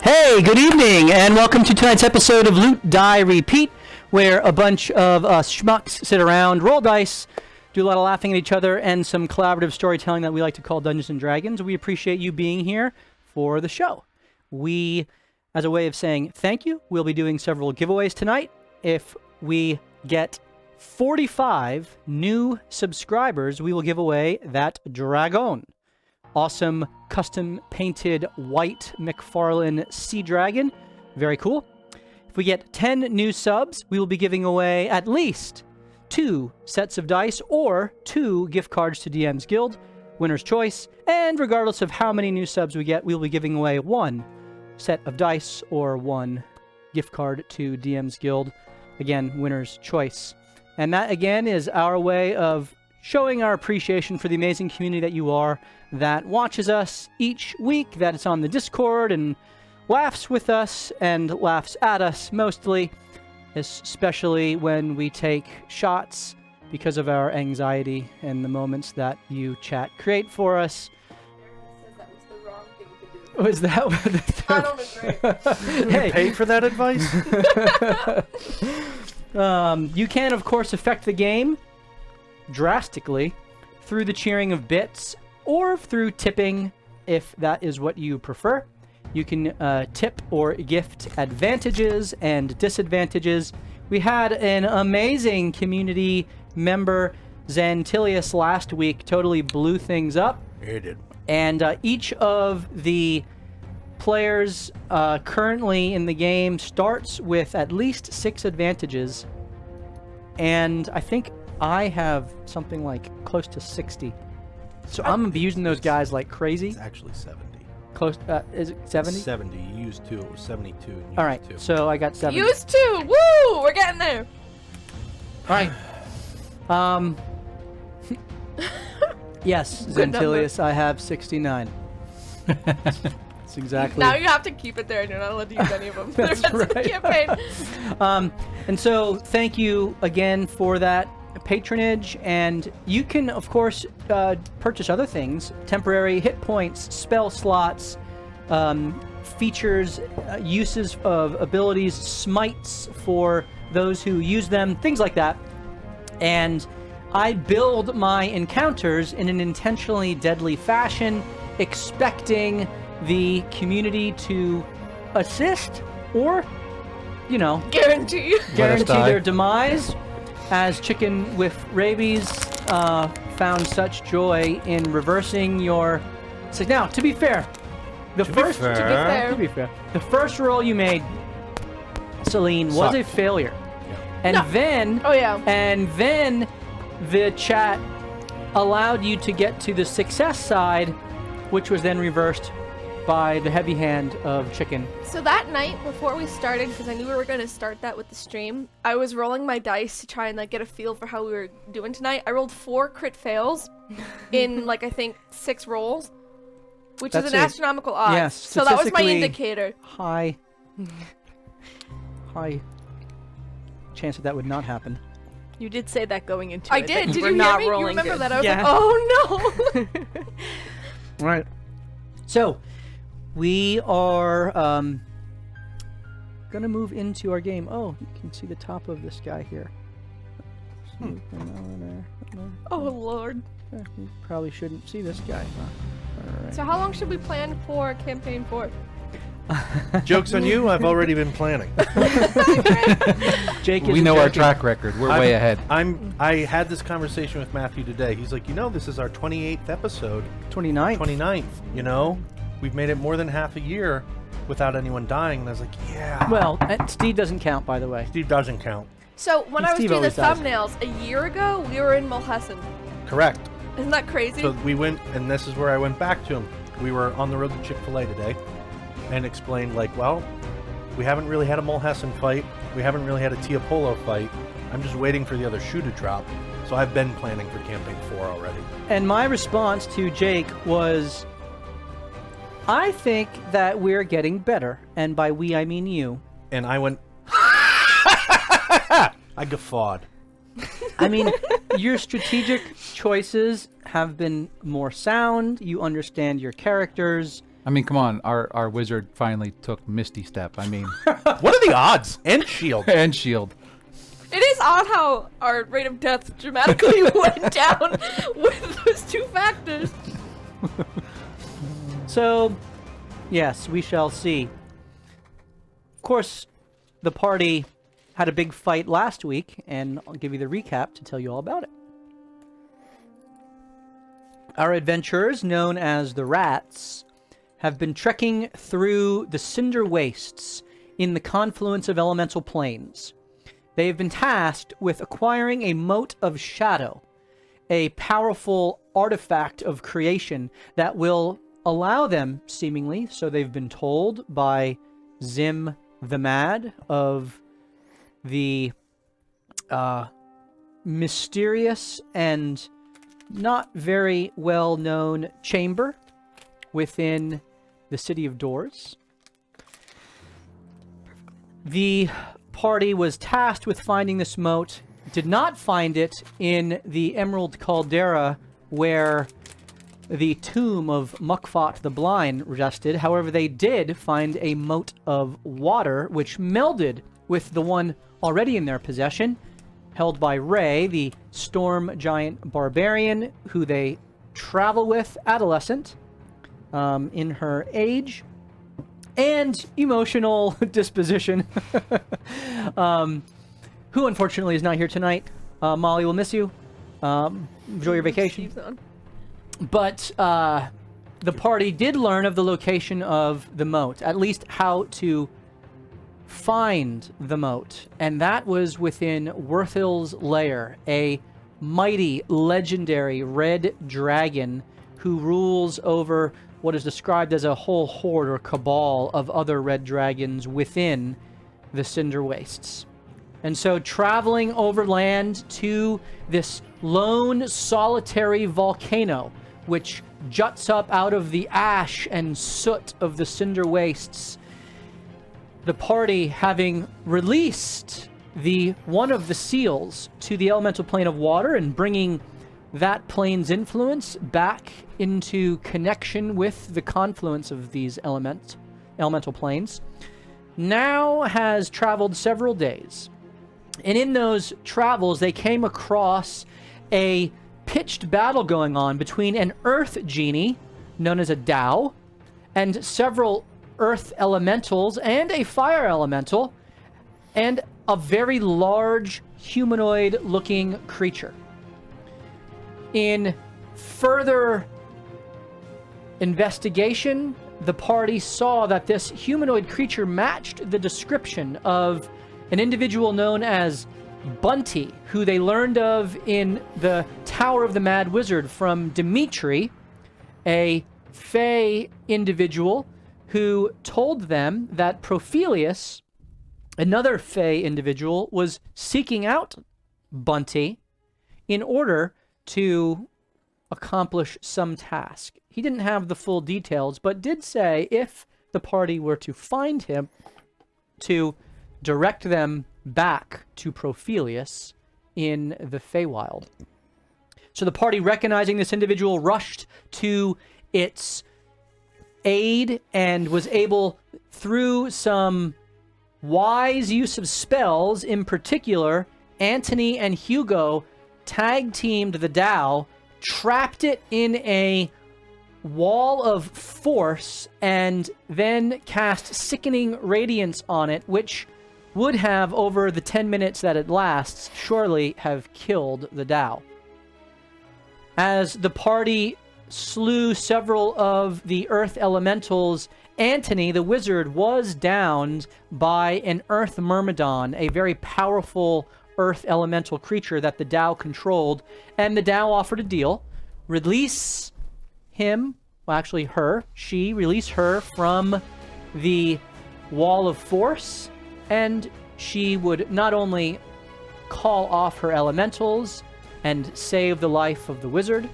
Hey, good evening, and welcome to tonight's episode of Loot, Die, Repeat, where a bunch of us schmucks sit around, roll dice, do a lot of laughing at each other, and some collaborative storytelling that we like to call Dungeons & Dragons. We appreciate you being here for the show. We, as a way of saying thank you, we'll be doing several giveaways tonight. If we get 45 new subscribers, we will give away that dragon. Awesome custom painted white McFarlane Sea Dragon. Very cool. If we get 10 new subs, we will be giving away at least 2 sets of dice or 2 gift cards to DM's Guild, winner's choice. And regardless of how many new subs we get, we will be giving away 1 set of dice or 1 gift card to DM's Guild. Again, winner's choice. And that, again, is our way of showing our appreciation for the amazing community that you are, that watches us each week, that is on the Discord and laughs with us and laughs at us mostly, especially when we take shots because of our anxiety and the moments that you chat create for us. That was the wrong thing to do. Was that what I don't agree. Hey. You paid for that advice? You can, of course, affect the game drastically through the cheering of bits or through tipping, if that is what you prefer. You can tip or gift advantages and disadvantages. We had an amazing community member, Xantilius, last week, totally blew things up. It did. And each of the players currently in the game starts with at least 6 advantages. And I think I have something like close to 60. So I'm going to be using those guys like crazy. It's actually 70. Close, is it 70? 70. You used 2. It was 72. And you All right, used 2. so I got 70. Used to! Woo! We're getting there! All right. Yes, Good number. Xantilius, I have 69. That's exactly. Now you have to keep it there and you're not allowed to use any of them for the That's rest of the right. campaign. And so thank you again for that patronage, and you can of course purchase other things: temporary hit points, spell slots, features, uses of abilities, smites for those who use them, things like that. And I build my encounters in an intentionally deadly fashion, expecting the community to assist or, you know, Guarantee. guarantee die. their demise, as Chicken with Rabies found such joy in reversing your... So now, to be fair, the first roll you made, Celine, was a Sucked. failure. And No. then Oh yeah. and then the chat allowed you to get to the success side, which was then reversed by the heavy hand of Chicken. So that night before we started, because I knew we were going to start that with the stream, I was rolling my dice to try and like get a feel for how we were doing tonight. I rolled 4 crit fails in like I think 6 rolls, which That's is an a- astronomical odds. yes, so that was my statistically- indicator. High chance that would not happen. You did say that going into I it. did. that Did were you hear not me? You rolling remember good. that? I was Yeah. like, oh no. Right. So, we are gonna move into our game. Oh, you can see the top of this guy here. Oh lord. You probably shouldn't see this guy. All right. So how long should we plan for campaign 4? Joke's on you. I've already been planning. Jake is We know our joking. track record. We're way ahead. I had this conversation with Matthew today. He's like, this is our 28th episode. 29th. 29th, you know? We've made it more than half a year without anyone dying. And I was like, yeah. Well, Steve doesn't count, by the way. Steve doesn't count. So when I was Steve doing the always does. thumbnails a year ago, we were in Mulhessen. Correct. Isn't that crazy? So we went, and this is where I went back to him. We were on the road to Chick-fil-A today and explained, like, well, we haven't really had a Mulhessen fight. We haven't really had a Tiapolo fight. I'm just waiting for the other shoe to drop. So I've been planning for campaign 4 already. And my response to Jake was, I think that we're getting better. And by we, I mean you. And I went, I guffawed. I mean, your strategic choices have been more sound. You understand your characters. I mean, come on. Our wizard finally took Misty Step. I mean, What are the odds? And shield. and shield. It is odd how our rate of death dramatically went down with those two factors. So, yes, we shall see. Of course, the party had a big fight last week, and I'll give you the recap to tell you all about it. Our adventurers, known as the R.A.T.S, have been trekking through the Cinder Wastes in the confluence of elemental planes. They have been tasked with acquiring a mote of shadow, a powerful artifact of creation that will allow them, seemingly, so they've been told by Zim the Mad of the mysterious and not very well-known chamber within the City of Doors. The party was tasked with finding this mote, did not find it in the Emerald Caldera where the tomb of Mukfat the Blind rested. However, they did find a mote of water, which melded with the one already in their possession, held by Ray, the storm giant barbarian, who they travel with, adolescent, in her age and emotional disposition, who unfortunately is not here tonight. Molly, will miss you. Enjoy your vacation. But the party did learn of the location of the mote, at least how to find the mote, and that was within Werthil's lair, a mighty, legendary red dragon who rules over what is described as a whole horde or cabal of other red dragons within the Cinder Wastes. And so traveling overland to this lone, solitary volcano, which juts up out of the ash and soot of the Cinder Wastes, the party, having released one of the seals to the elemental plane of water and bringing that plane's influence back into connection with the confluence of these elemental planes, now has traveled several days. And in those travels, they came across a pitched battle going on between an earth genie, known as a Dao, and several earth elementals and a fire elemental, and a very large humanoid-looking creature. In further investigation, the party saw that this humanoid creature matched the description of an individual known as Bunty, who they learned of in the Tower of the Mad Wizard from Dimitri, a Fey individual who told them that Prophelius, another Fey individual, was seeking out Bunty in order to accomplish some task. He didn't have the full details, but did say if the party were to find him, to direct them back to Prophelius in the Feywild. So the party, recognizing this individual, rushed to its aid and was able, through some wise use of spells, in particular, Antony and Hugo tag-teamed the Dao, trapped it in a wall of force, and then cast sickening radiance on it, which would have, over the 10 minutes that it lasts, surely have killed the Dao. As the party slew several of the earth elementals, Antony, the wizard, was downed by an earth myrmidon, a very powerful earth elemental creature that the Dao controlled, and the Dao offered a deal. Release him, well, actually her, release her from the wall of force, and she would not only call off her elementals and save the life of the wizard,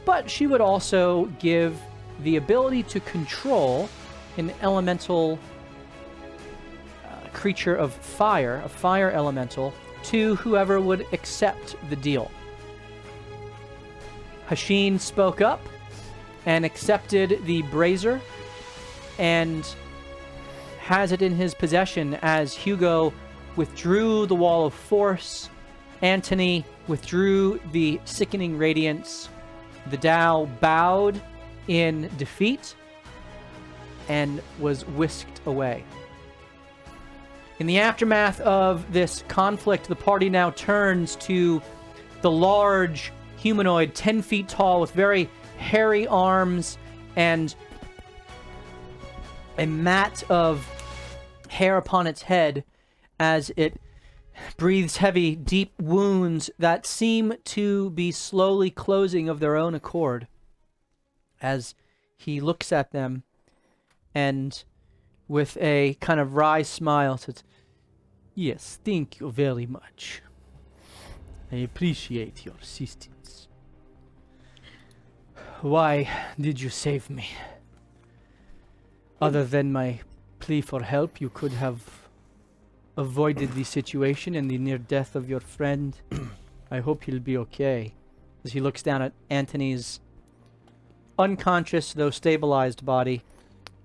but she would also give the ability to control an elemental creature of fire, a fire elemental, to whoever would accept the deal. Hashin spoke up and accepted the brazier and has it in his possession as Hugo withdrew the wall of force. Antony withdrew the sickening radiance. The Tao bowed in defeat and was whisked away. In the aftermath of this conflict, the party now turns to the large humanoid, 10 feet tall, with very hairy arms and a mat of hair upon its head as it breathes heavy, deep wounds that seem to be slowly closing of their own accord. As he looks at them and with a kind of wry smile says, "Yes, thank you very much. I appreciate your assistance. Why did you save me? Other than my plea for help, you could have avoided the situation and the near death of your friend. I hope he'll be okay." As he looks down at Antony's unconscious, though stabilized body.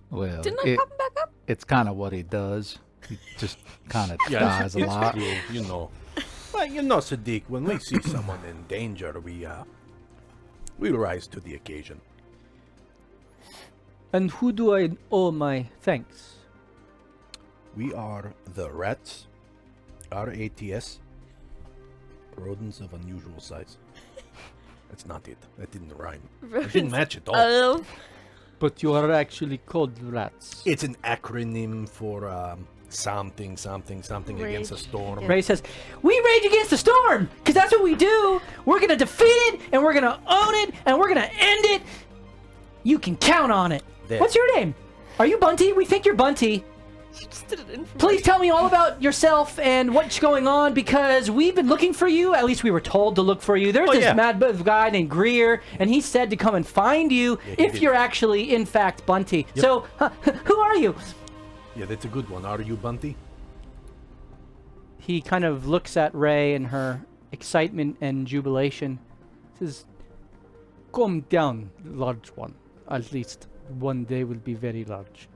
Well, Didn't I pop him back up? it's kind of what he does. He just kind of Yeah, dies a it's lot. true, you know. Well, you know, Sadiq, when we see someone in danger, we rise to the occasion. And who do I owe my thanks? We are the R.A.T.S, R.A.T.S, rodents of unusual size. That's not it. That didn't rhyme. It didn't match at all. Oh. But you are actually called rats. It's an acronym for something against a Rage. storm. Ray says, "We rage against the storm, because that's what we do. We're going to defeat it, and we're going to own it, and we're going to end it. You can count on it." There. What's your name? Are you Bunty? We think you're Bunty. You just did it in for Please tell me all about yourself and what's going on, because we've been looking for you. At least we were told to look for you. There's Oh, this yeah. mad guy named Greer, and he said to come and find you Yeah, he if did. you're actually, in fact, Bunty. Yep. So, who are you? Yeah, that's a good one. Are you Bunty? He kind of looks at Ray and her excitement and jubilation. Says, "Calm down, large one. At least one day will be very large.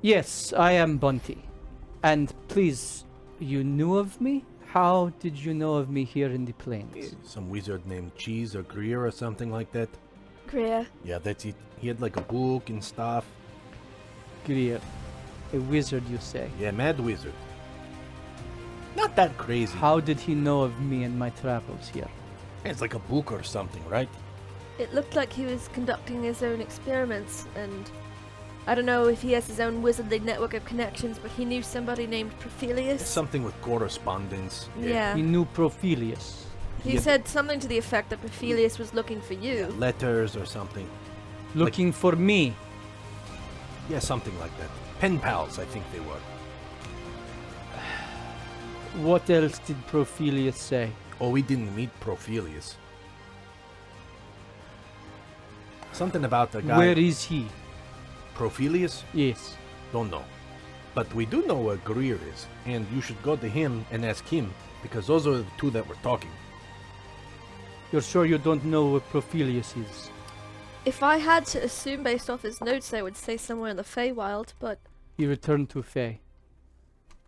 Yes, I am Bunty. And please, you knew of me? How did you know of me here in the plains?" Some wizard named Cheese or Greer or something like that. Greer. Yeah, that's it. He had like a book and stuff. Greer. A wizard, you say? Yeah, mad wizard. Not that crazy. How did he know of me and my travels here? It's like a book or something, right? It looked like he was conducting his own experiments, and I don't know if he has his own wizardly network of connections, but he knew somebody named Profilius. Something with correspondence. Yeah. He knew Profilius. He Yeah. said something to the effect that Profilius was looking for you. Letters or something. Looking for me. Yeah, something like that. Pen pals, I think they were. What else did Profilius say? Oh, we didn't meet Profilius. Something about the guy. Where is he? Profilius? Yes. Don't know. But we do know where Greer is, and you should go to him and ask him, because those are the two that were talking. You're sure you don't know where Profilius is? If I had to assume based off his notes, I would say somewhere in the Feywild, but He returned to Fae.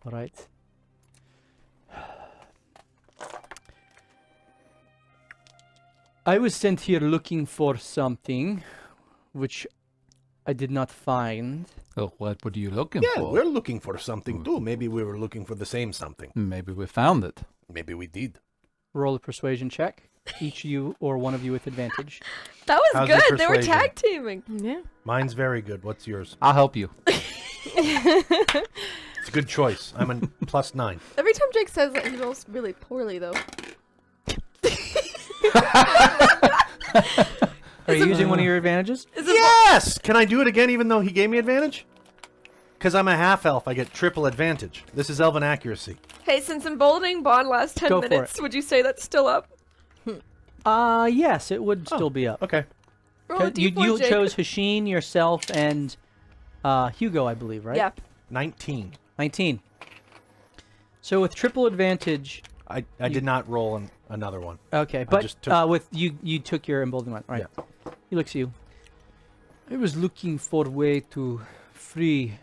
Alright. I was sent here looking for something, which I did not find. Oh, what were you looking Yeah, for? we're looking for something too. Maybe we were looking for the same something. Maybe we found it. Maybe we did. Roll a persuasion check. Each of you or one of you with advantage. that was How's your good. They were persuasion? tag teaming. Yeah. Mine's very good. What's yours? I'll help you. It's a good choice. I'm a +9. Every time Jake says that, he rolls really poorly, though. Are you using one of your advantages? Is it Yes! Can I do it again even though he gave me advantage? Because I'm a half-elf, I get triple advantage. This is elven accuracy. Hey, since emboldening bond last 10 Go for minutes, would you say that's still up? Yes, it would still be up. Okay. Roll a You d4, Jake. chose Hasheen, yourself, and Hugo, I believe, right? Yeah. 19. 19. So with triple advantage, I did not roll another one. okay, but just took- with you took your emboldened one, right? Yeah. He looks at you. I was looking for a way to free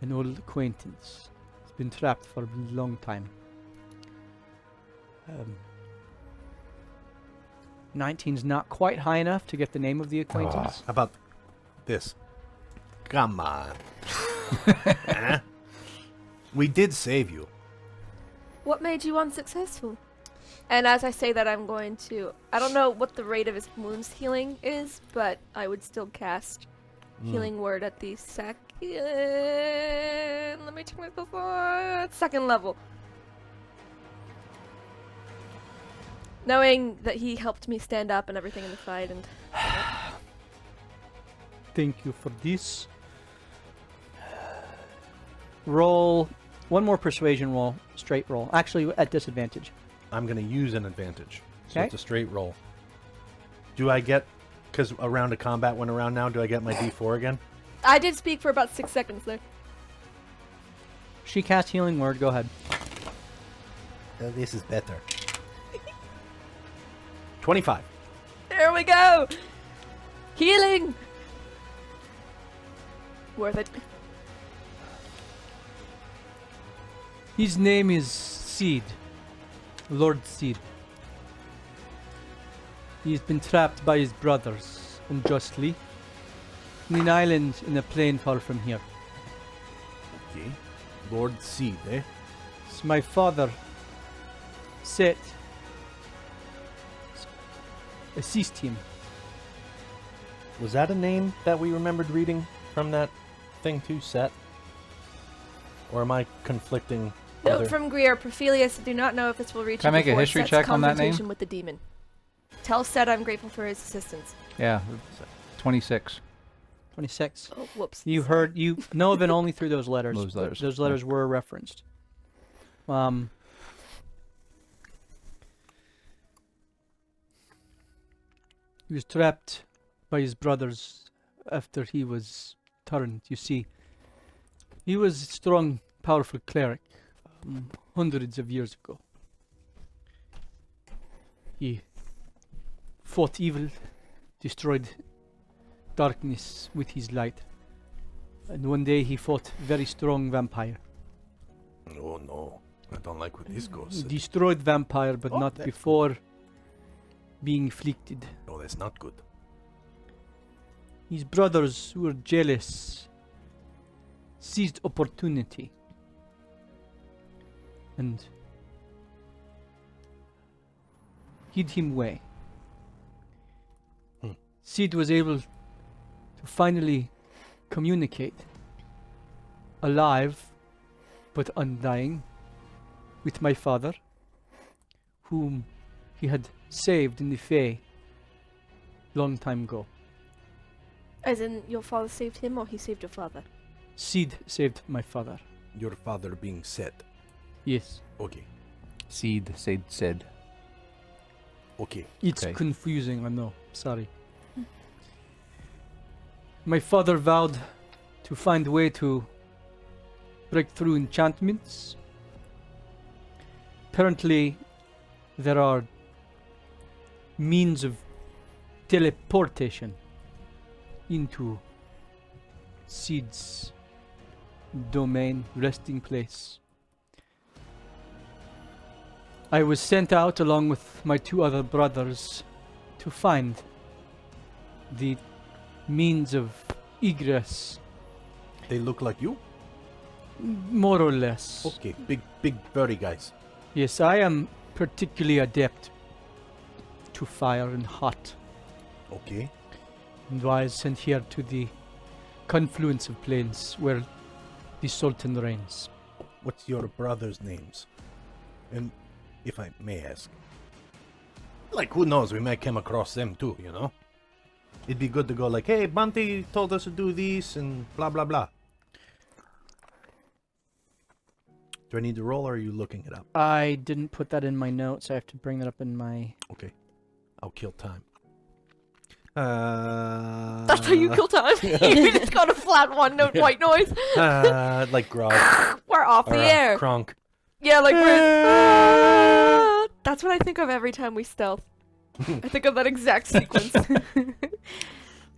an old acquaintance. He's been trapped for a long time. 19's not quite high enough to get the name of the acquaintance. How about this? Come on. Huh? We did save you. What made you unsuccessful? And as I say that, I'm going to... I don't know what the rate of his wounds healing is, but I would still cast Healing Word at the second... Let me check myself on... Second level. Knowing that he helped me stand up and everything in the fight and... Thank you for this. Roll one more persuasion roll, straight roll. Actually, at disadvantage. I'm going to use an advantage. So Okay. it's a straight roll. Do I get... Because a round of combat went around now, do I get my D4 again? I did speak for about 6 seconds there. She cast Healing Word. Go ahead. This is better. 25. There we go! Healing! Worth it. His name is Seed. Lord Seed. He's been trapped by his brothers, unjustly, in an island in a plain far from here. Okay. Lord Seed, eh? It's my father, Set, assist him. Was that a name that we remembered reading from that thing too, Set? Or am I conflicting? Note other- from Greer, Prophelius, do not know if this will reach Can I you make a before history Set's check on that name? confrontation with the demon. Tell Set I'm grateful for his assistance. Yeah, 26. 26. Oh, whoops. You heard, you know of it only through those letters. Those letters, Those letters were referenced. He was trapped by his brothers after he was turned, you see. He was a strong, powerful cleric hundreds of years ago. He fought evil, destroyed darkness with his light. And one day he fought a very strong vampire. Oh no, I don't like where this goes. He destroyed vampire, but Oh, not that's before being afflicted. No, that's not good. His brothers, who were jealous, seized opportunity and hid him away. Sid was able to finally communicate, alive but undying, with my father, whom he had saved in the Fae long time ago. As in, your father saved him or he saved your father? Sid saved my father. Your father being Set. Yes. Okay. Seed, said. Okay. It's Okay. confusing, I know. Sorry. My father vowed to find a way to break through enchantments. Apparently, there are means of teleportation into Sid's domain, resting place. I was sent out along with my two other brothers to find the means of egress, They look like you? more or less. Okay. Big furry guys. Yes, I am particularly adept to fire and hot, Okay. and was sent here to the confluence of plains where the Sultan reigns. What's your brothers' names? And if I may ask. Like, who knows? We might come across them too, you know? It'd be good to go like, hey, Bunty told us to do this and blah, blah, blah. Do I need to roll or are you looking it up? I didn't put that in my notes. I have to bring that up in my... Okay. I'll kill time. That's how you kill time. You just got a flat one note white noise. Like Grog. We're off the air. Kronk. Yeah, like we're... That's what I think of every time we stealth. I think of that exact sequence.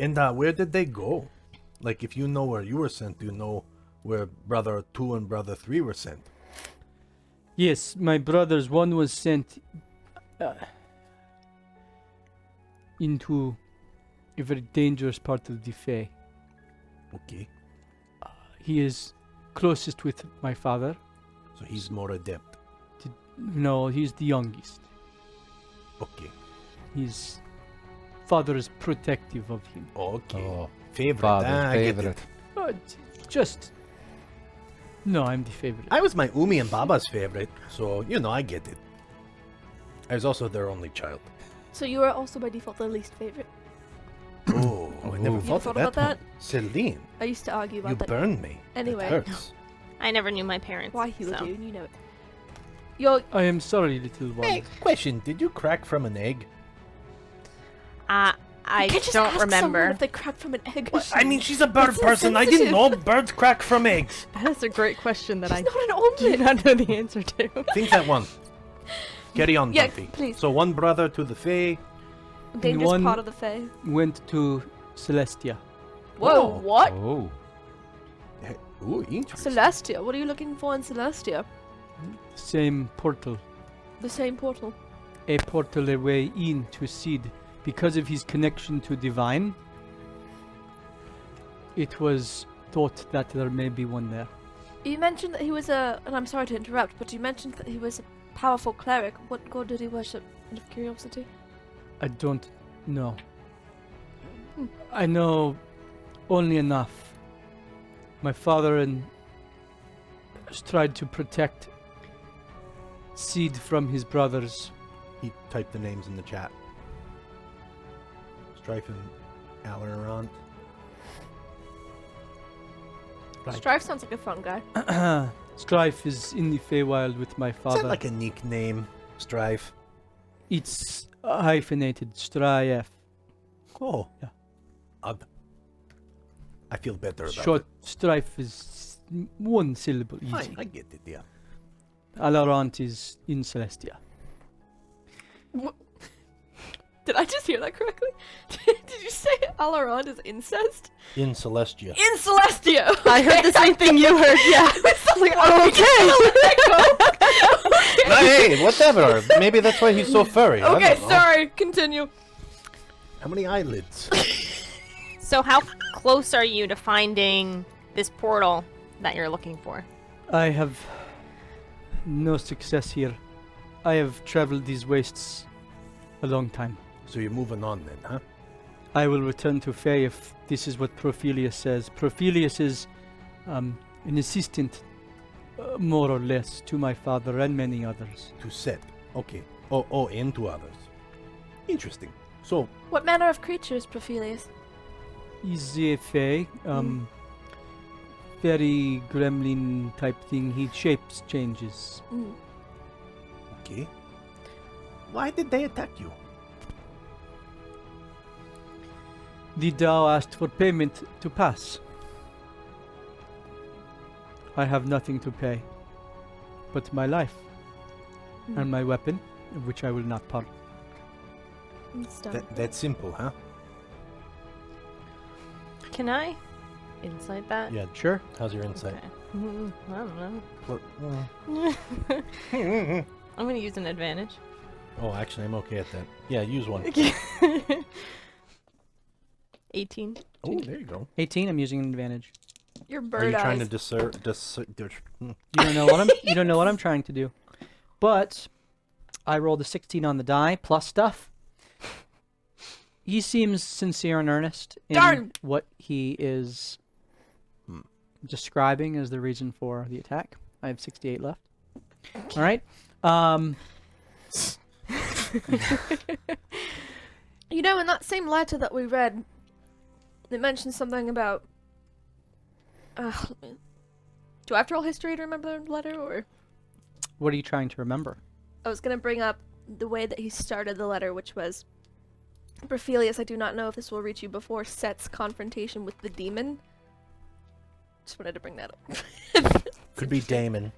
And where did they go? Like, if you know where you were sent, do you know where Brother 2 and Brother 3 were sent? Yes, my brothers, one was sent into a very dangerous part of the Fae. Okay. He is closest with my father. So he's more adept. No, he's the youngest. Okay. His father is protective of him. Okay. Oh, Favorite. father, I get it. favorite. Just... No, I'm the favorite. I was my Umi and Baba's favorite, so, I get it. I was also their only child. So you are also by default the least favorite. Oh, I never Ooh. thought thought of about that. that? Celine, I used to argue you about that. burned me. Anyway. It hurts. I never knew my parents. Why you so. do, you know it. You're I am sorry, little one. Hey, question. Did you crack from an egg? I you can't just don't ask someone remember. if they cracked from an egg. I mean, she's a bird That's person. I didn't know insensitive. birds crack from eggs. That is a great question that She's I not an do omelet. not know the answer to. Think that one. Carry on, Yeah, Buffy. please. So one brother to the Fae. Dangerous one- part of the Fae. Went to Celestia. Whoa, Oh. what? Oh. Ooh, interesting. Celestia. What are you looking for in Celestia? Same portal. The same portal. A portal, a way in to Seed. Because of his connection to Divine, it was thought that there may be one there. You mentioned that he was a, and I'm sorry to interrupt, but you mentioned that he was a powerful cleric. What god did he worship? Out of curiosity. I don't know. Hmm. I know only enough. My father has tried to protect Seed from his brothers. He typed the names in the chat. Strife and Alaron. Right. Strife sounds like a fun guy. Strife is in the Feywild with my Is father. that like a nickname? Strife. It's hyphenated, Strife. Oh. Yeah. Odd. I feel better about Short Strife is one syllable it. easy. Fine, I get it, yeah. Alarant is in Celestia. Did I just hear that correctly? Did you say Alaron is incest? In Celestia. In Celestia! I heard the same thing you heard. Yeah. Like, Hey, whatever. Maybe that's why he's so furry. I Okay, don't know. sorry. Continue. How many eyelids? So how close are you to finding this portal that you're looking for? I have no success here. I have traveled these wastes a long time. So you're moving on then, huh? I will return to Fae if this is what Prophelius says. Prophelius is an assistant, more or less, to my father and many others. To set. Okay. Oh, and to others. Interesting. So, What manner of creature is Prophelius? He's a Fae, very gremlin type thing. He shapes changes. Mm. okay. Why did they attack you? The Dao asked for payment to pass. I have nothing to pay but my life and my weapon, of which I will not part. That's simple, huh? Can I insight that? Yeah, Sure. how's your insight? Okay. I don't know. What- I'm gonna use an advantage. Oh, actually, I'm okay at that. Yeah, use one. 18. Oh, there you go. 18. I'm using an advantage. Your Are bird you trying to eyes. You don't know what I'm. You don't know what I'm trying to do. But I rolled a 16 on the die plus stuff. He seems sincere and earnest in Darn! what he is describing as the reason for the attack. I have 68 left. All right. You know, in that same letter that we read, it mentions something about. Do I have to roll history to remember the letter, or? What are you trying to remember? I was gonna bring up the way that he started the letter, which was, Prophelius, I do not know if this will reach you before Set's confrontation with the demon. Just wanted to bring that up. Could be Damon.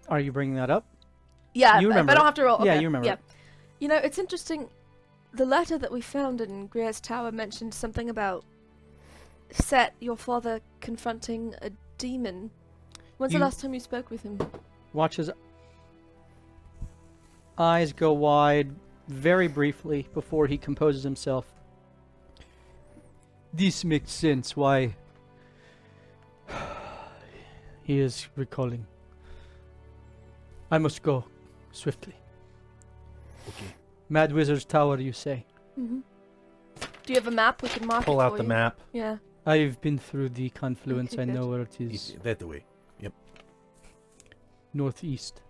Are you bringing that up? Yeah, You if remember I don't it. have to roll. Yeah, okay, you remember Yeah. it. You know, it's interesting. The letter that we found in Greer's tower mentioned something about Set, your father, confronting a demon. When's the You- last time you spoke with him? Watch his eyes go wide very briefly before he composes himself. This makes sense why he is recalling. I must go swiftly. Okay. Mad Wizard's Tower, you say? Mm-hmm. Do you have a map? We can mark Pull it out for the you. map. Yeah. I've been through the confluence. Okay, I know good. where it is. That way. Northeast.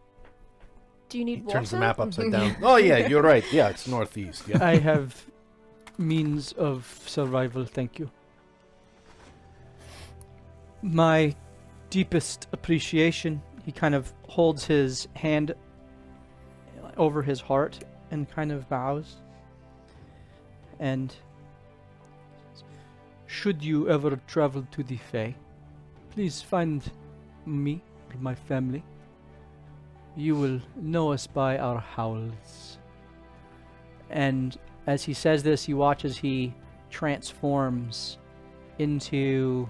Do you need He water? turns the map upside down. Oh yeah, you're right. Yeah, it's northeast. Yeah. I have means of survival, thank you. My deepest appreciation, he kind of holds his hand over his heart and kind of bows. And should you ever travel to the Fae, please find me or my family. You will know us by our howls. And as he says this, you watch as he transforms into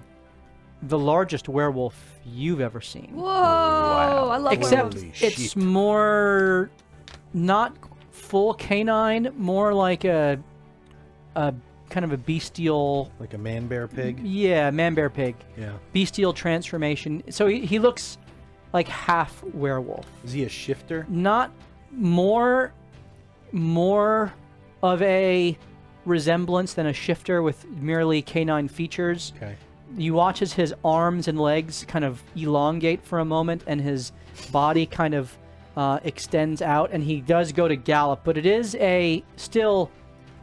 the largest werewolf you've ever seen. Whoa! I love Except Holy it's shit. more not full canine, more like a kind of a bestial, Like a man bear pig. yeah, man bear pig, Yeah. bestial transformation. So he looks like half werewolf. Is he a shifter? Not more of a resemblance than a shifter with merely canine features. Okay. You watch as his arms and legs kind of elongate for a moment, and his body kind of extends out, and he does go to gallop, but it is a still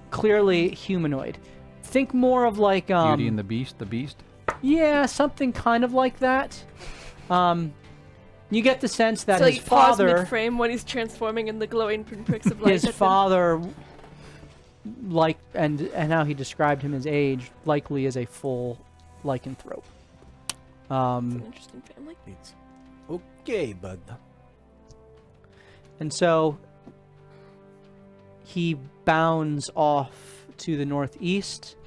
clearly humanoid. Think more of like Beauty and the Beast. The Beast. yeah, something kind of like that. You get the sense that so his he paused father, mid-frame when he's transforming in the glowing pinpricks of light. his at them. father, like and how he described him, his age likely is a full lycanthrope. It's an interesting family. It's okay, bud. And so he bounds off to the northeast,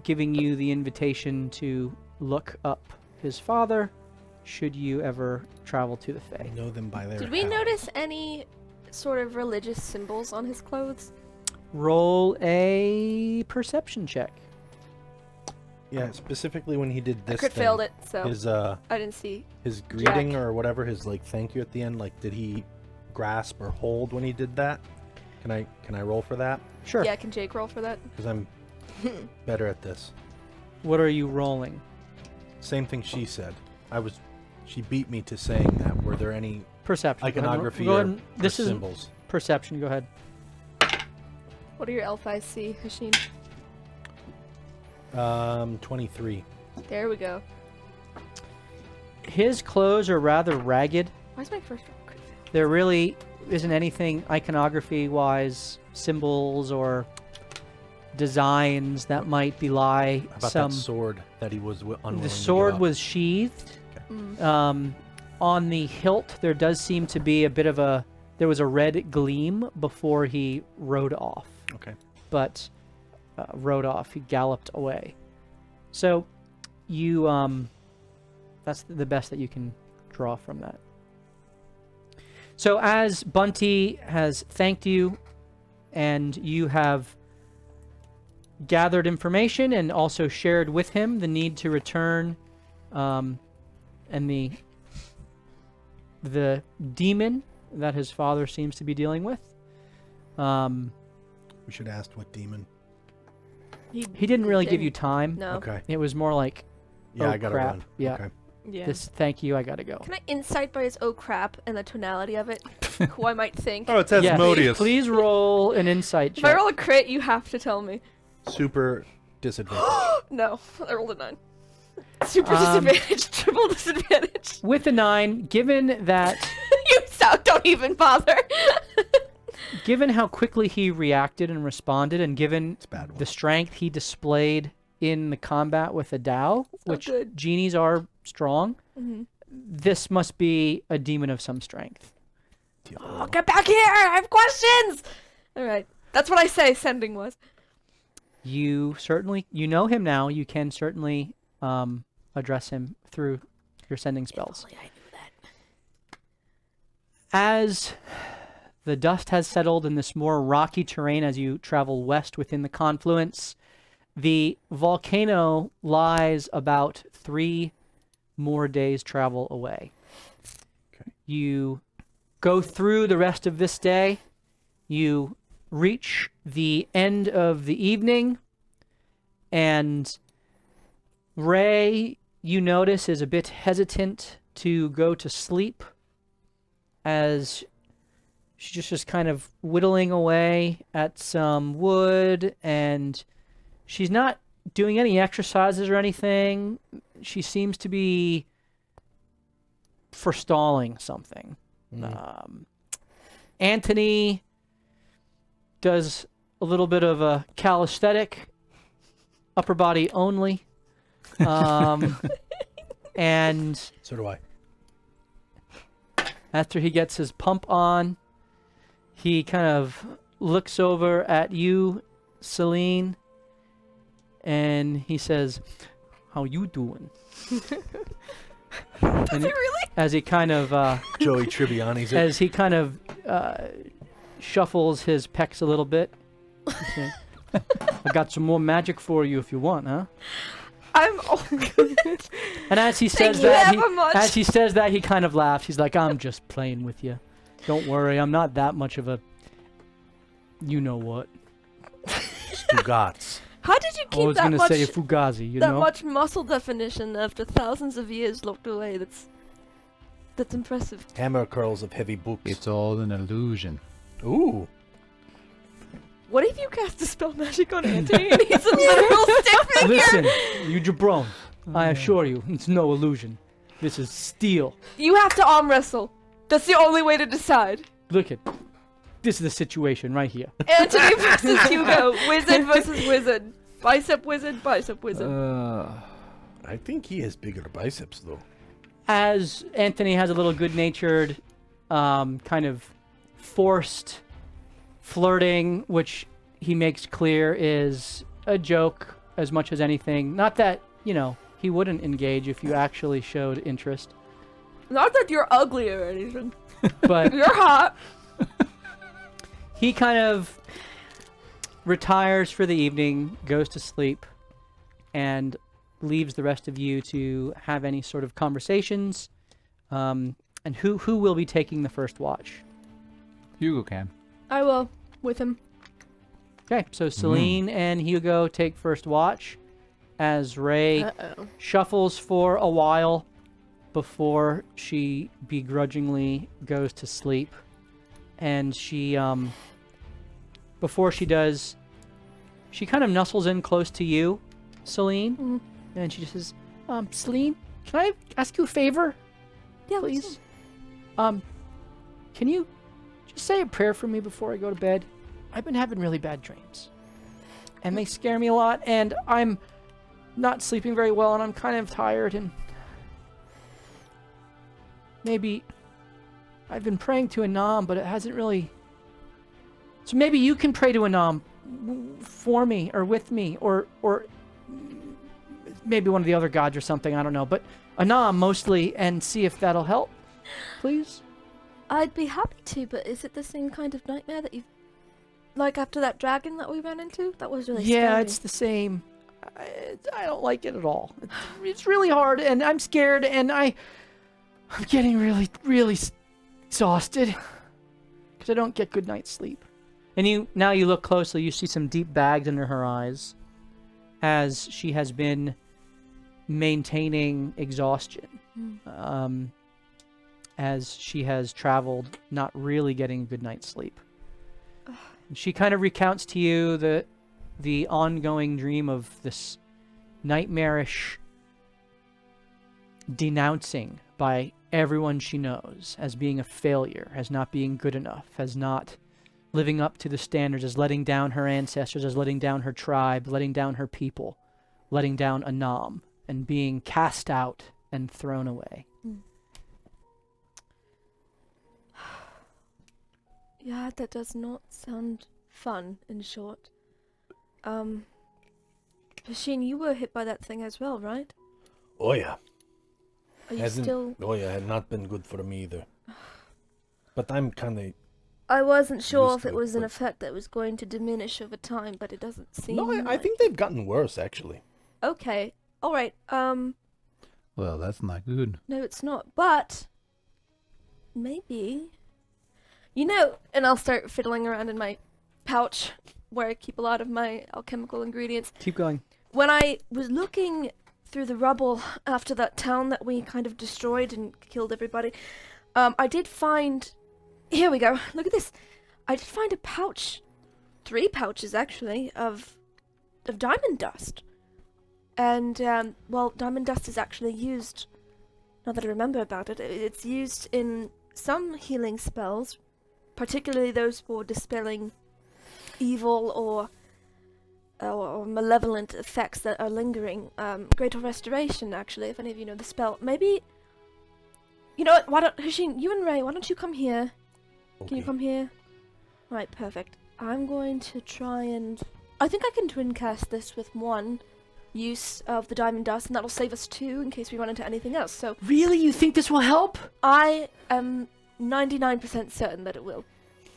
giving you the invitation to look up his father should you ever travel to the I Fae. know them by their. Did we howl. notice any sort of religious symbols on his clothes? Roll a perception check. Yeah, specifically when he did this. I crit thing, failed it, so His I didn't see. his greeting or whatever, his like thank you at the end. Like, did he grasp or hold when he did that? Can I roll for that? Sure. Yeah, can Jake roll for that? Because I'm better at this. What are you rolling? Same thing she said. She beat me to saying that. Were there any Perception. iconography Go or, ahead and- or this is symbols? perception. Go ahead. What do your elf eyes see, Hashim? 23. There we go. His clothes are rather ragged. Why's my first roll crit fail? There really isn't anything iconography-wise, symbols or designs that might belie How about some. that sword that he was unwilling The to sword give up? was sheathed. Mm. On the hilt, there does seem to be a bit of a. There was a red gleam before he rode off. Okay. But rode off. He galloped away. So, you that's the best that you can draw from that. So as Bunty has thanked you, and you have gathered information and also shared with him the need to return, and the demon that his father seems to be dealing with. We should ask what demon. He didn't really give you time. No. Okay. It was more like, Yeah, oh, I gotta crap. run. Yeah. Okay. Yeah. this. Thank you. I gotta go. Can I insight by his oh crap and the tonality of it? Who I might think? Oh, it says Yes. Modius. Please roll an insight If I check. roll a crit, you have to tell me. Super disadvantage. No, I rolled a 9. Super Um, disadvantage, triple disadvantage. With a 9, given that, You don't even bother. given how quickly he reacted and responded, and given It's a bad one. the strength he displayed in the combat with the Dao, which good. genies are strong, Mhm. this must be a demon of some strength. Oh, get back here! I have questions! Alright. That's what I say sending was. You certainly, you know him now. You can certainly address him through your sending spells. If only I knew that. As the dust has settled in this more rocky terrain as you travel west within the confluence, the volcano lies about 3 more days' travel away. Okay. You go through the rest of this day. You reach the end of the evening, and Ray, you notice, is a bit hesitant to go to sleep as she's just kind of whittling away at some wood, and she's not doing any exercises or anything. She seems to be forestalling something. Anthony does a little bit of a calisthenic, upper body only. And So do I. after he gets his pump on, he kind of looks over at you, Celine, and he says, "How you doing?" Does he really? As he kind of Joey Tribbiani's it. as he kind of shuffles his pecs a little bit. Okay. I got some more magic for you if you want, huh? I'm all good. And as he Thank says you that, ever much. as he says that, he kind of laughs. He's like, "I'm just playing with you. Don't worry, I'm not that much of a, you know what." Stugats. How did you I keep was that gonna much say a fugazi, you that know. much muscle definition after thousands of years locked away? That's impressive. Hammer curls of heavy books. It's all an illusion. Ooh. What if you cast a spell magic on Anthony and he's a literal stick figure? Listen, you jabron. I assure you, it's no illusion. This is steel. You have to arm wrestle. That's the only way to decide. Look at. This is the situation right here. Anthony versus Hugo. Wizard versus wizard. Bicep wizard, bicep wizard. I think he has bigger biceps, though. As Anthony has a little good-natured, kind of forced flirting, which he makes clear is a joke as much as anything. Not that, you know, he wouldn't engage if you actually showed interest. Not that you're ugly or anything. But You're hot. he kind of retires for the evening, goes to sleep, and leaves the rest of you to have any sort of conversations. And who will be taking the first watch? Hugo can. I will. With him. Okay, so Celine and Hugo take first watch as Ray Uh-oh. shuffles for a while before she begrudgingly goes to sleep. And she, before she does, she kind of nuzzles in close to you, Celine, and she just says, Celine, can I ask you a favor, Yeah, please? Can you just say a prayer for me before I go to bed? I've been having really bad dreams, and they scare me a lot, and I'm not sleeping very well, and I'm kind of tired, and maybe I've been praying to Anam, but it hasn't really... So maybe you can pray to Anam for me, or with me, or maybe one of the other gods or something, I don't know, but Anam mostly, and see if that'll help, please? I'd be happy to, but is it the same kind of nightmare that you've... Like after that dragon that we ran into? That was really Yeah, scary. it's the same. I don't like it at all. It's really hard, and I'm scared, and I'm getting really, really exhausted because I don't get good night's sleep. And now you look closely, you see some deep bags under her eyes as she has been maintaining exhaustion. As she has traveled, not really getting a good night's sleep. And she kind of recounts to you the ongoing dream of this nightmarish denouncing by everyone she knows as being a failure, as not being good enough, as not living up to the standards, as letting down her ancestors, as letting down her tribe, letting down her people, letting down Anam, and being cast out and thrown away. Yeah, that does not sound fun, in short. Hasheen, you were hit by that thing as well, right? Oh yeah. Are you still... Oh yeah, had not been good for me either. But I'm kind of... I wasn't sure used if to it it, was an but- effect that was going to diminish over time, but it doesn't seem No, I like... think they've gotten worse, actually. Okay. Alright, Well, that's not good. no, it's not. But... maybe... You know, and I'll start fiddling around in my pouch, where I keep a lot of my alchemical ingredients. Keep going. When I was looking through the rubble after that town that we kind of destroyed and killed everybody, I did find... Here we go. Look at this. I did find a pouch, 3 pouches actually, of diamond dust. And, well, diamond dust is actually used, now that I remember about it, it's used in some healing spells, particularly those for dispelling evil or malevolent effects that are lingering. Greater Restoration, actually, if any of you know the spell. Maybe... You know what? Why don't... Hasheen, you and Ray, why don't you come here? Can you Okay. come here? Right, perfect. I'm going to try and... I think I can twin cast this with 1 use of the diamond dust, and that'll save us 2 in case we run into anything else. So Really? You think this will help? I am 99% certain that it will.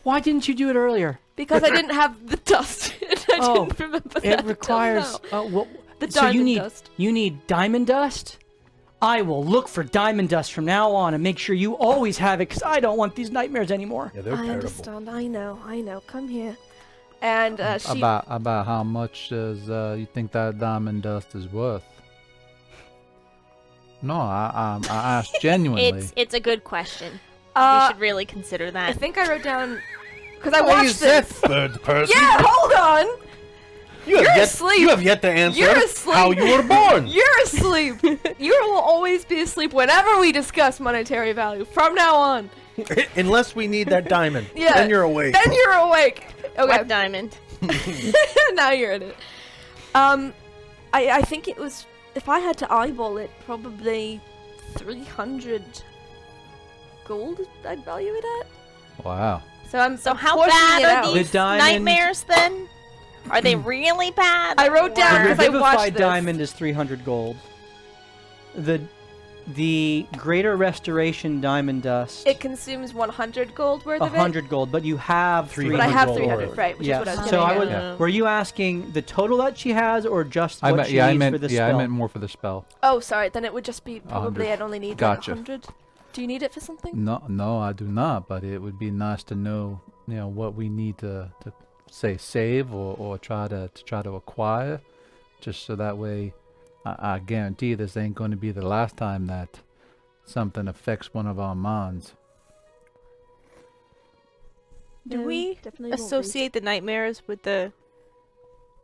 Why didn't you do it earlier? Because I didn't have the dust. I Oh, didn't remember that It until requires. now. Well, The so diamond you need dust. you need diamond dust. I will look for diamond dust from now on and make sure you always have it, because I don't want these nightmares anymore. Yeah, they're I terrible. understand. I know. Come here. And she... About how much does you think that diamond dust is worth? No, I asked genuinely. It's a good question. We should really consider I that. think I wrote down... Because I Why watched is that this. third person? Yeah, hold on! You have You're yet, asleep. You have yet to answer You're asleep. how you were born. You're asleep! You will always be asleep whenever we discuss monetary value, from now on. Unless we need that diamond. Yeah. Then you're awake. Then you're awake! Okay. Wet diamond. Now you're in it. I think it was, if I had to eyeball it, probably 300 gold I'd value it at. Wow. So I'm So how portioning bad it are out. these The diamond- nightmares then? Are they really bad? I wrote down Or- The because I watched vivified this. diamond is 300 gold. The greater restoration diamond dust, It consumes 100 gold worth of it. 100 gold, but you have 300 But I have gold 300, worth. right, which is what I was So getting I at. would. Yeah. Were you asking the total that she has, or just I what meant, she yeah, I needs meant, for the yeah, spell? I meant more for the spell. Oh, sorry, then it would just be probably 100. I'd only need Gotcha. like 100. Do you need it for something? No, I do not. But it would be nice to know, what we need to say save or try to acquire, just so that way, I guarantee this ain't going to be the last time that something affects one of our minds. Do No, we definitely won't be. associate the nightmares with the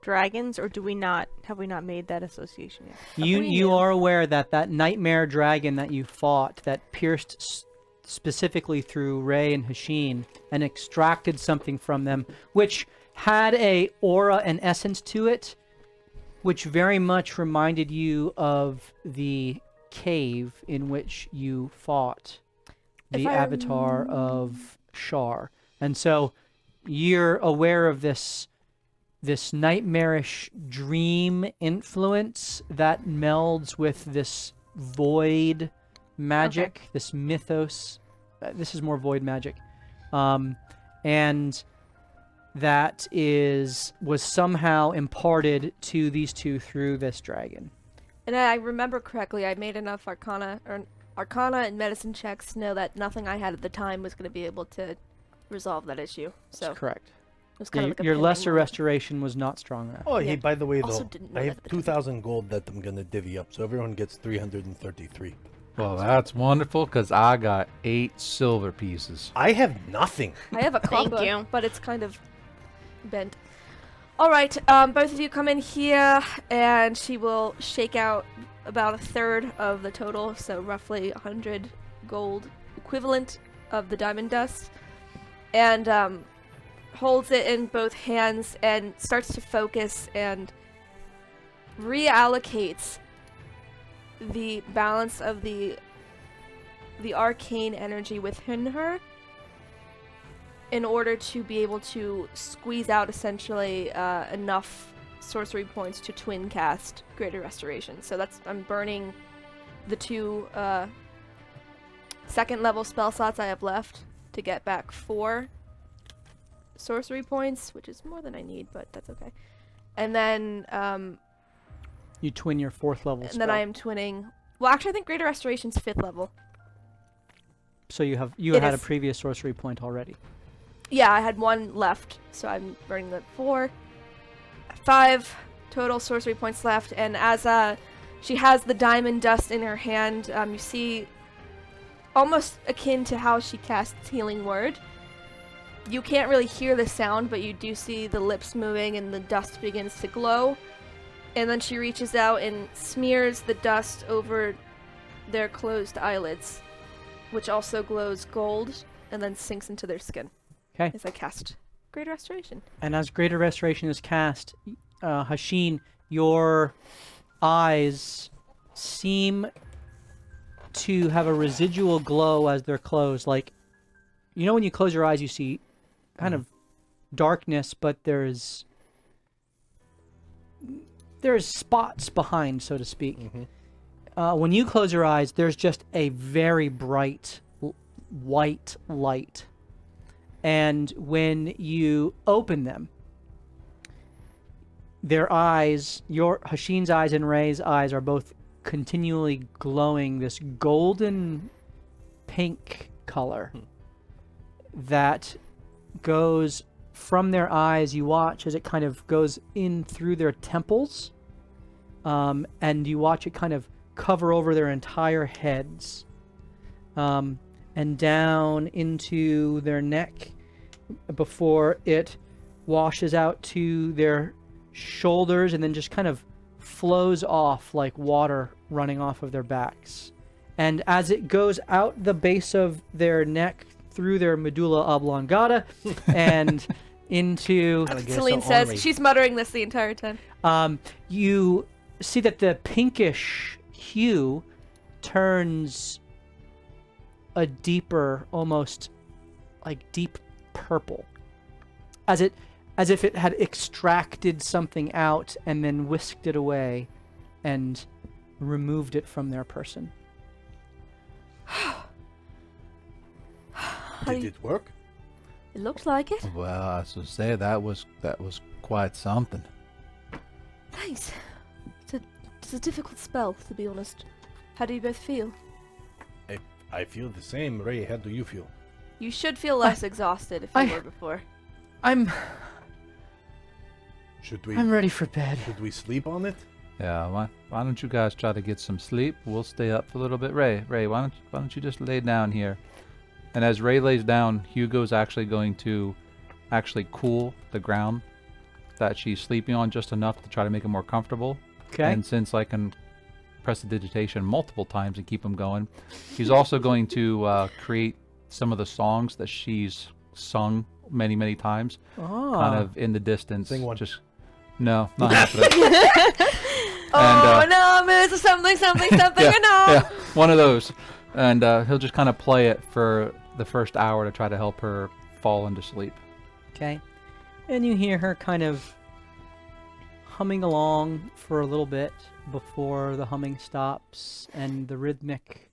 dragons, or do we not? Have we not made that association yet? You are aware that that nightmare dragon that you fought, that pierced specifically through Ray and Hasheen and extracted something from them, which had a aura and essence to it, which very much reminded you of the cave in which you fought If the I avatar of Shar. And so you're aware of this nightmarish dream influence that melds with this void magic, this mythos. This is more void magic. And that was somehow imparted to these two through this dragon. And I remember correctly, I made enough arcana and medicine checks to know that nothing I had at the time was going to be able to resolve that issue. So That's correct. it was kind of like a Your pending lesser one. restoration was not strong enough. Oh, Yeah. hey, by the way, Also though, didn't know I that have at the time. 2,000 gold that I'm going to divvy up, so everyone gets 333. Well, that's wonderful, because I got 8 silver pieces. I have nothing. I have a Thank copper, you. but it's kind of bent. All right, both of you come in here, and she will shake out about a third of the total, so roughly 100 gold equivalent of the diamond dust, and holds it in both hands and starts to focus and reallocates the balance of the arcane energy within her in order to be able to squeeze out essentially enough sorcery points to twin cast Greater Restoration. So I'm burning the 2 second level spell slots I have left to get back 4 sorcery points, which is more than I need, but that's okay. And then You twin your 4th level and spell. then I am twinning. Well, actually, I think Greater Restoration's 5th level. So you It had a is. previous sorcery point already. Yeah, I had 1 left, so I'm burning the 4. 5 total sorcery points left, and as she has the diamond dust in her hand, you see, almost akin to how she casts Healing Word. You can't really hear the sound, but you do see the lips moving and the dust begins to glow. And then she reaches out and smears the dust over their closed eyelids, which also glows gold, and then sinks into their skin. Okay. As I cast Greater Restoration. And as Greater Restoration is cast, Hashin, your eyes seem to have a residual glow as they're closed. Like, you know when you close your eyes, you see kind of darkness, but there's spots behind, so to speak. When you close your eyes, there's just a very bright white light. And when you open them, their eyes, Hashin's eyes and Ray's eyes, are both continually glowing this golden pink color that goes from their eyes. You watch as it kind of goes in through their temples, and you watch it kind of cover over their entire heads, and down into their neck before it washes out to their shoulders and then just kind of flows off like water running off of their backs. And as it goes out the base of their neck through their medulla oblongata and into... Celine says, she's muttering this the entire time. You see that the pinkish hue turns a deeper, almost like deep purple, as if it had extracted something out and then whisked it away and removed it from their person. Did it work? It looked like it. Well, I should say that was quite something. Thanks. It's a difficult spell, to be honest. How do you both feel? I feel the same. Ray, how do you feel? You should feel less exhausted if you were before. I'm Should ready for bed. we sleep on it? Yeah, why don't you guys try to get some sleep? We'll stay up for a little bit. Ray, why don't you just lay down here? And as Ray lays down, Hugo's actually going to cool the ground that she's sleeping on just enough to try to make it more comfortable. Okay. And since I can press the digitation multiple times and keep them going, he's also going to create some of the songs that she's sung many, many times, kind of in the distance. Sing one. Just no, not happening. Oh no, Miss something, yeah, no. yeah, one of those. And he'll just kind of play it for the first hour to try to help her fall into sleep. Okay. And you hear her kind of humming along for a little bit before the humming stops and the rhythmic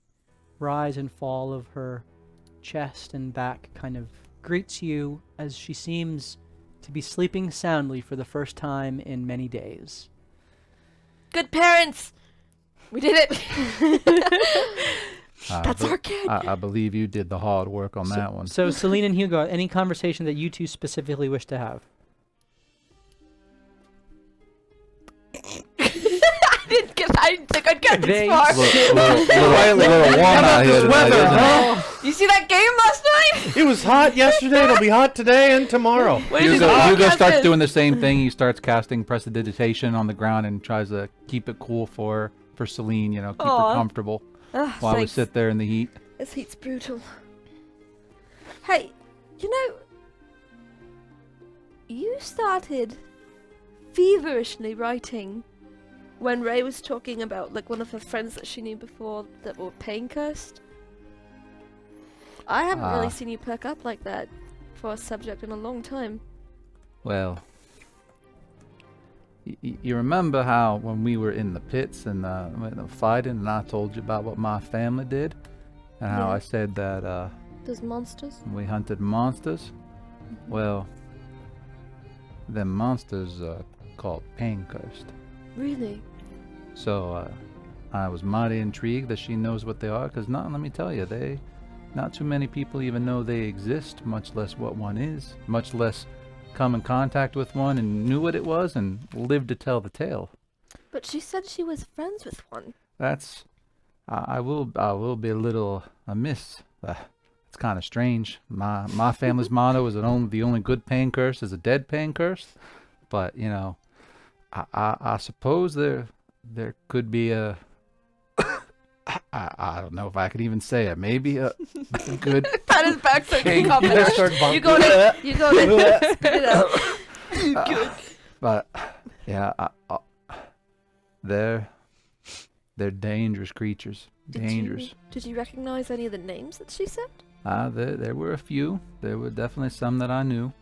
rise and fall of her chest and back kind of greets you as she seems to be sleeping soundly for the first time in many days. Good parents! We did it! That's our kid! I believe you did the hard work on that one. So, Celine and Hugo, any conversation that you two specifically wish to have? I didn't think I'd get They this far. Little warm out here tonight, isn't it? You see that game last night? It was hot yesterday. It'll be hot today and tomorrow. Hugo starts doing the same thing. He starts casting prestidigitation on the ground and tries to keep it cool for Celine, keep her comfortable while we sit there in the heat. This heat's brutal. Hey, you started feverishly writing when Ray was talking about one of her friends that she knew before that were pain cursed. I haven't really seen you perk up like that. for a subject in a long time. Well, you remember how when we were in the pits and fighting, and I told you about what my family did, and how Yeah. I said that Those monsters? we hunted monsters? Well, them monsters are called pain cursed. Really? So I was mighty intrigued that she knows what they are, because let me tell you, not too many people even know they exist, much less what one is, much less come in contact with one and knew what it was and lived to tell the tale. But she said she was friends with one. That's I will be a little amiss. It's kind of strange. My family's motto is that the only good pain curse is a dead pain curse, but I suppose there could be a I don't know if I could even say it. Maybe a good. Pat his back so he Hey, can cough You it guys out. start You go to spit it out. But yeah, they're dangerous creatures. Dangerous. Did you recognize any of the names that she said? There were a few. There were definitely some that I knew,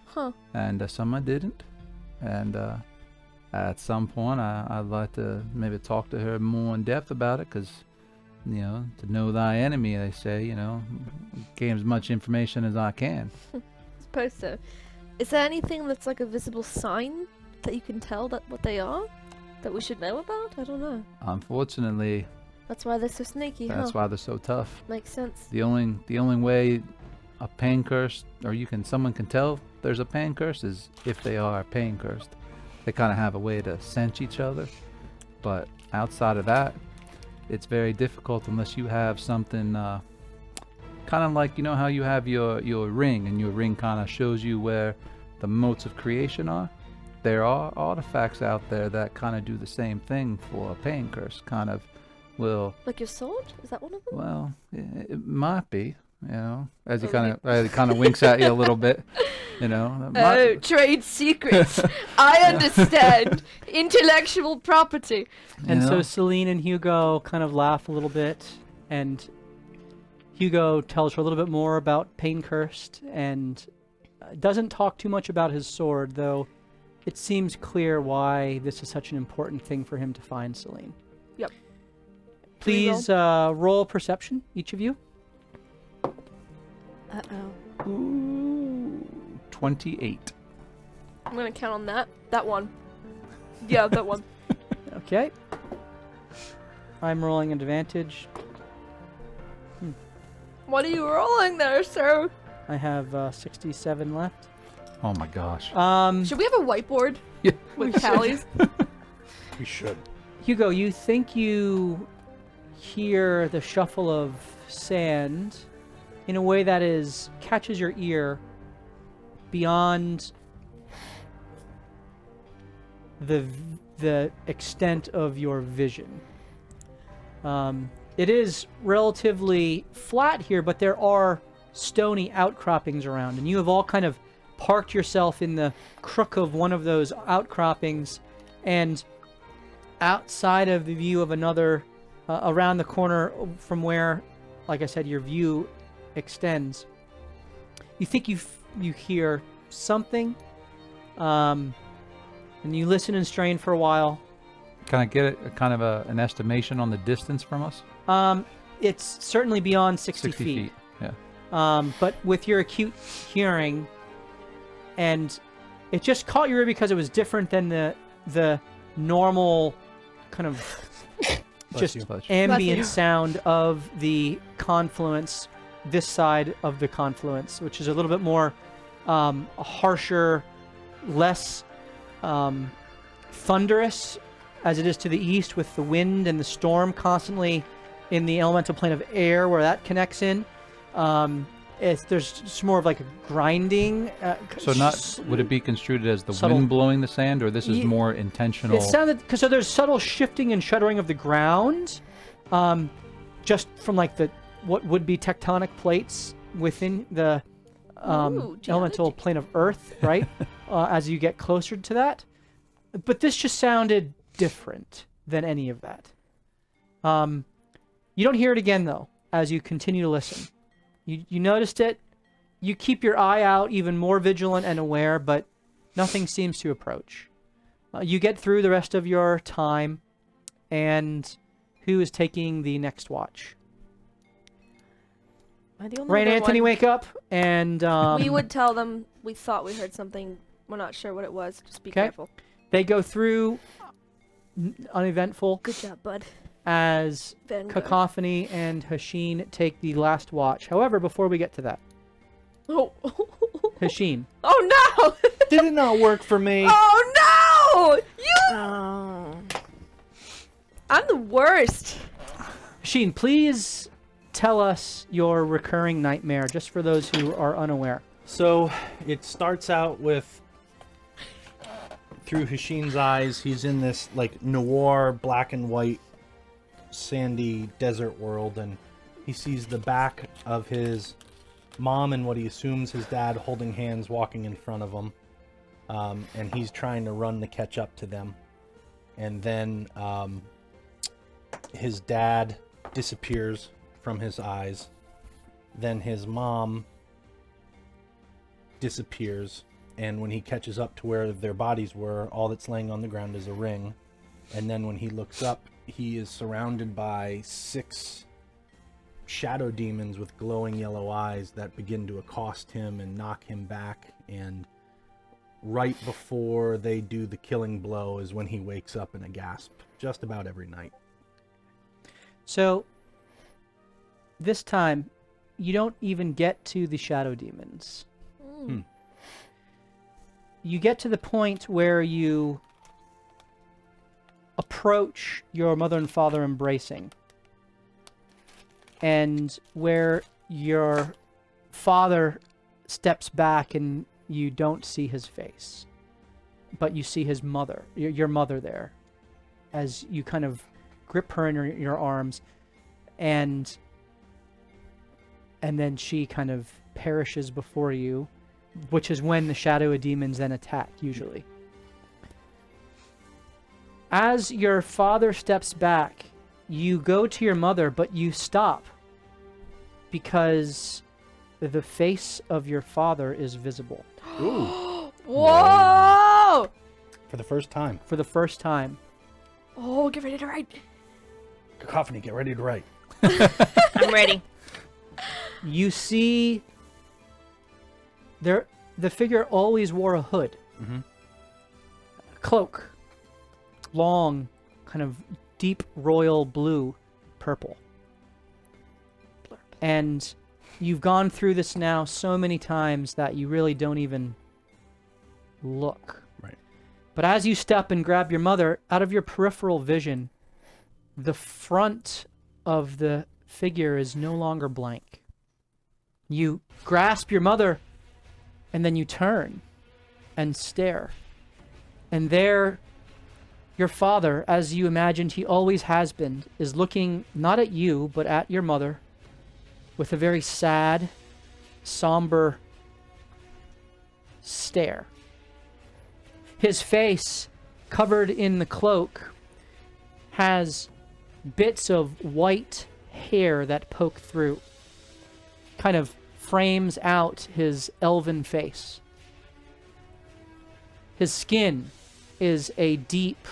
Huh. and some I didn't. And at some point, I'd like to maybe talk to her more in depth about it, because to know thy enemy, they say. Gain as much information as I can. Suppose so. Is there anything that's like a visible sign that you can tell that what they are? That we should know about? I don't know. Unfortunately, That's why they're so sneaky, that's huh? why they're so tough. Makes sense. The only way a pain curse, or someone can tell there's a pain curse, is if they are pain cursed. They kind of have a way to sense each other, but outside of that, it's very difficult unless you have something kind of like how you have your ring, and your ring kind of shows you where the motes of creation are. There are artifacts out there that kind of do the same thing for a pain curse. Kind of will. Like your sword? Is that one of them? Well, it might be. As he Okay. kind of winks at you a little bit. That Oh, might- trade secrets. I understand. Intellectual property. And you so know? Celine and Hugo kind of laugh a little bit, and Hugo tells her a little bit more about Pain Cursed, and doesn't talk too much about his sword, though it seems clear why this is such an important thing for him to find Celine. Yep. Please roll perception, each of you. Uh-oh. Ooh, 28. I'm gonna count on that. That one. Yeah, that one. Okay. I'm rolling advantage. What are you rolling there, sir? I have 67 left. Oh my gosh. Should we have a whiteboard Yeah. with tallies? We should. Hugo, you think you hear the shuffle of sand in a way that catches your ear beyond the extent of your vision. It is relatively flat here, but there are stony outcroppings around, and you have all kind of parked yourself in the crook of one of those outcroppings, and outside of the view of another, around the corner from where, like I said, your view extends, you think you hear something, and you listen and strain for a while. Can I get an estimation on the distance from us? It's certainly beyond 60 feet. Yeah. But with your acute hearing, and it just caught your ear because it was different than the normal kind of just you. Bless you. ambient you. sound of the confluence, this side of the confluence, which is a little bit more harsher, less thunderous as it is to the east, with the wind and the storm constantly in the elemental plane of air where that connects in. There's just more of like a grinding. So would it be construed as the Subtle. wind blowing the sand, or this is Ye- more intentional? It sounded because so there's subtle shifting and shuddering of the ground, just from like what would be tectonic plates within the Ooh, elemental geology. plane of Earth, right? As you get closer to that, but this just sounded different than any of that. You don't hear it again though, as you continue to listen. You noticed it, You keep your eye out, even more vigilant and aware, but nothing seems to approach. You get through the rest of your time, and who is taking the next watch? Am I the only Ray and other Anthony one? wake up, and we would tell them we thought we heard something. We're not sure what it was. Just be 'Kay. careful. they go through uneventful Good job, bud. as Vanguard. Cacophony and Hasheen take the last watch. However, before we get to that, Oh. Hasheen, Oh no! Did it not work for me? Oh no! You! Oh. I'm the worst. Hasheen, please tell us your recurring nightmare, just for those who are unaware. So it starts out with, through Hasheen's eyes, he's in this like noir, black and white, sandy desert world, and he sees the back of his mom and what he assumes his dad holding hands walking in front of him, and he's trying to run to catch up to them. And then his dad disappears from his eyes. Then his mom disappears, and when he catches up to where their bodies were, all that's laying on the ground is a ring. And then when he looks up, he is surrounded by 6 shadow demons with glowing yellow eyes that begin to accost him and knock him back. And right before they do the killing blow is when he wakes up in a gasp, just about every night. So, this time, you don't even get to the shadow demons. You get to the point where you approach your mother and father embracing, and where your father steps back and you don't see his face, but you see his mother, your mother there, as you kind of grip her in your arms, and then she kind of perishes before you, which is when the shadow of demons then attack, usually. As your father steps back, you go to your mother, but you stop because the face of your father is visible Ooh, Whoa! for the first time. for the first time. Oh, get ready to write. Cacophony, get ready to write. I'm ready. You see the figure always wore a hood, Mhm. a cloak, long, kind of deep royal blue, purple. And you've gone through this now so many times that you really don't even look. Right. But as you step and grab your mother, out of your peripheral vision, the front of the figure is no longer blank. You grasp your mother, and then you turn and stare. And there, your father, as you imagined he always has been, is looking not at you, but at your mother, with a very sad, somber stare. His face, covered in the cloak, has bits of white hair that poke through, kind of frames out his elven face. His skin is a deep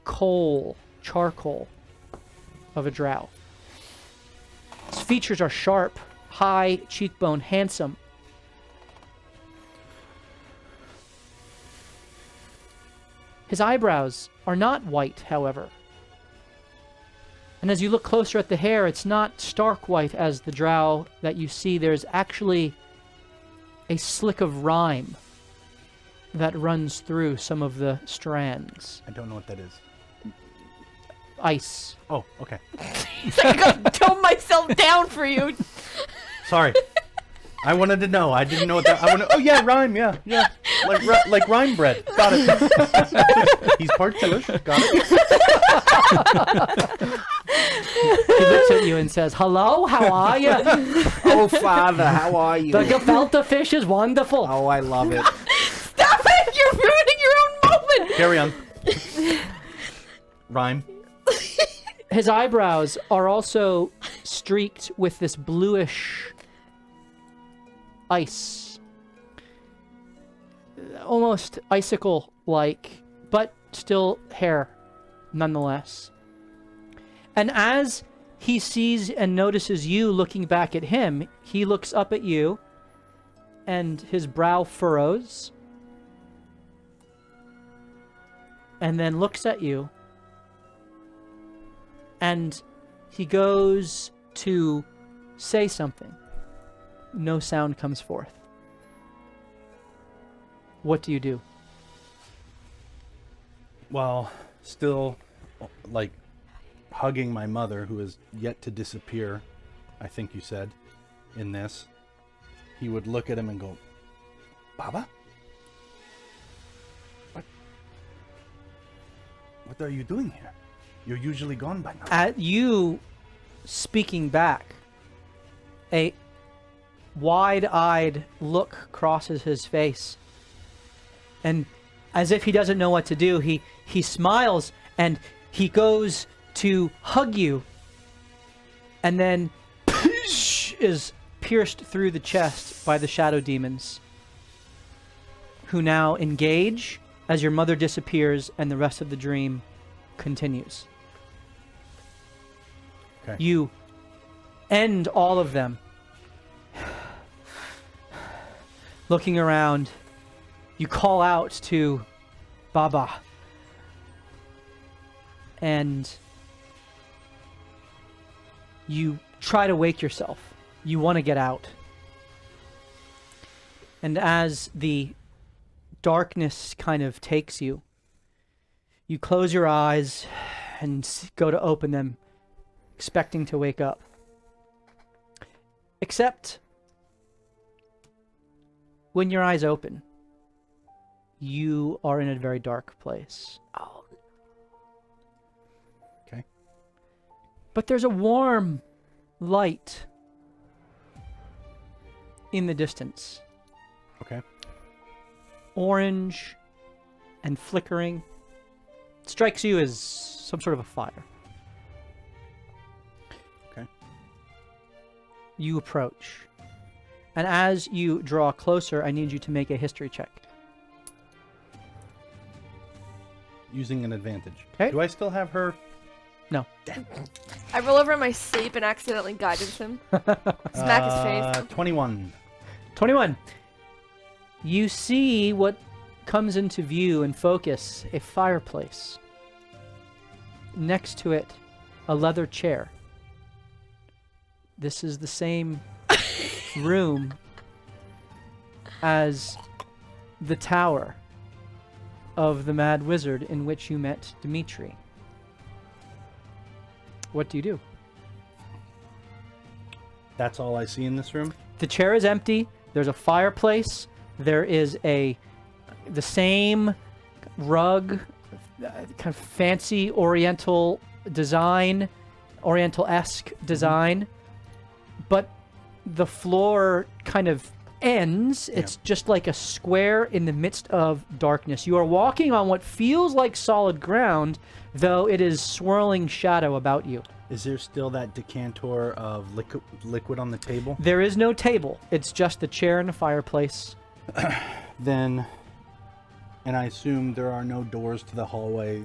charcoal of a drow. His features are sharp, high cheekbone, handsome. His eyebrows are not white, however. And as you look closer at the hair, it's not stark white as the drow that you see. There's actually a slick of rime that runs through some of the strands. I don't know what that is. Ice. Oh, okay. I gotta tone myself down for you. Sorry. I wanted to know. I didn't know what that. Oh yeah, rhyme. Yeah. Like rhyme bread. Got it. He's part Jewish. Got it. He looks at you and says, "Hello, how are you? Oh, Father, how are you? The gefilte fish is wonderful." Oh, I love it. Stop it! You're ruining your own moment. Carry on. Rhyme. His eyebrows are also streaked with this bluish ice. Almost icicle-like, but still hair, nonetheless. And as he sees and notices you looking back at him, he looks up at you, and his brow furrows, and then looks at you, and he goes to say something. No sound comes forth. What do you do? While still, like, hugging my mother, who is yet to disappear, I think you said, in this, he would look at him and go, Baba? What are you doing here? You're usually gone by now. At you speaking back, a wide-eyed look crosses his face. And as if he doesn't know what to do, he smiles and he goes to hug you. And then is pierced through the chest by the shadow demons, who now engage as your mother disappears and the rest of the dream continues. Okay. You end all of them. Looking around, you call out to Baba. And you try to wake yourself. You want to get out. And as the darkness kind of takes you, you close your eyes and go to open them, expecting to wake up. Except when your eyes open, you are in a very dark place. Oh. Okay. But there's a warm light in the distance. Okay. Orange and flickering. It strikes you as some sort of a fire. Okay. You approach. And as you draw closer, I need you to make a history check. Using an advantage. Okay. Do I still have her? No. I roll over in my sleep and accidentally guidance him. Smack his face. 21. 21. You see what comes into view and focus, a fireplace. Next to it, a leather chair. This is the same room as the tower of the Mad Wizard in which you met Dimitri. What do you do? That's all I see in this room? The chair is empty. There's a fireplace. There is the same rug, kind of fancy Oriental design, Oriental-esque design, but the floor kind of ends. It's just like a square in the midst of darkness. You are walking on what feels like solid ground, though it is swirling shadow about you. Is there still that decanter of liquid on the table? There is no table. It's just the chair and the fireplace. Then, and I assume there are no doors to the hallway.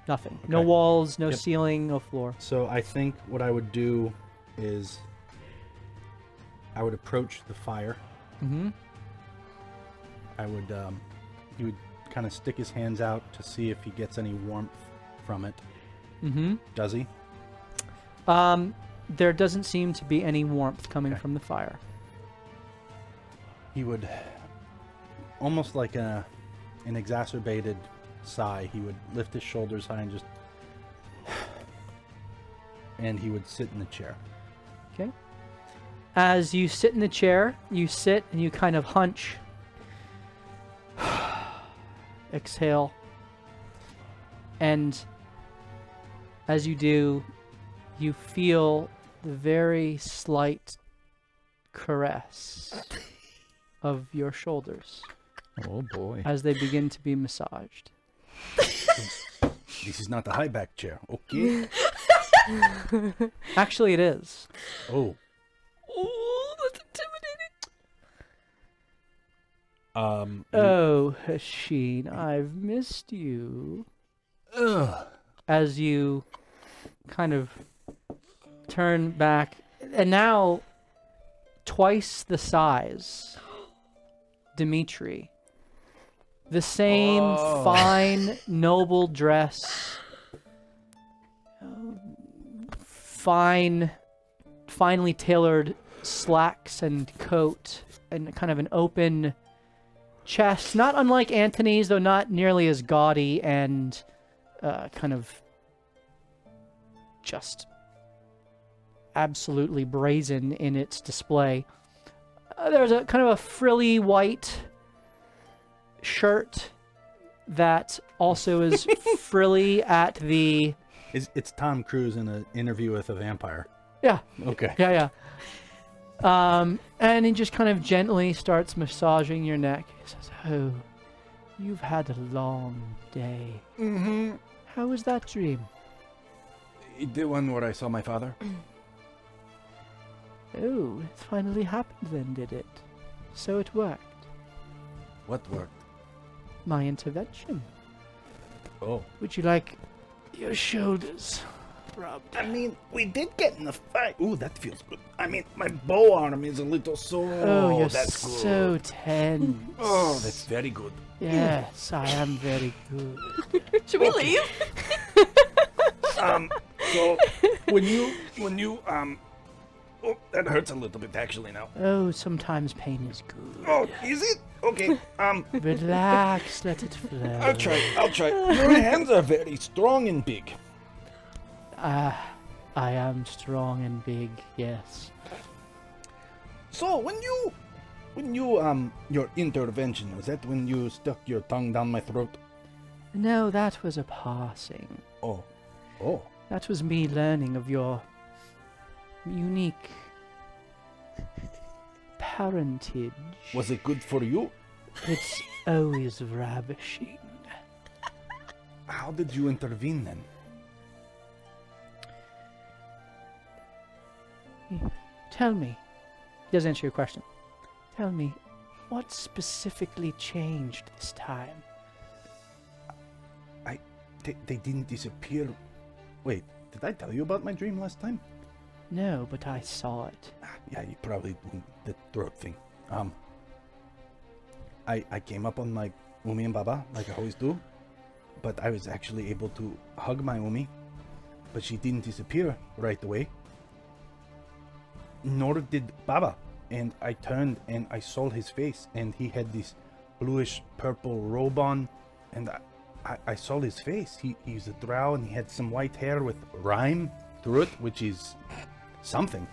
Nothing. Okay. No walls, no Yep. ceiling, no floor. So I think what I would do is I would approach the fire. Mm-hmm. I would, he would kind of stick his hands out to see if he gets any warmth from it. Mm-hmm. Does he? There doesn't seem to be any warmth coming Okay. from the fire. He would, almost like an exacerbated sigh, he would lift his shoulders high and just, and he would sit in the chair. Okay. As you sit in the chair, you sit and you kind of hunch. Exhale. And as you do, you feel the very slight caress of your shoulders Oh boy. as they begin to be massaged. This is not a high back chair, okay? Actually, it is. Oh, Oh, that's intimidating. Oh, Hasheen, I've missed you. Ugh. As you kind of turn back, and now twice the size, Dimitri. The same fine, noble dress, finely tailored slacks and coat, and kind of an open chest, not unlike Antony's, though not nearly as gaudy and kind of just absolutely brazen in its display. There's a kind of a frilly white shirt that also is frilly at the... It's Tom Cruise in an interview with a vampire. Yeah. Okay. Yeah. And he just kind of gently starts massaging your neck. He says, "Oh, you've had a long day. Mm-hmm. How was that dream?" The one where I saw my father? Oh, it finally happened then, did it? So it worked. What worked? My intervention. Oh. Would you like your shoulders rubbed? I mean, we did get in a fight. Ooh, that feels good. I mean, my bow arm is a little sore. Oh, you're that's good. so tense. Oh, that's very good. Yes, I am very good. Should we leave? So when you oh, that hurts a little bit actually now. Oh, sometimes pain is good. Oh, is it? Okay. Relax, let it flow. I'll try. Your hands are very strong and big. I am strong and big, yes. So when you your intervention, was that when you stuck your tongue down my throat? No, that was a passing. Oh. That was me learning of your unique parentage. Was it good for you? It's always ravishing. How did you intervene then? Tell me. He doesn't answer your question. Tell me, what specifically changed this time? They didn't disappear. Wait, did I tell you about my dream last time? No, but I saw it. Yeah, you probably the throat thing. I came up on my Umi and Baba like I always do, but I was actually able to hug my Umi, but she didn't disappear right away. Nor did Baba, and I turned and I saw his face, and he had this bluish purple robe on, and I saw his face. He's a drow and he had some white hair with rime through it, which is something.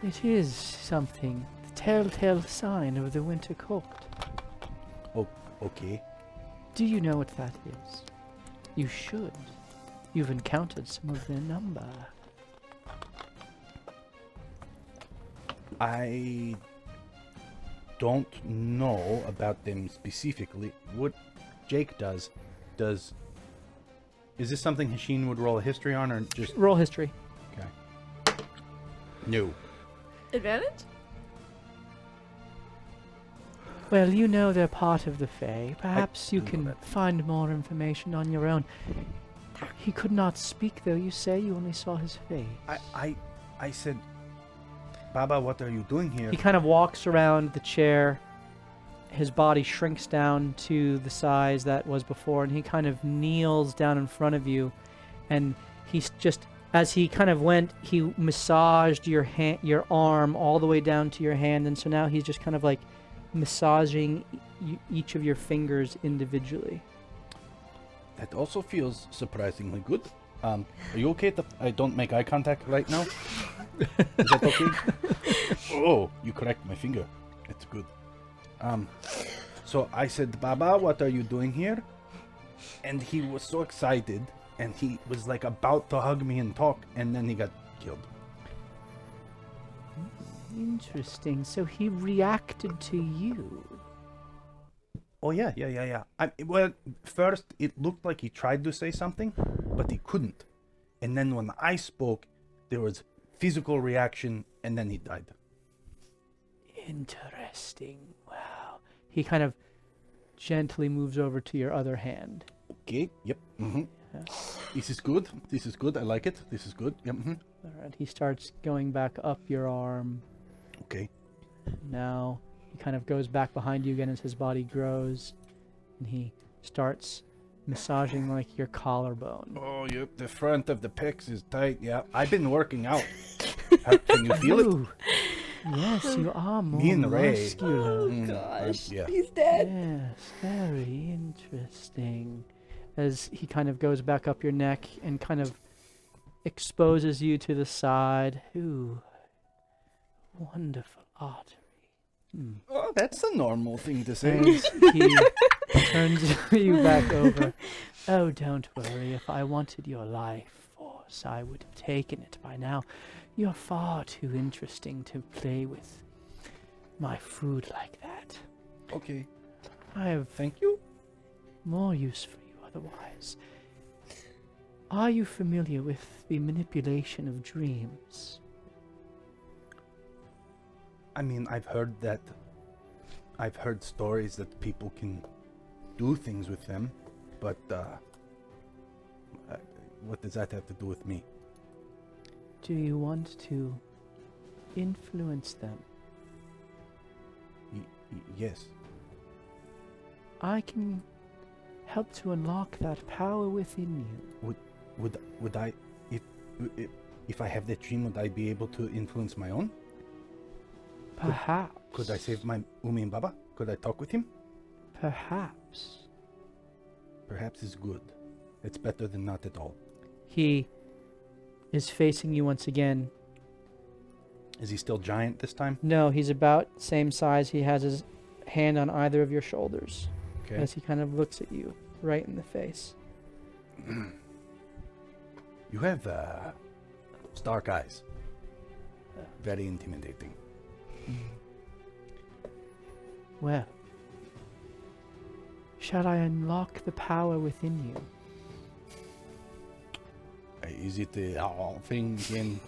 It is something. The telltale sign of the winter cold. Oh, okay. Do you know what that is? You should. You've encountered some of their number. I don't know about them specifically. What Jake does, is this something Hasheen would roll a history on, or just... Roll history. Okay. No. Advantage? Well, you know they're part of the Fae. Perhaps you know can that. find more information on your own. He could not speak, though. You say you only saw his face. I said, Baba, what are you doing here? He kind of walks around the chair. His body shrinks down to the size that was before, and he kind of kneels down in front of you. And he's just, as he kind of went, he massaged your your arm all the way down to your hand, and so now he's just kind of like massaging each of your fingers individually. That also feels surprisingly good. Are you okay if I don't make eye contact right now? Is that okay? Oh, you cracked my finger. It's good. So I said, Baba, what are you doing here? And he was so excited, and he was like about to hug me and talk, and then he got killed. Interesting. So he reacted to you. Oh, yeah. Well, first, it looked like he tried to say something, but he couldn't. And then when I spoke, there was physical reaction, and then he died. Interesting. Wow. He kind of gently moves over to your other hand. Okay. Yep. Mm-hmm. This is good. This is good. I like it. This is good. Yep. Mm-hmm. All right, he starts going back up your arm. Okay. Now he kind of goes back behind you again as his body grows, and he starts massaging like your collarbone. Oh, yep. The front of the pecs is tight. Yeah. I've been working out. Can you feel it? Ooh, yes, you are more Me and Ray. muscular. Gosh, yeah. he's dead. Yes, very interesting. As he kind of goes back up your neck and kind of exposes you to the side. Ooh, wonderful artery. Oh, that's a normal thing to say. As he turns you back over. Oh, don't worry. If I wanted your life force, I would have taken it by now. You're far too interesting to play with my food like that. Okay. I have Thank you. more use for you otherwise. Are you familiar with the manipulation of dreams? I mean, I've heard stories that people can do things with them, but what does that have to do with me? Do you want to influence them? Yes. I can help to unlock that power within you. Would I, if I have that dream, would I be able to influence my own? Perhaps. Could I save my Umi and Baba? Could I talk with him? Perhaps. Perhaps it's good. It's better than not at all. He is facing you once again. Is he still giant this time? No, he's about same size. He has his hand on either of your shoulders Okay. as he kind of looks at you right in the face. You have stark eyes. Very intimidating. Well, shall I unlock the power within you? Is it the thing again?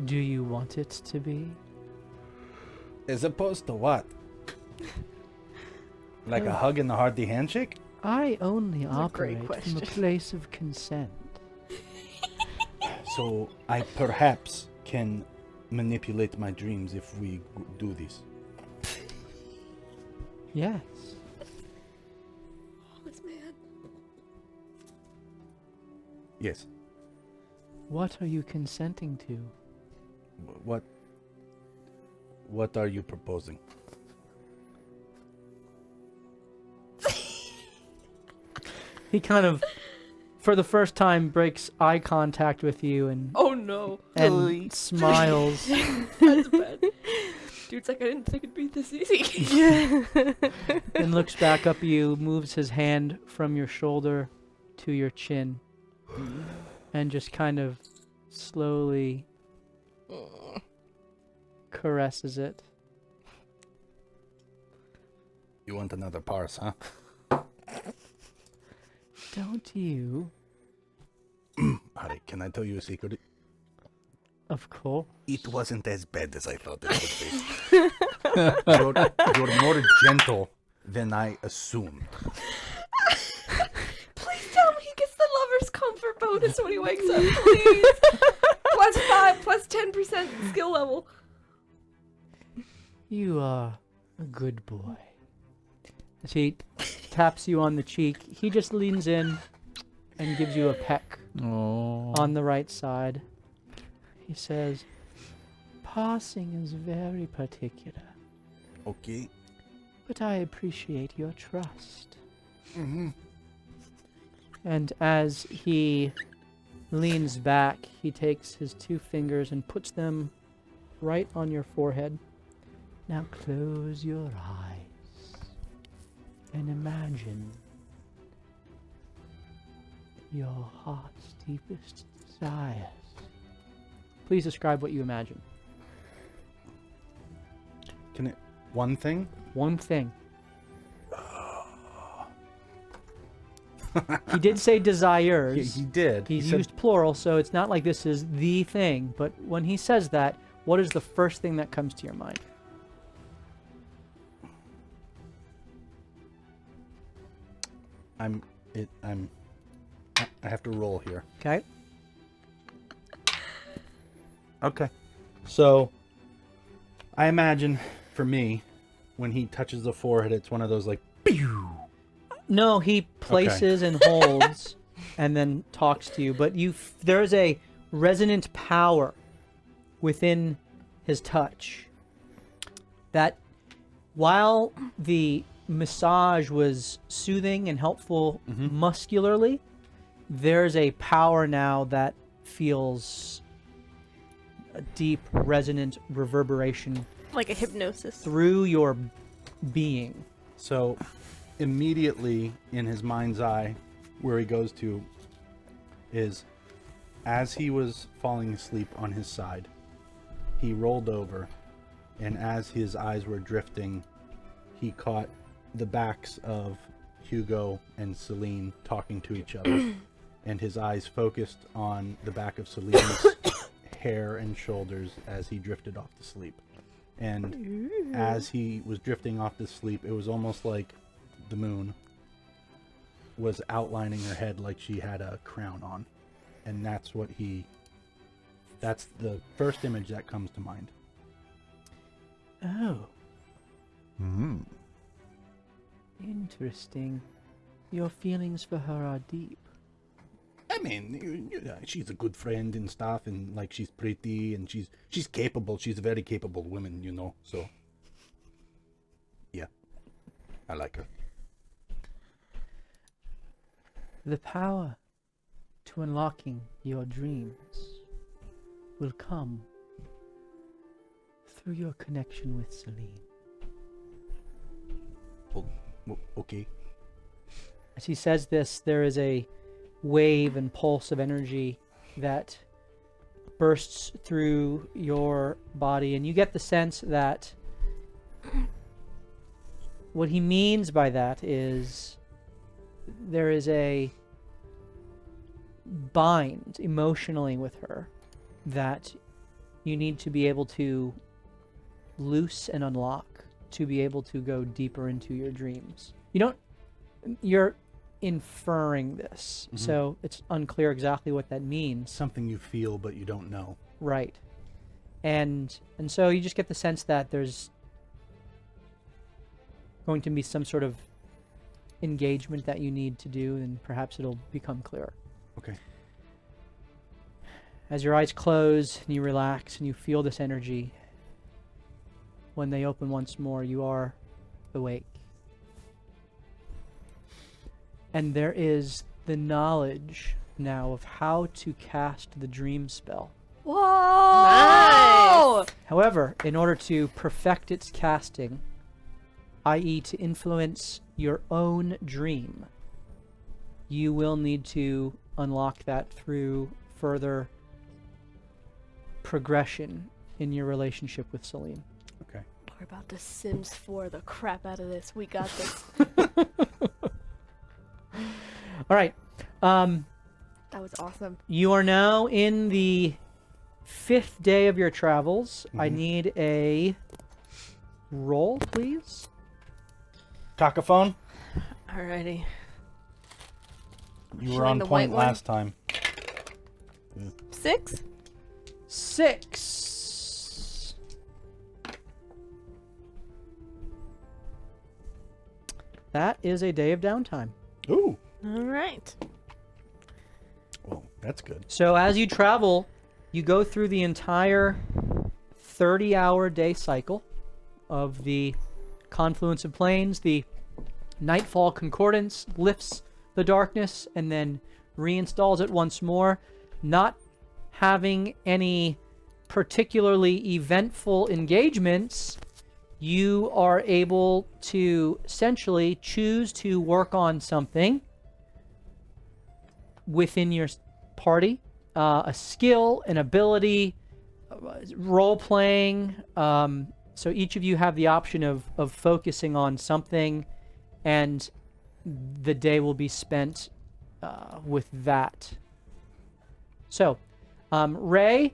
Do you want it to be? As opposed to what? Like a hug and a hearty handshake? I only That's a great operate from a question. place of consent. So I perhaps can manipulate my dreams if we do this. Yes. Oh, this man. Yes. What are you consenting to? What are you proposing? He kind of, for the first time, breaks eye contact with you and Oh no. and smiles. That's bad. Dude's like, I didn't think it'd be this easy. and looks back up at you, moves his hand from your shoulder to your chin, and just kind of slowly caresses it. You want another parse, huh? Don't you? Alright, can I tell you a secret? Of course. It wasn't as bad as I thought it would be. You're more gentle than I assumed. Please tell me he gets the lover's comfort bonus when he wakes up, please. +5, +10% skill level. You are a good boy. As he taps you on the cheek, he just leans in and gives you a peck Oh. on the right side. He says, "Parsing is very particular, Okay. but I appreciate your trust." Mm-hmm. And as he leans back, he takes his two fingers and puts them right on your forehead. Now close your eyes and imagine your heart's deepest desires. Please describe what you imagine. Can it... One thing? One thing. He did say desires. He did. He's He said- used plural, so it's not like this is the thing. But when he says that, what is the first thing that comes to your mind? I have to roll here. Okay. Okay. So, I imagine, for me, when he touches the forehead, it's one of those like, pew! No, he places and holds and then talks to you, but there's a resonant power within his touch that while the massage was soothing and helpful muscularly, there's a power now that feels a deep resonant reverberation Like a hypnosis. through your being. So, immediately in his mind's eye, where he goes to is, as he was falling asleep on his side, he rolled over, and as his eyes were drifting, he caught the backs of Hugo and Celine talking to each other, and his eyes focused on the back of Celine's hair and shoulders as he drifted off to sleep. And as he was drifting off to sleep, it was almost like the moon was outlining her head like she had a crown on. And that's the first image that comes to mind. Oh. Interesting. Your feelings for her are deep. I mean, she's a good friend and stuff, and like she's pretty, and she's capable. She's a very capable woman, so yeah, I like her. The power to unlocking your dreams will come through your connection with Celine. Okay. As he says this, there is a wave and pulse of energy that bursts through your body, and you get the sense that what he means by that is there is a bind emotionally with her that you need to be able to loose and unlock to be able to go deeper into your dreams. You're inferring this, so it's unclear exactly what that means. Something you feel but you don't know. Right. And so you just get the sense that there's going to be some sort of engagement that you need to do, and perhaps it'll become clearer. Okay. As your eyes close and you relax and you feel this energy, when they open once more, you are awake. And there is the knowledge now of how to cast the dream spell. Whoa! Nice. However, in order to perfect its casting, i.e. to influence your own dream, you will need to unlock that through further progression in your relationship with Celine. Okay. We're about to Sims 4 the crap out of this. We got this. All right. That was awesome. You are now in the 5th day of your travels. I need a roll, please. Cacophone? Alrighty. You were Showing on the white point one? last time. 6? 6. That is a day of downtime. Ooh. Alright. Well, that's good. So as you travel, you go through the entire 30-hour day cycle of the confluence of planes. The nightfall concordance lifts the darkness and then reinstalls it once more, not having any particularly eventful engagements. You are able to essentially choose to work on something within your party, a skill, an ability, role-playing. So each of you have the option of focusing on something, and the day will be spent with that. So, Ray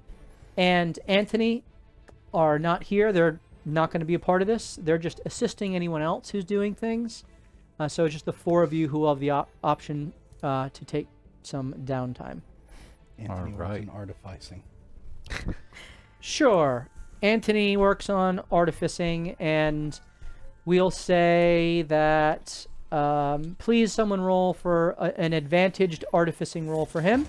and Anthony are not here. They're not going to be a part of this. They're just assisting anyone else who's doing things. So it's just the 4 of you who will have the option to take some downtime. Anthony works Alright. in artificing. Sure. Anthony works on artificing, and we'll say that please someone roll for an advantaged artificing roll for him.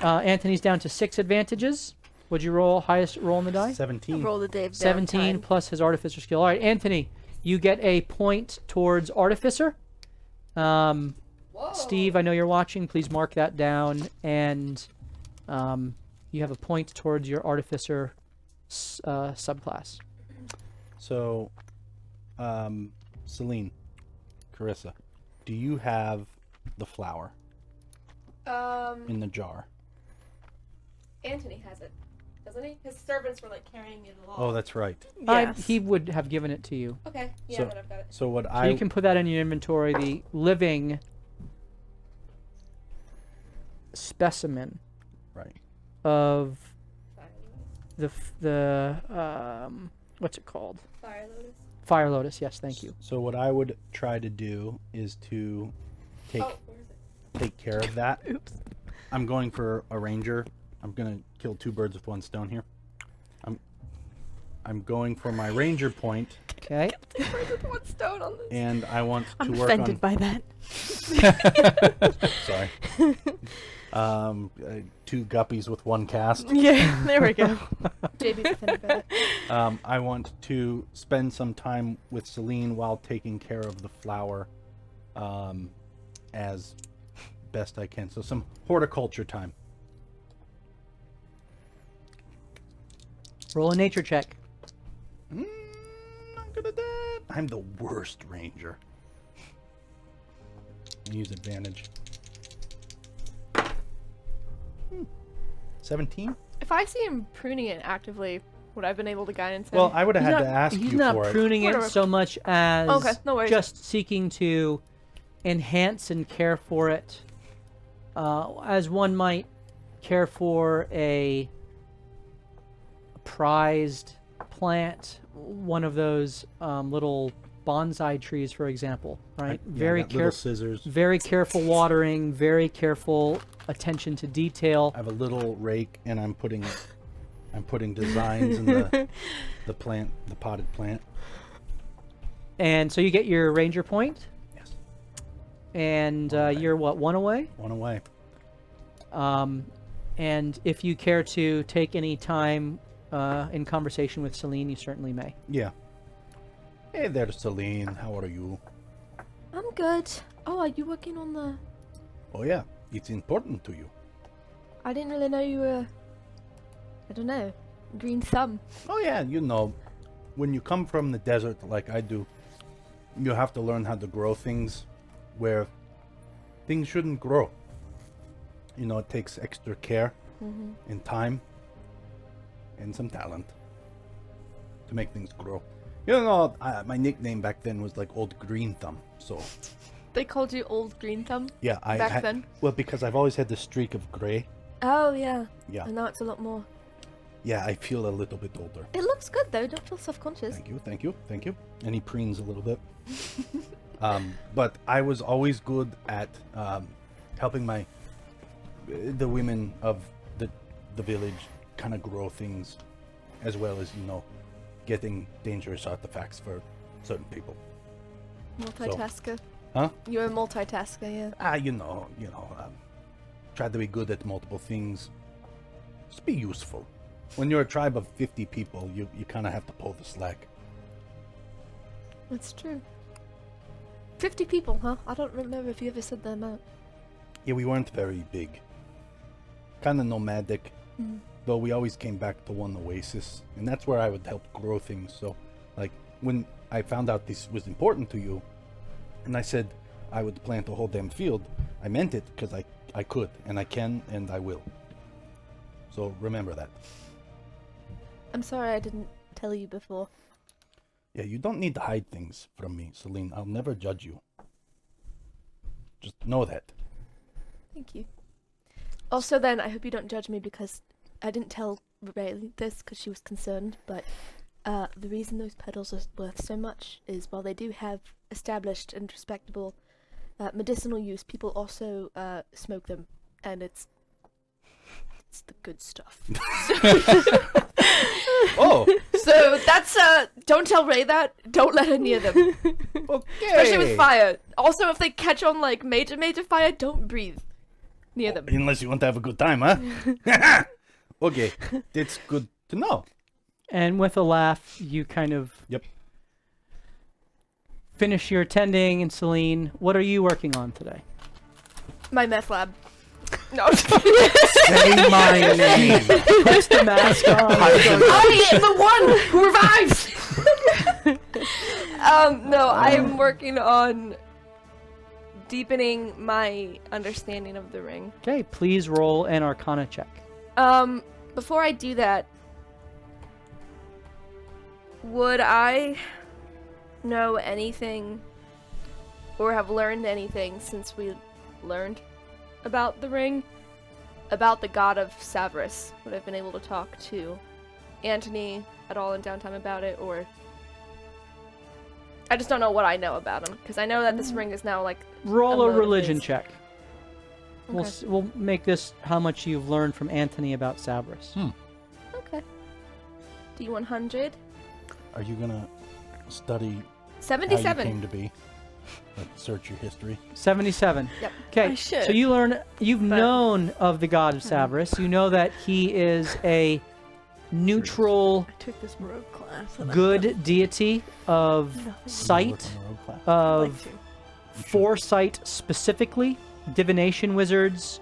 Anthony's down to 6 advantages. Would you roll highest roll on the die? 17. Roll the Dave 17 downtime. plus his artificer skill. All right, Anthony, you get a point towards artificer. Steve, I know you're watching. Please mark that down, and you have a point towards your artificer subclass. So, Celine, Carissa, do you have the flour in the jar? Anthony has it, doesn't he? His servants were like carrying it along. Oh, that's right. Yes. He would have given it to you. Okay, yeah, So- then I've got it. So what So you can put that in your inventory. The living specimen right. of the what's it called? Fire lotus. Fire lotus. Yes, thank you. So what I would try to do is to take Oh, where is it? take care of that. Oops. I'm going for a ranger. I'm gonna kill 2 birds with 1 stone here. I'm going for my ranger point, Okay. With 1 stone on this. and I want to I'm work offended on. by that. Sorry. 2 guppies with 1 cast. Yeah, there we go. JB's offended by it. I want to spend some time with Celine while taking care of the flower, as best I can. So some horticulture time. Roll a nature check. Not good at that. I'm the worst ranger. Use advantage. 17? If I see him pruning it actively, would I have been able to guidance him? Well, I would have had He's to not- ask he's you not for it. pruning it Whatever. so much as Okay, no worries. just seeking to enhance and care for it, as one might care for a prized plant, one of those little bonsai trees, for example. Right? Very little careful. scissors. Very careful watering, very careful attention to detail. I have a little rake, and I'm putting designs in the plant, the potted plant. And so you get your ranger point, Yes. and Okay. you're what, 1 away? 1 away. And if you care to take any time in conversation with Celine, you certainly may. Yeah. Hey there, Celine. How are you? I'm good. Oh, are you working on the... Oh yeah, it's important to you. I didn't really know you were... I don't know. Green thumb. Oh yeah, you know, when you come from the desert like I do, you have to learn how to grow things where things shouldn't grow. You know, it takes extra care and time and some talent to make things grow. You know, my nickname back then was like Old Green Thumb. So They called you Old Green Thumb? yeah, I Back had, then? well, because I've always had the streak of gray. Oh, yeah. Yeah, And now it's a lot more. yeah, I feel a little bit older. It looks good, though. Don't feel self-conscious. Thank you, thank you, thank you. And he preens a little bit. But I was always good at helping the women of the village kind of grow things, as well as, you know, getting dangerous artifacts for certain people. Multitasker. Huh? You're a multitasker, yeah. You know, try to be good at multiple things. Just be useful. When you're a tribe of 50 people, you kind of have to pull the slack. That's true. 50 people, huh? I don't remember if you ever said the amount. Yeah, we weren't very big. Kind of nomadic. Mm. Though we always came back to one oasis. And that's where I would help grow things. So, like, when I found out this was important to you, and I said I would plant a whole damn field, I meant it because I could, and I can, and I will. So, remember that. I'm sorry I didn't tell you before. Yeah, you don't need to hide things from me, Celine. I'll never judge you. Just know that. Thank you. Also then, I hope you don't judge me because I didn't tell Ray this because she was concerned, but The reason those petals are worth so much is while they do have established and respectable medicinal use, people also smoke them, and it's the good stuff. Oh, So that's don't tell Ray that. Don't let her near them, okay. especially with fire. Also, if they catch on like major fire, don't breathe near them. Unless you want to have a good time, huh? Okay, that's good to know. And with a laugh, you kind of Yep. finish your attending. And Celine, what are you working on today? My meth lab. No. Say my name. Puts the mask on. I am the one who revives. No, I'm working on deepening my understanding of the ring. Okay, please roll an Arcana check. Before I do that, would I know anything or have learned anything since we learned about the ring, about the god of Savras? Would I have been able to talk to Antony at all in downtime about it, or I just don't know what I know about him, because I know that this ring is now like Roll a mote of religion his. check. We'll, Okay. we'll make this how much you've learned from Antony about Savras. Okay. D100. Are you gonna study how you 77. came to be? Like, search your history. 77. Yep. Okay, I should, so you've but- known of the god of Savras. You know that he is a neutral, I took this rogue class. and I good deity of Nothing. sight, You work in the road class? would like of to. foresight specifically. Divination wizards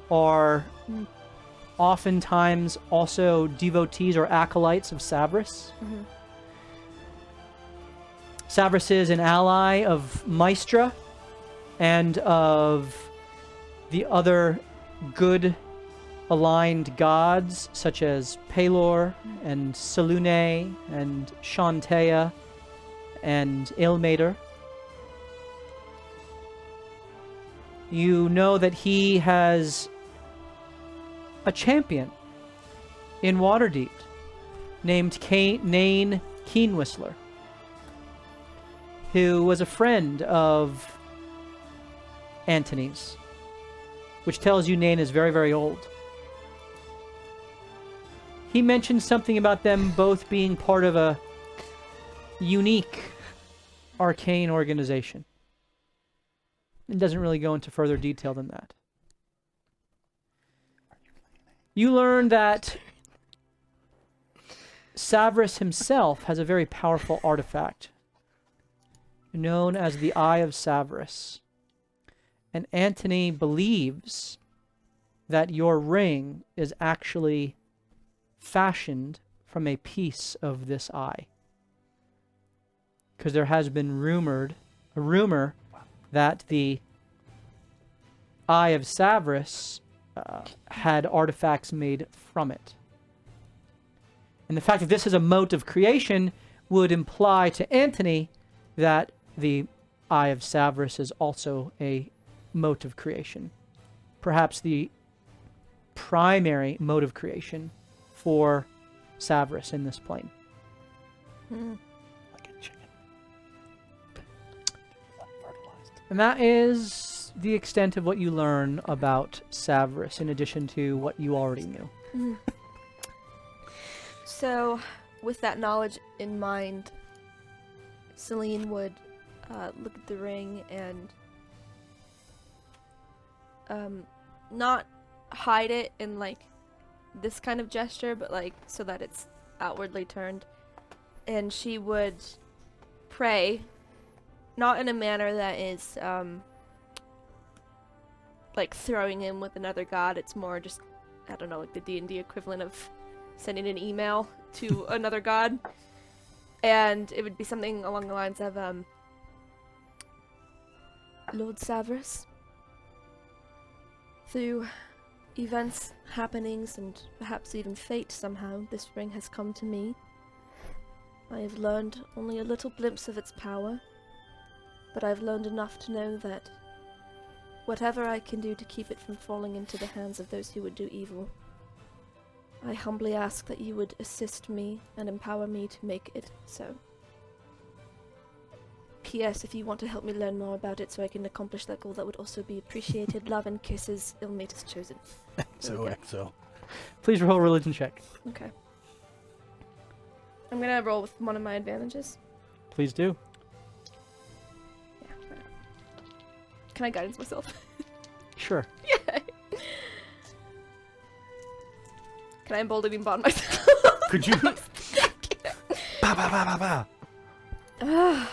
are oftentimes also devotees or acolytes of Savras. Mhm. Savras is an ally of Maestra and of the other good aligned gods such as Pelor and Selune and Shantea and Ilmater. You know that he has a champion in Waterdeep named Nain Keenwhistler, who was a friend of Antony's, which tells you Nain is very, very old. He mentioned something about them both being part of a unique arcane organization. It doesn't really go into further detail than that. You learn that Savras himself has a very powerful artifact known as the Eye of Savras. And Antony believes that your ring is actually fashioned from a piece of this eye. Because there has been a rumor that the Eye of Savras had artifacts made from it. And the fact that this is a mote of creation would imply to Antony that the Eye of Savras is also a mote of creation. Perhaps the primary mode of creation for Savras in this plane. Like a chicken. Unfertilized. And that is the extent of what you learn about Savras, in addition to what you already knew. So, with that knowledge in mind, Celine would look at the ring and not hide it in like this kind of gesture, but like so that it's outwardly turned. And she would pray, not in a manner that is like throwing in with another god. It's more just, I don't know, like the D&D equivalent of sending an email to another god. And it would be something along the lines of, Lord Savras, through events, happenings, and perhaps even fate somehow, this ring has come to me. I have learned only a little glimpse of its power, but I've learned enough to know that whatever I can do to keep it from falling into the hands of those who would do evil, I humbly ask that you would assist me and empower me to make it so. P.S. If you want to help me learn more about it so I can accomplish that goal, that would also be appreciated. Love and kisses. Illmate is chosen. XOXO. Please roll a religion check. Okay. I'm gonna roll with one of my advantages. Please do. Yeah. Can I guidance myself? Sure. Yeah. Can I embolden and bond myself? Could you? Ba ba ba ba ba.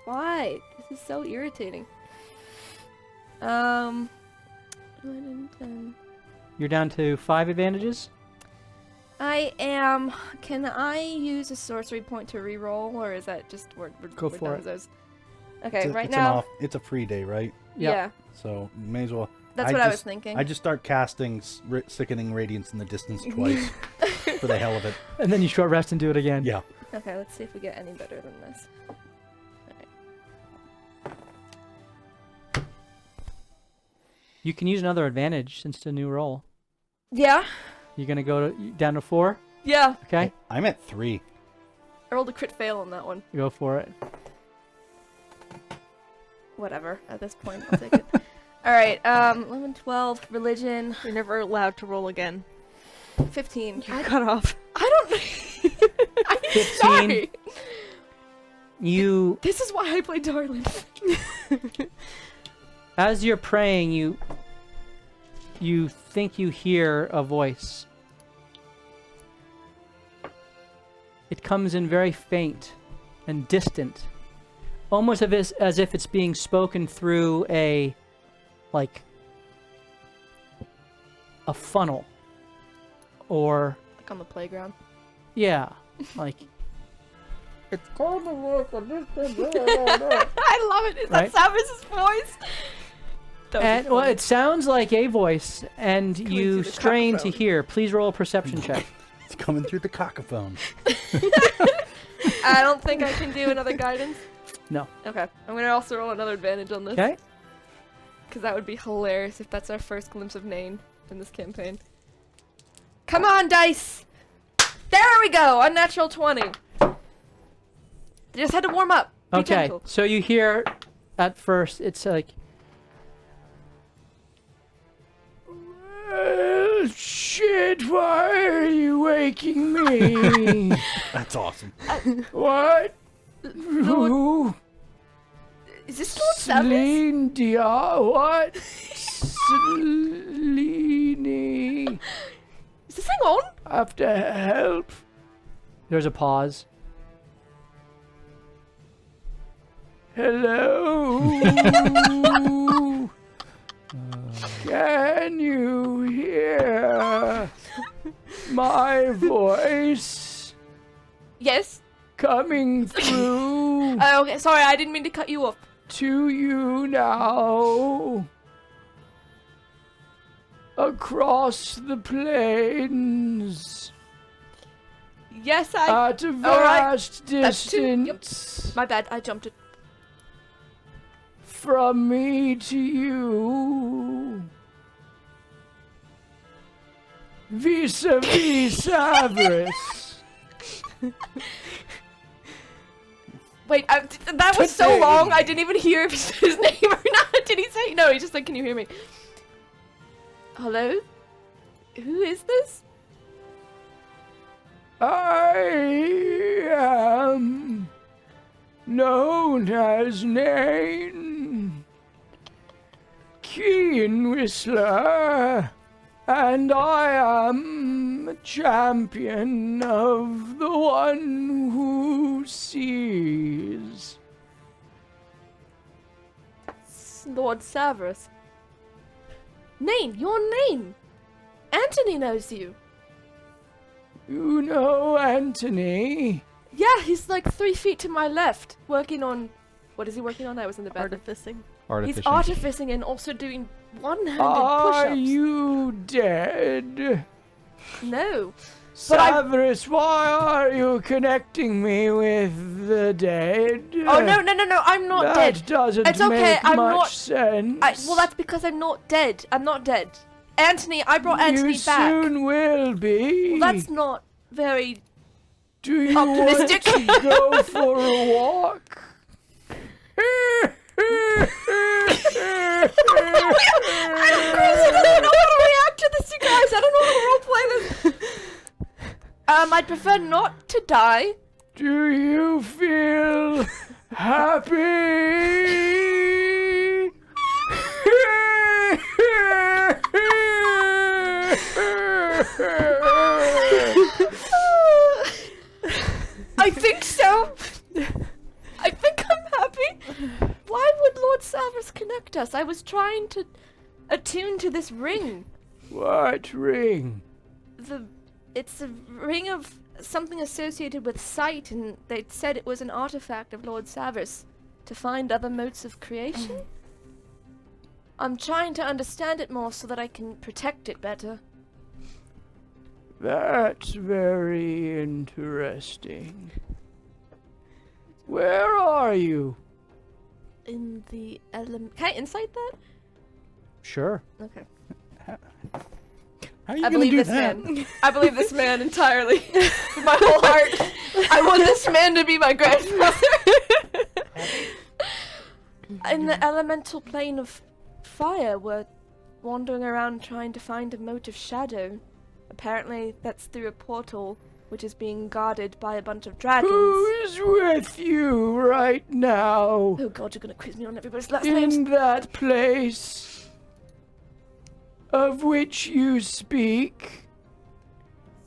Why? This is so irritating. You're down to 5 advantages. I am. Can I use a sorcery point to reroll, or is that just we're Go we're for done it. with those? Okay, right it's now. It's a free day, right? Yep. Yeah, So you may as well. that's what I was thinking. I just start casting sickening radiance in the distance twice for the hell of it. And then you short rest and do it again. Yeah. Okay, let's see if we get any better than this. You can use another advantage since it's a new roll. Yeah. You're going to go down to 4. Yeah. Okay. I'm at 3. I rolled a crit fail on that one. Go for it. Whatever. At this point, I'll take it. All right. 11, 12, religion, You're never allowed to roll again. 15. You're cut off. I don't. I'm 15. sorry. You, This is why I play Darlin. as you're praying, you think you hear a voice. It comes in very faint and distant, almost as if it's being spoken through a funnel, or Like on the playground. yeah, like It's going to work on this thing. I love it. Is Right? that Samus's voice? That would be and well, funny. it sounds like a voice, and you through the strain to cacophone. hear. Please roll a perception check. It's coming through the cacophone. I don't think I can do another guidance. No. Okay. I'm gonna also roll another advantage on this. Okay. Because that would be hilarious if that's our first glimpse of Nain in this campaign. Come on, dice! There we go! Unnatural 20. Just had to warm up. Be Okay. gentle. So you hear, at first, it's like. Shit! Why are you waking me? That's awesome. What? Lord, Who? is this Lord Samus? Celine Dion? What? Celine. Is this thing on? Have to help. There's a pause. Hello. Can you hear my voice Yes. coming through Oh, okay. Sorry, I didn't mean to cut you off. to you now? Across the plains, Yes, I. at a Alright. vast That's two. Yep. distance. My bad. I jumped it. From me to you. Vis-a-vis Avarice. Wait, that was so long. I didn't even hear if he said his name or not. Did he say? No, he just said, "Can you hear me?" Hello? Who is this? I am known as Nain, Keen Whistler, and I am a champion of the one who sees. Lord Severus. Nain, your name. Anthony knows you. You know Anthony? Yeah, he's like 3 feet to my left, working on. What is he working on? I was in the bathroom. Artificing. He's artificing and also doing one-handed Are push-ups. you dead? No. But I- Severus, why are you connecting me with the dead? Oh no! I'm not that dead. doesn't It's okay, make I'm much not- sense. Well, that's because I'm not dead. I'm not dead. Anthony, I brought Anthony back. soon will be. Well, that's not very Do you optimistic. want to go for a walk? I don't know how to react to this, you guys. I don't know how to roleplay this. I'd prefer not to die. Do you feel happy? I think so. I think I'm happy. Why would Lord Salvus connect us? I was trying to attune to this ring. What ring? It's a ring of something associated with sight, and they said it was an artifact of Lord Salvus to find other motes of creation. I'm trying to understand it more so that I can protect it better. That's very interesting. Where are you? In the element. Can I insight that? Sure. Okay. How are you I gonna believe do this that? man. I believe this man entirely. With my whole heart. I want this man to be my grandfather. In the elemental plane of fire, we're wandering around trying to find a mote of shadow. Apparently, that's through a portal, which is being guarded by a bunch of dragons. Who is with you right now? Oh god, you're gonna quiz me on everybody's last In names. that place of which you speak?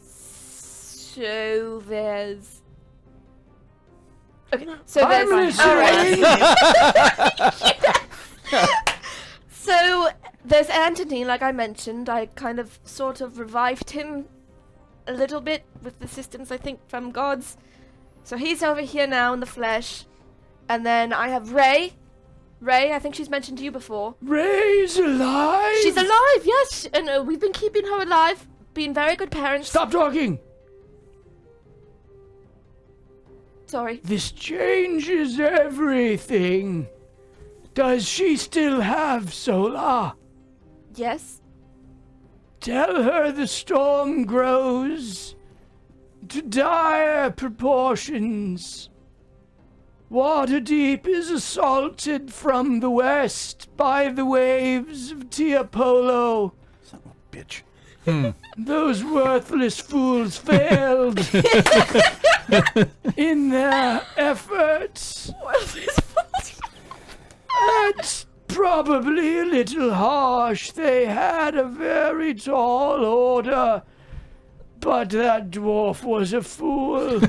So there's... Okay, so I'm there's... Alright. listening. So, there's Anthony, like I mentioned. I kind of sort of revived him a little bit with assistance, I think, from gods. So he's over here now in the flesh. And then I have Ray. Ray, I think she's mentioned to you before. Ray's alive? She's alive, yes! And we've been keeping her alive, being very good parents. Stop talking! Sorry. This changes everything. Does she still have Sola? Yes? Tell her the storm grows to dire proportions. Waterdeep is assaulted from the west by the waves of Tiapolo. Son of a bitch. Those worthless fools failed in their efforts. That's probably a little harsh. They had a very tall order, but that dwarf was a fool.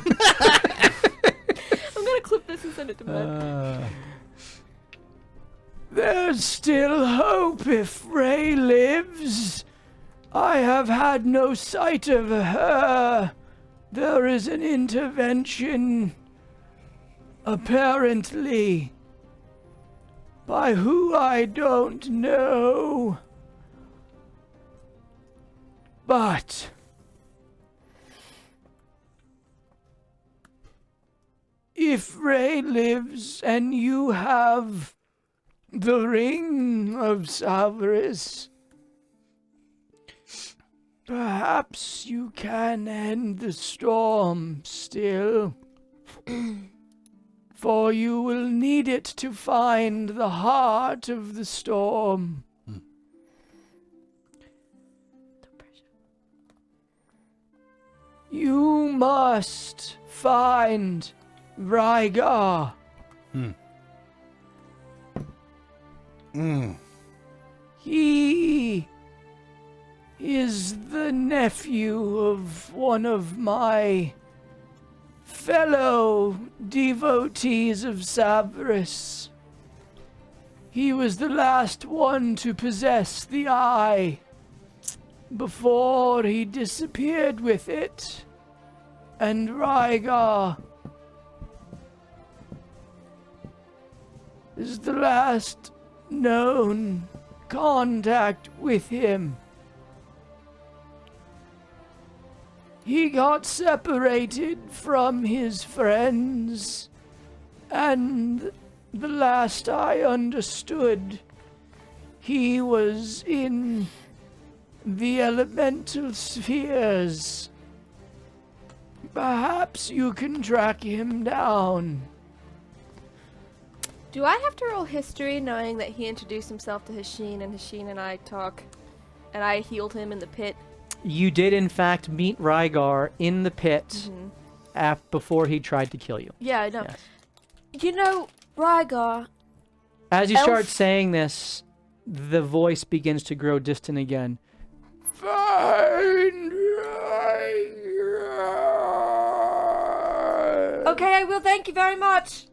I'm gonna clip this and send it to Matt. There's still hope if Ray lives. I have had no sight of her. There is an intervention, apparently, by who I don't know. But if Ray lives and you have the ring of Salvus, perhaps you can end the storm still. For you will need it to find the heart of the storm. You must find Rygar. He is the nephew of one of my fellow devotees of Savris. He was the last one to possess the eye before he disappeared with it. And Rygar is the last known contact with him. He got separated from his friends, and the last I understood, he was in the elemental spheres. Perhaps you can track him down. Do I have to roll history knowing that he introduced himself to Hasheen and Hasheen and I talk and I healed him in the pit? You did, in fact, meet Rygar in the pit before he tried to kill you. Yeah, I know. Yes. You know, Rygar... As you start saying this, the voice begins to grow distant again. Find Rygar. Okay, I will. Thank you very much.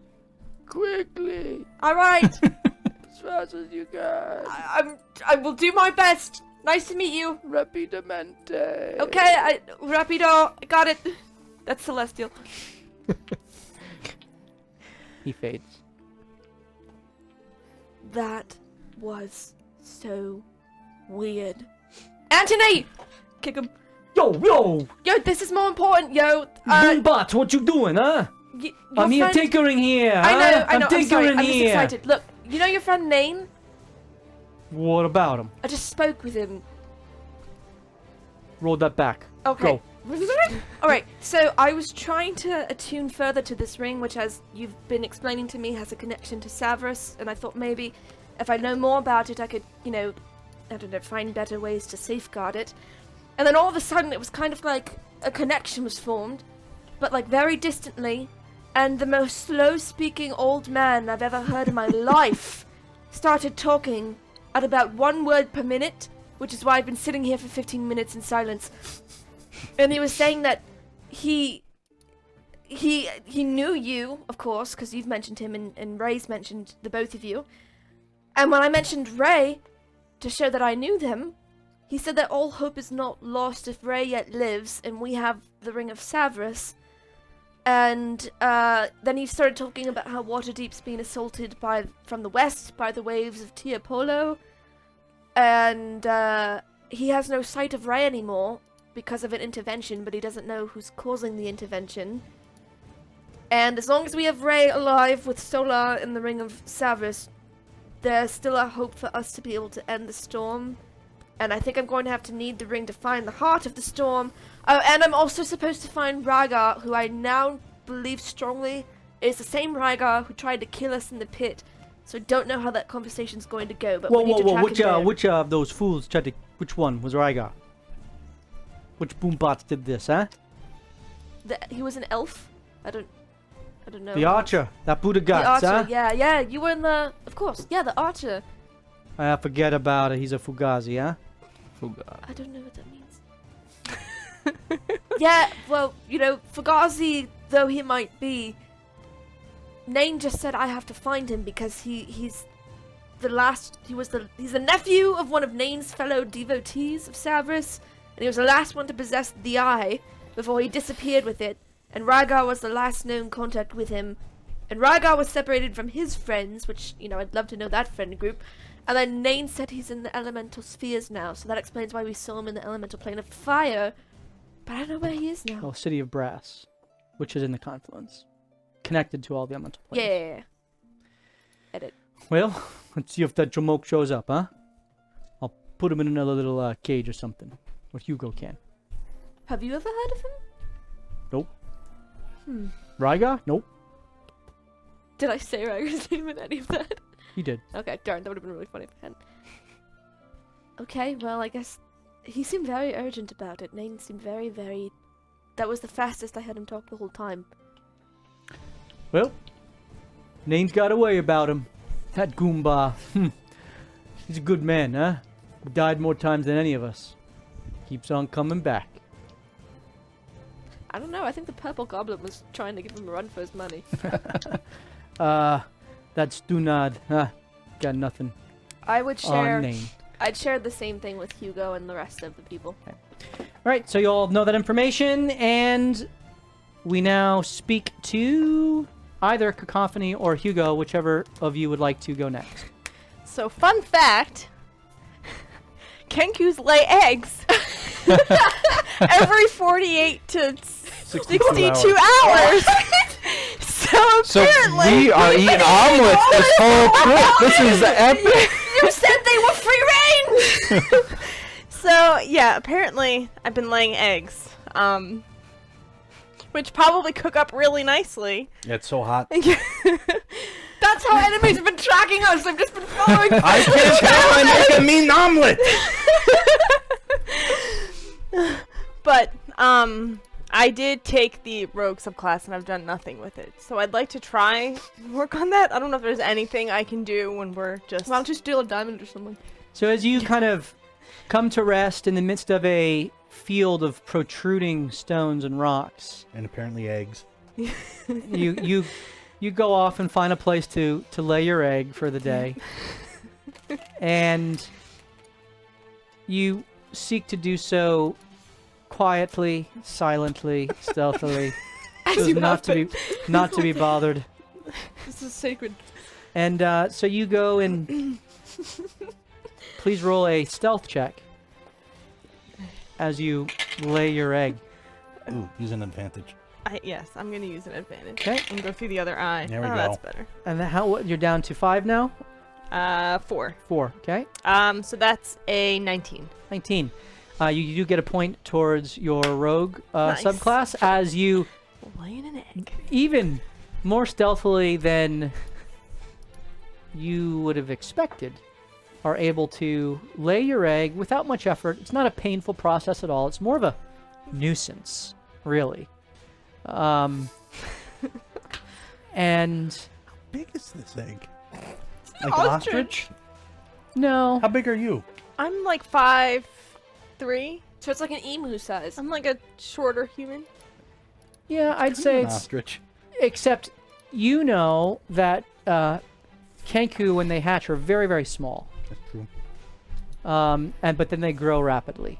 Quickly. All right. As fast as you can. I will do my best. Nice to meet you. Rapidamente. Okay, rapido. I got it. That's Celestial. He fades. That was so weird. Anthony! Kick him. Yo! Yo, this is more important, yo. Boombot, what you doing, huh? I'm here tinkering here, huh? I know. I'm I'm sorry. tinkering I'm just here. excited. Look, you know your friend Nain? What about him? I just spoke with him. Roll that back. Okay. Go. Alright, so I was trying to attune further to this ring, which, as you've been explaining to me, has a connection to Savras, and I thought maybe if I know more about it, I could, I don't know, find better ways to safeguard it. And then all of a sudden, it was kind of like a connection was formed, but like very distantly, and the most slow-speaking old man I've ever heard in my life started talking at about 1 word per minute, which is why I've been sitting here for 15 minutes in silence. And he was saying that he knew you, of course, because you've mentioned him and Ray's mentioned the both of you. And when I mentioned Ray, to show that I knew them, he said that all hope is not lost if Ray yet lives, and we have the Ring of Savras. And then he started talking about how Waterdeep's been assaulted from the west by the waves of Teopolo. And he has no sight of Ray anymore because of an intervention, but he doesn't know who's causing the intervention. And as long as we have Ray alive with Solar in the Ring of Savras, there's still a hope for us to be able to end the storm. And I think I'm going to have to need the ring to find the heart of the storm. Oh, and I'm also supposed to find Rygar, who I now believe strongly is the same Rygar who tried to kill us in the pit. So I don't know how that conversation's going to go, but we need to track him down. Which of those fools tried to... Which one was Rygar? Which boombots did this, huh? He was an elf? I don't know. The archer. That Buddha The guts, archer, huh? yeah. You were in the... Of course, yeah, the archer. I forget about it. He's a Fugazi, huh? I don't know what that means. Yeah, well, Fugazi, though he might be, Nain just said I have to find him because he's the nephew of one of Nain's fellow devotees of Savras, and he was the last one to possess the eye before he disappeared with it, and Rygar was the last known contact with him, and Rygar was separated from his friends, which, I'd love to know that friend group. And then Nain said he's in the elemental spheres now, so that explains why we saw him in the elemental plane of fire. But I don't know where he is now. Oh, City of Brass, which is in the confluence, connected to all the elemental planes. Yeah. Edit. Well, let's see if that Jamoke shows up, huh? I'll put him in another little cage or something, or Hugo can. Have you ever heard of him? Nope. Rygar? Nope. Did I say Rygar's name in any of that? He did. Okay, darn, that would have been really funny if I hadn't. Okay, well, I guess he seemed very urgent about it. Nain seemed very, very... That was the fastest I had him talk the whole time. Well, Nain's got a way about him. That Goomba. He's a good man, huh? He died more times than any of us. Keeps on coming back. I don't know, I think the Purple Goblin was trying to give him a run for his money. That's Dunad. Huh? Got nothing I would share... on Nain. I'd share the same thing with Hugo and the rest of the people. Alright, so you all know that information, and we now speak to either Cacophony or Hugo, whichever of you would like to go next. So, fun fact, Kenkus lay eggs every 48 to 62 hours. So apparently, we are eating omelets this whole trip. This is epic. You said they were free range! So, yeah, apparently I've been laying eggs. Which probably cook up really nicely. Yeah, it's so hot. That's how enemies have been tracking us. They've just been following us. I can't tell I make a mean omelet! But, I did take the rogue subclass and I've done nothing with it. So I'd like to try work on that. I don't know if there's anything I can do when we're just... Why don't you steal a diamond or something? So as you kind of come to rest in the midst of a field of protruding stones and rocks, And apparently eggs. you go off and find a place to lay your egg for the day, and you seek to do so quietly, silently, stealthily, so as not to be bothered. This is sacred. And so you go and please roll a stealth check as you lay your egg. Ooh, use an advantage. Yes, I'm gonna use an advantage. Okay. And go through the other eye. There we go. That's better. And you're down to 5 now? 4. 4, okay. So that's a 19. 19. You do get a point towards your rogue Nice. subclass as you, Laying an egg. even more stealthily than you would have expected, are able to lay your egg without much effort. It's not a painful process at all. It's more of a nuisance, really. And How big is this egg? Like Like an ostrich? no, How big are you? I'm like 5'3". So it's like an emu size. I'm like a shorter human. yeah, I'd say An it's, ostrich. except you know that Kenku, when they hatch, are very, very small. That's true. But then they grow rapidly.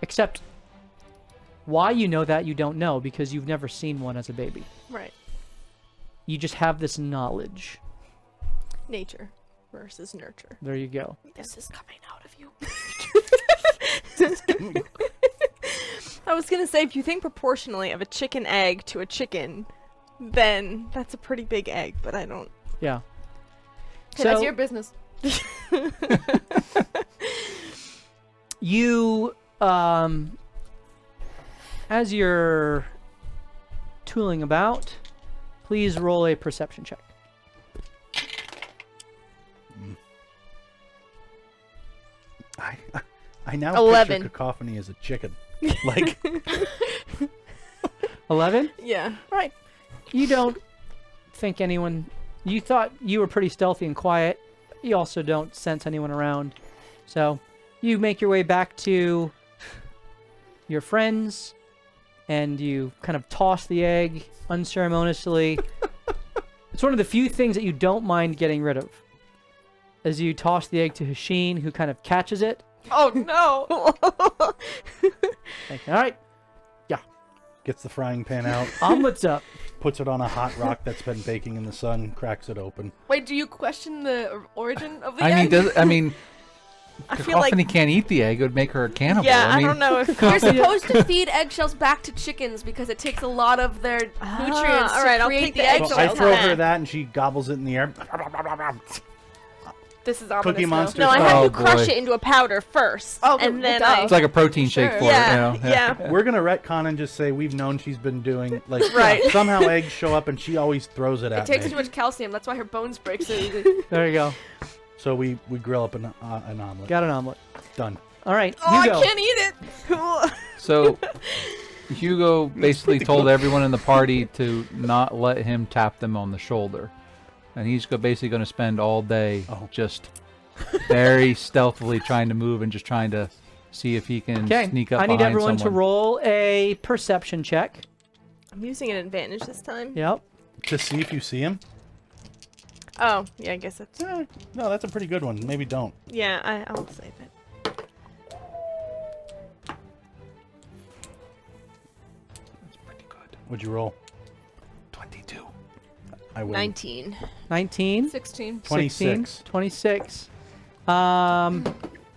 Except why you know that you don't know, because you've never seen one as a baby. Right. You just have this knowledge. Nature versus nurture. There you go. This is coming out of you. I was gonna say, if you think proportionally of a chicken egg to a chicken, then that's a pretty big egg, but I don't. Yeah. Okay, that's your business. You, as you're tooling about, please roll a perception check. I now 11. picture Cacophony as a chicken. Like, 11? Yeah. Right. You don't think anyone... You thought you were pretty stealthy and quiet. You also don't sense anyone around. So, you make your way back to your friends, and you kind of toss the egg unceremoniously. It's one of the few things that you don't mind getting rid of. As you toss the egg to Hasheen, who kind of catches it. Oh no! Like, all right, gets the frying pan out, omelet's up. puts it on a hot rock that's been baking in the sun, cracks it open. Wait, do you question the origin of the I egg? mean, I feel like. Cacophony can't eat the egg. It would make her a cannibal. Yeah, I mean, don't know if. You're supposed to feed eggshells back to chickens because it takes a lot of their nutrients all right, to I'll create take the the eggshells. So I eggshells. throw Yeah. her that, and she gobbles it in the air. This is ominous. Cookie now. Monster. No, I Oh, have you crush boy. it into a powder first, Oh, and then duh. I. it's like a protein shake Sure. for Yeah, it. You know? yeah. We're gonna retcon and just say we've known she's been doing like Right. somehow eggs show up and she always throws it It at takes me. too much calcium. That's why her bones break so easy. There you go. So we grill up an omelet. Got an omelet. Done. All right, Oh, Hugo. I can't eat it. So Hugo basically told everyone in the party to not let him tap them on the shoulder, and he's basically going to spend all day just very stealthily trying to move and just trying to see if he can Okay, sneak up I need behind everyone to someone. roll a perception check. I'm using an advantage this time. Yep. To see if you see him. Oh, yeah, I guess that's. No, that's a pretty good one. Maybe don't. Yeah, I'll save it. What'd you roll? 22. I win. 19. 19. 16. 26. 26.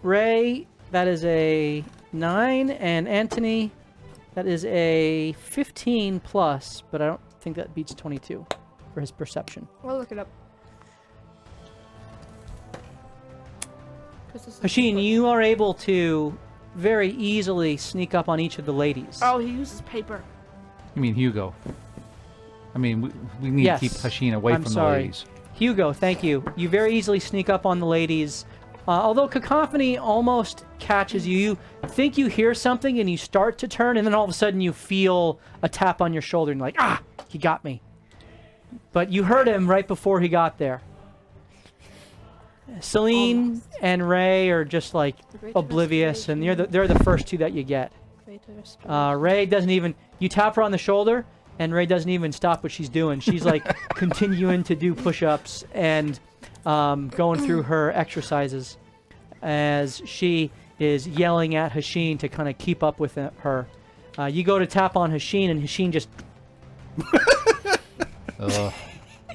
Ray, that is a 9, and Anthony, that is a 15 plus, but I don't think that beats 22 for his perception. I'll look it up. 'Cause this is Hasheen, important. you are able to very easily sneak up on each of the ladies. Oh, he uses paper. You mean Hugo? I mean, we need Yes. to keep Hasheen away I'm from sorry. the ladies. Hugo, thank you. You very easily sneak up on the ladies. Although Cacophony almost catches you. You think you hear something and you start to turn, and then all of a sudden you feel a tap on your shoulder and you're like, ah, he got me. But you heard him right before he got there. Celine Almost. and Ray are just like Great oblivious, and restoration. they're the first two that you get. Great restoration. Ray doesn't even, you tap her on the shoulder, and Ray doesn't even stop what she's doing. She's like continuing to do push-ups and going through her exercises as she is yelling at Hasheen to kind of keep up with her. You go to tap on Hasheen, and Hasheen just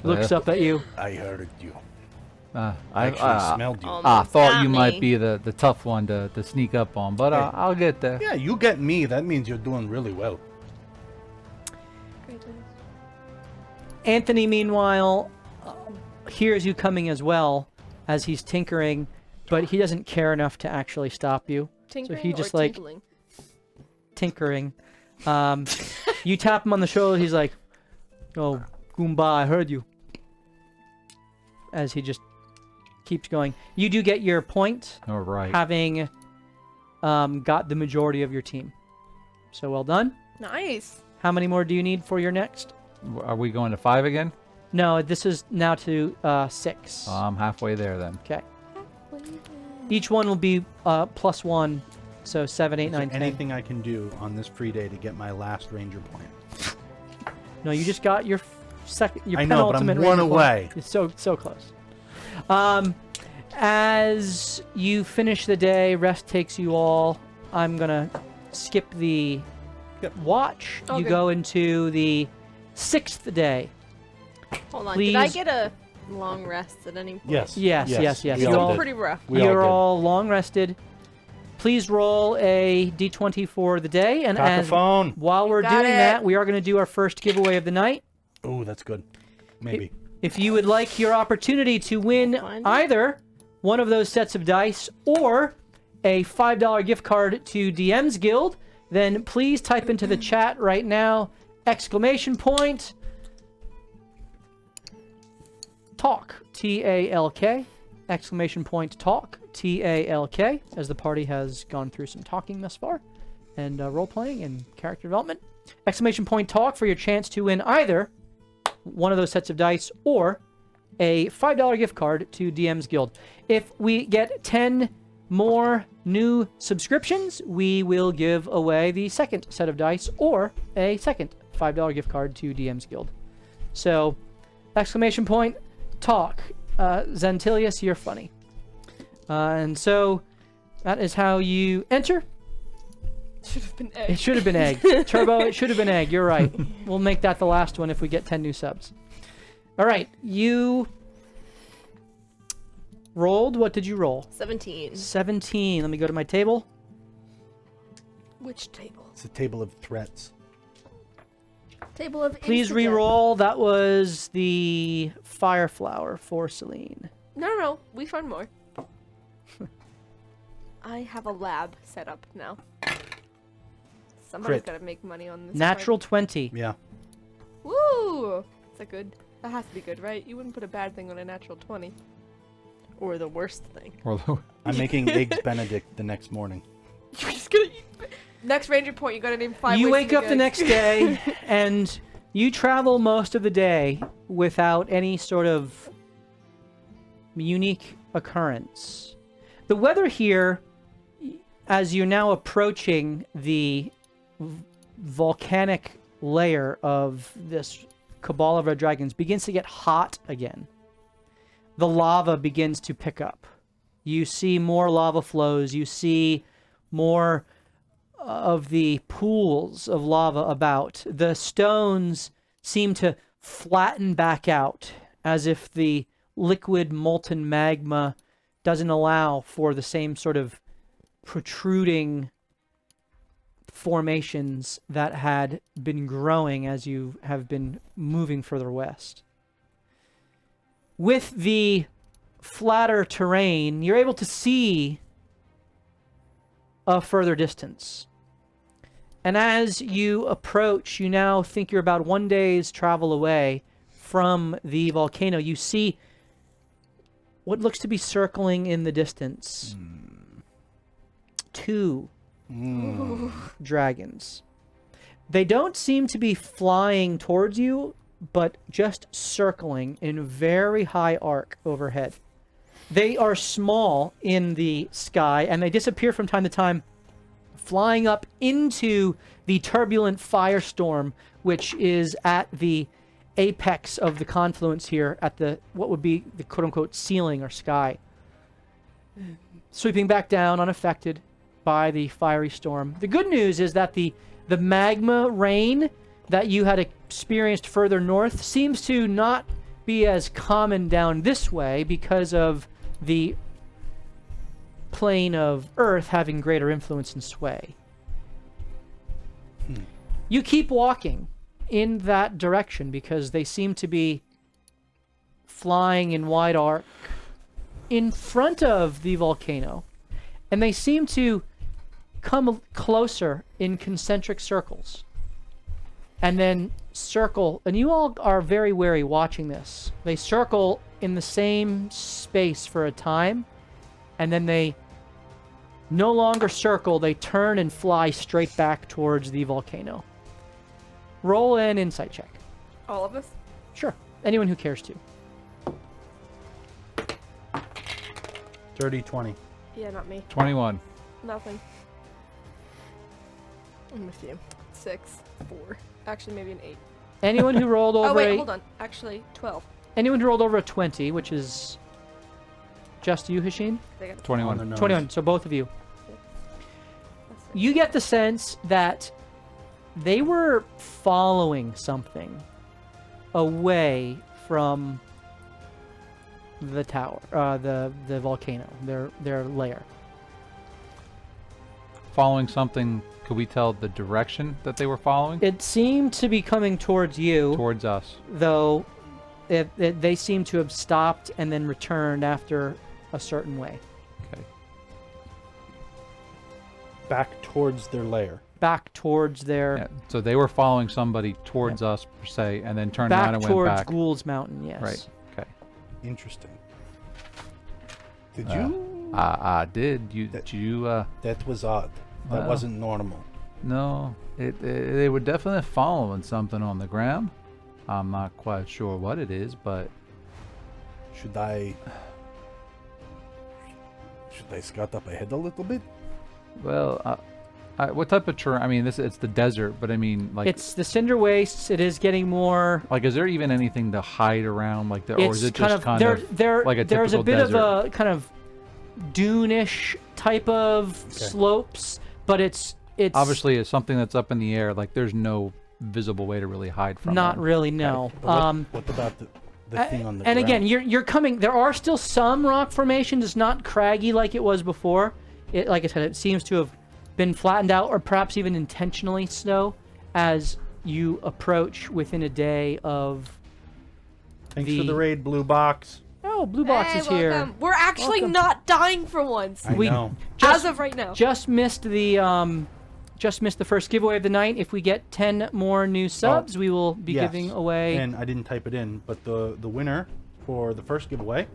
looks up at you. I heard you. I Actually smelled you. Almost thought got you might me. be the tough one to sneak up on, but Hey. I'll get there. Yeah, you get me. That means you're doing really well. Great restoration. Anthony, meanwhile, hears you coming as well as he's tinkering, but he doesn't care enough to actually stop you. Tinkering he just or like tinkling? tinkering. You tap him on the shoulder. He's like, "Oh, Goomba, I heard you." As he just keeps going. You do get your point, All right. having got the majority of your team. So well done. Nice. How many more do you need for your next? Are we going to 5 again? No, this is now to 6. I'm halfway there then. Okay. Each one will be +1, so 7, 8, Is there 9, 10. anything I can do on this free day to get my last ranger point? No, you just got your your I know, but I'm penultimate one ranger point. away. It's so close. As you finish the day, rest takes you all. I'm gonna skip the watch. You Okay. go into the 6th day. Hold on. Did I Please- get a long rest at any point? Yes. Yes, yes. we You It's all all- did. pretty rough. We all You're did. all long rested. Please roll a d20 for the day, and as Phone. while we're got doing it. that, we are going to do our first giveaway of the night. Oh, that's good. Maybe. If you would like your opportunity to win Fine. either one of those sets of dice or a $5 gift card to DM's Guild, then please type into the chat right now, ! Talk, T-A-L-K, ! Talk, T-A-L-K, as the party has gone through some talking thus far, and role-playing and character development. ! Talk for your chance to win either one of those sets of dice or a $5 gift card to DM's Guild. If we get 10 more new subscriptions, we will give away the second set of dice or a second $5 gift card to DM's Guild. So, ! Talk. Xantilius, you're funny. And so, that is how you enter. Should have been It egg. should have been egg. Turbo, it should have been egg. You're right. We'll make that the last one if we get 10 new subs. All right. You rolled. What did you roll? 17. 17. Let me go to my table. Which table? It's a table of threats. Table of Please insta-death. re-roll. That was the fire flower for Celine. No. We found more. I have a lab set up now. Somebody's Crit. got to make money on this. Natural 20. Yeah. Woo! Is that good? That has to be good, right? You wouldn't put a bad thing on a natural 20. Or the worst thing. I'm making eggs Benedict the next morning. You're just gonna eat. Next ranger point, you gotta name 5 You ways wake to up make the eggs. next day and you travel most of the day without any sort of unique occurrence. The weather here, as you're now approaching the volcanic layer of this cabal of red dragons, begins to get hot again. The lava begins to pick up. You see more lava flows. You see more of the pools of lava about. The stones seem to flatten back out as if the liquid molten magma doesn't allow for the same sort of protruding formations that had been growing as you have been moving further west. With the flatter terrain, you're able to see a further distance. And as you approach, you now think you're about 1 day's travel away from the volcano. You see what looks to be circling in the distance. 2 dragons. They don't seem to be flying towards you, but just circling in a very high arc overhead. They are small in the sky, and they disappear from time to time, flying up into the turbulent firestorm, which is at the apex of the confluence here at the what would be the quote-unquote ceiling or sky. Sweeping back down unaffected by the fiery storm. The good news is that the magma rain that you had experienced further north seems to not be as common down this way because of the plane of Earth having greater influence and sway. You keep walking in that direction because they seem to be flying in wide arc in front of the volcano, and they seem to come closer in concentric circles and then circle, and you all are very wary watching this. They circle in the same space for a time, and then they no longer circle, they turn and fly straight back towards the volcano. Roll an insight check. All of us? Sure. Anyone who cares to. Dirty 20. Yeah, not me. 21. Nothing. I'm with you. 6. 4. Actually, maybe an 8. Anyone who rolled over Oh, wait, hold on. Actually, 12. anyone who rolled over a 20, which is just you, Hashim? They got 21. 21, so both of you. that's it. You get the sense that they were following something away from the tower, the volcano, their lair. Following something, could we tell the direction that they were following? It seemed to be coming towards you, Towards us. though they seem to have stopped and then returned after a certain way. Okay. Back towards their lair. Back towards their... Yeah, so they were following somebody towards us, per se, and then turned around back and went towards back. Ghoul's Mountain, yes. Right. Okay. Interesting. Did you? I did. That- You That was odd. That Well. wasn't normal. No, they were definitely following something on the ground. I'm not quite sure what it is, but Should I scout up ahead a little bit? well, what type of terrain? I mean, it's the desert, but I mean, like, It's the cinder wastes. It is getting more... like, is there even anything to hide around, like, or is it just kind there, of there, like a there's a typical bit desert? of a kind of dune-ish type of slopes, but it's obviously it's something that's up in the air. Like, there's no visible way to really hide from. not them. really, no. But what about the thing on the And ground? again, you're coming. There are still some rock formations. It's not craggy like it was before. It, like I said, it seems to have been flattened out, or perhaps even intentionally so, as you approach within a day of. Thanks for the raid, Blue Box. Oh, Blue Box Hey, is here. welcome. We're actually Welcome. not dying for once. I We know. As of right now. Just missed the first giveaway of the night. If we get 10 more new subs, we will be Yes. giving away. And I didn't type it in, but the winner for the first giveaway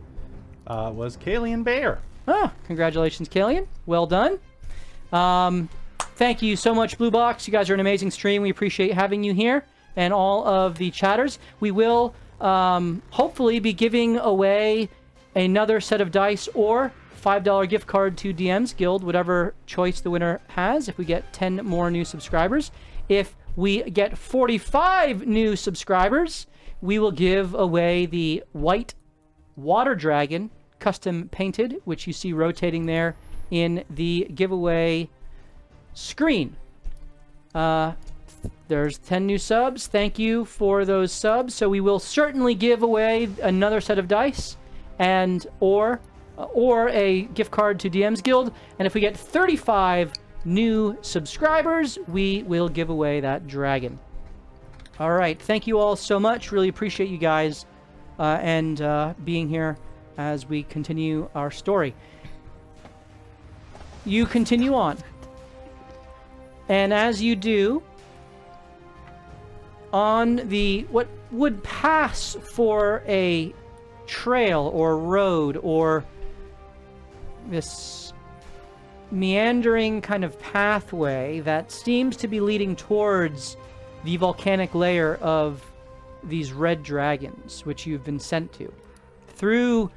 was Kalian Bear. Congratulations, Killian. Well done. Thank you so much, Blue Box. You guys are an amazing stream. We appreciate having you here and all of the chatters. We will hopefully be giving away another set of dice or $5 gift card to DM's Guild, whatever choice the winner has, if we get 10 more new subscribers. If we get 45 new subscribers, we will give away the white water dragon custom painted, which you see rotating there in the giveaway screen. There's 10 new subs. Thank you for those subs. So we will certainly give away another set of dice and or a gift card to DM's Guild. And if we get 35 new subscribers, we will give away that dragon. All right. Thank you all so much. Really appreciate you guys and being here as we continue our story. You continue on. And as you do, on the what would pass for a trail or road or this meandering kind of pathway that seems to be leading towards the volcanic layer of these red dragons, which you've been sent to. Through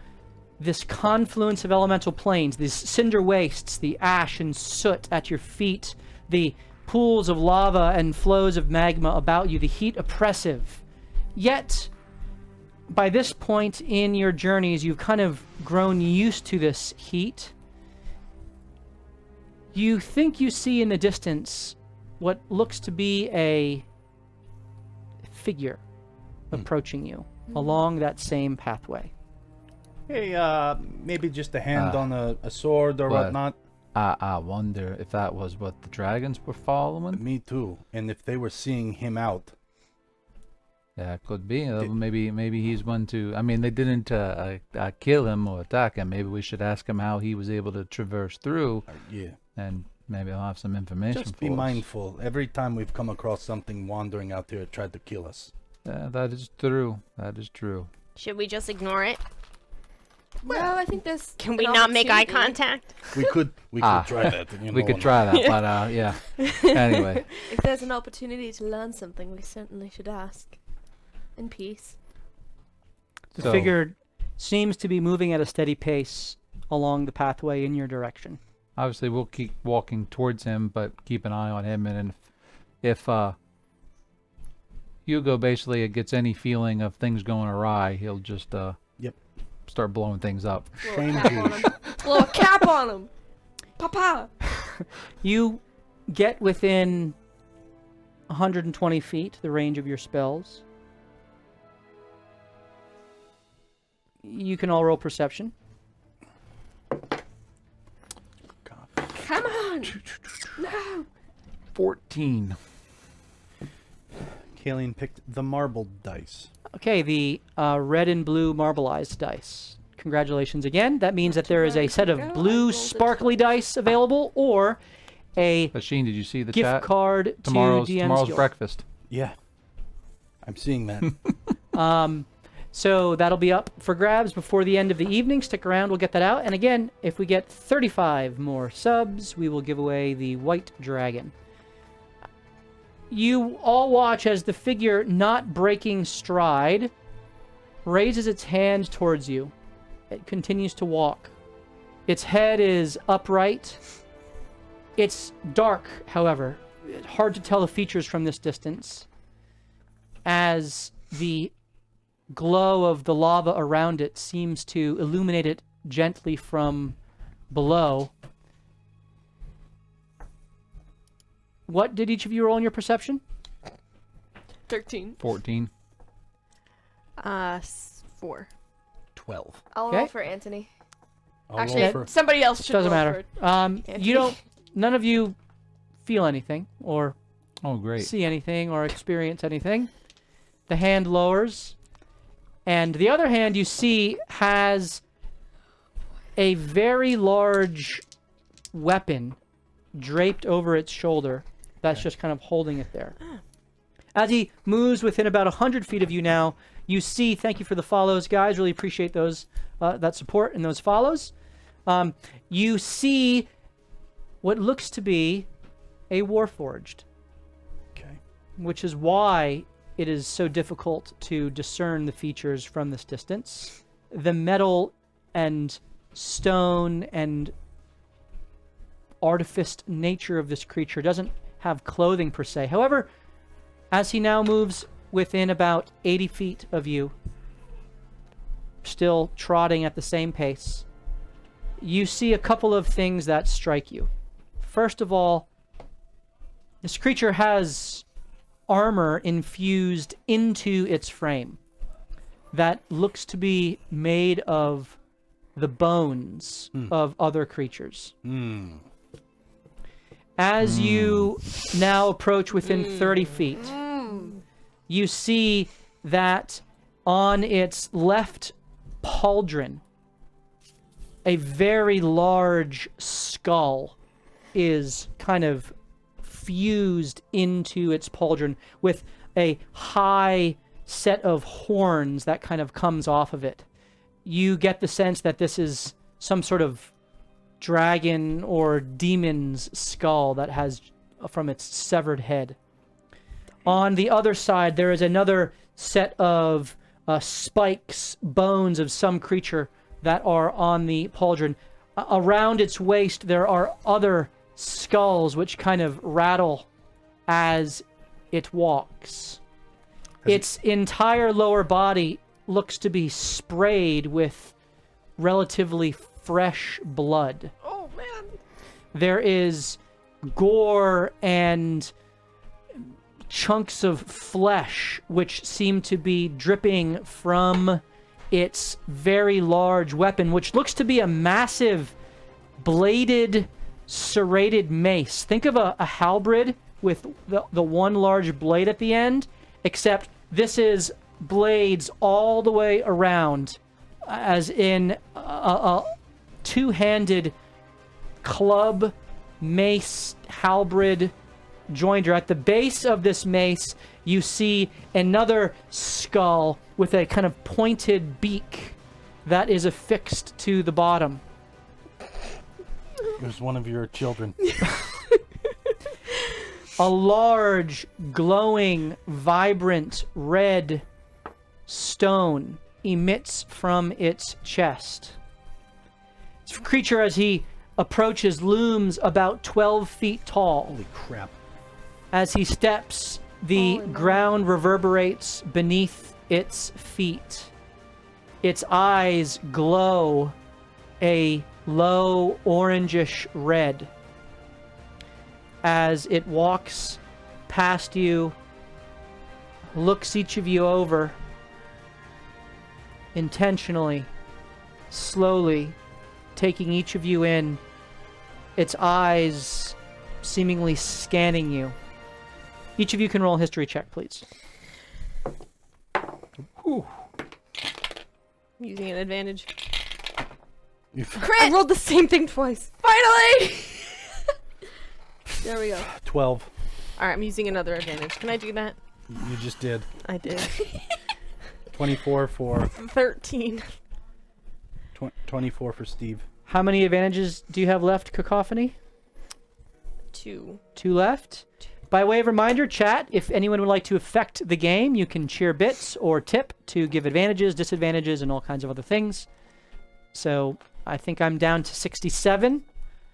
this confluence of elemental planes, these cinder wastes, the ash and soot at your feet, the pools of lava and flows of magma about you, the heat oppressive. Yet, by this point in your journeys, you've kind of grown used to this heat. You think you see in the distance what looks to be a figure approaching you along that same pathway. Hey, maybe just a hand on a sword or what? whatnot. I wonder if that was what the dragons were following. Me too. And if they were seeing him out. Yeah, it could be. Maybe he's one to. I mean, they didn't kill him or attack him. Maybe we should ask him how he was able to traverse through. Yeah. And maybe I'll have some information Just for be us. mindful. Every time we've come across something wandering out here, it tried to kill us. Yeah, that is true. That is true. Should we just ignore it? Well, I think this. Can we not make eye contact? We could try that. You We know, could try that, but yeah. Anyway, If there's an opportunity to learn something, we certainly should ask. In peace. The So- figure seems to be moving at a steady pace along the pathway in your direction. obviously we'll keep walking towards him, but keep an eye on him. And if Hugo basically gets any feeling of things going awry, he'll just start blowing things up. Blow a cap on him. Blow a cap on him. Papa. You get within 120 feet, the range of your spells. You can all roll perception. Come on. No. 14. Kalian picked the marbled dice. Okay, the red and blue marbleized dice. Congratulations again. That means that there is a set of blue sparkly dice available, or a Lachine, did you see the gift chat? card Tomorrow's to DM's tomorrow's Guild. breakfast. Yeah, I'm seeing that. So that'll be up for grabs before the end of the evening. Stick around, we'll get that out. And again, if we get 35 more subs, we will give away the white dragon. You all watch as the figure, not breaking stride, raises its hand towards you. It continues to walk. Its head is upright. It's dark, however. It's hard to tell the features from this distance, as the glow of the lava around it seems to illuminate it gently from below. What did each of you roll in your perception? 13. 14. 4. 12. I'll Okay. roll for Anthony. I'll Actually, roll for... somebody else should Doesn't roll matter. for Anthony. You don't. None of you feel anything or Oh, great. see anything or experience anything. The hand lowers, and the other hand you see has a very large weapon draped over its shoulder that's just kind of holding it there. As he moves within about 100 feet of you now, you see, thank you for the follows, guys. Really appreciate those, that support and those follows. You see what looks to be a Warforged, Okay. which is why it is so difficult to discern the features from this distance. The metal and stone and artificed nature of this creature doesn't have clothing per se. However, as he now moves within about 80 feet of you, still trotting at the same pace, you see a couple of things that strike you. First of all, this creature has armor infused into its frame that looks to be made of the bones of other creatures. As you now approach within 30 feet, you see that on its left pauldron, a very large skull is kind of fused into its pauldron with a high set of horns that kind of comes off of it. You get the sense that this is some sort of dragon or demon's skull that has from its severed head. On the other side, there is another set of spikes, bones of some creature that are on the pauldron. Around its waist, there are other skulls which kind of rattle as it walks. Its entire lower body looks to be sprayed with relatively fresh blood. Oh, man. There is gore and chunks of flesh which seem to be dripping from its very large weapon, which looks to be a massive bladed serrated mace. Think of a halberd with the one large blade at the end, except this is blades all the way around, as in a two-handed club mace halberd joinder. At the base of this mace, you see another skull with a kind of pointed beak that is affixed to the bottom. It was one of your children. A large, glowing, vibrant red stone emits from its chest. This creature, as he approaches, looms about 12 feet tall. Holy crap. As he steps, the ground reverberates beneath its feet. Its eyes glow a low orangish red. As it walks past you, looks each of you over, intentionally, slowly, taking each of you in, its eyes seemingly scanning you. Each of you can roll a history check, please. I'm using an advantage. Crit! I rolled the same thing twice. Finally! There we go. 12. Alright, I'm using another advantage. Can I do that? You just did. I did. 24 for 13. 24 for Steve. How many advantages do you have left, Cacophony? 2. 2 left. By way of reminder, chat, if anyone would like to affect the game, you can cheer bits or tip to give advantages, disadvantages, and all kinds of other things. So I think I'm down to 67.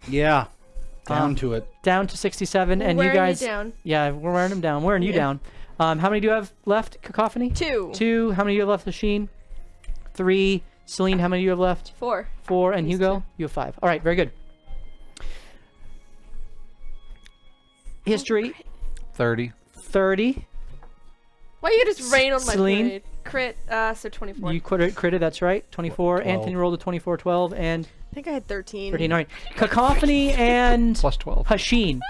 Yeah. Down to it. Down to 67, We're and you wearing guys... you down. Yeah, we're wearing them down. Wearing you down. How many do you have left, Cacophony? 2. 2. How many do you have left, Lasheen? 3. Celine, how many do you have left? 4. 4. And These Hugo? two. You have 5. All right, very good. History, 30. 30. Why you just rain on my Celine? parade? Crit, so 24. You critted, that's right. 24. 12. Anthony rolled a 24, 12, and I think I had 13. 13. All right. Cacophony and Plus 12. Hasheen.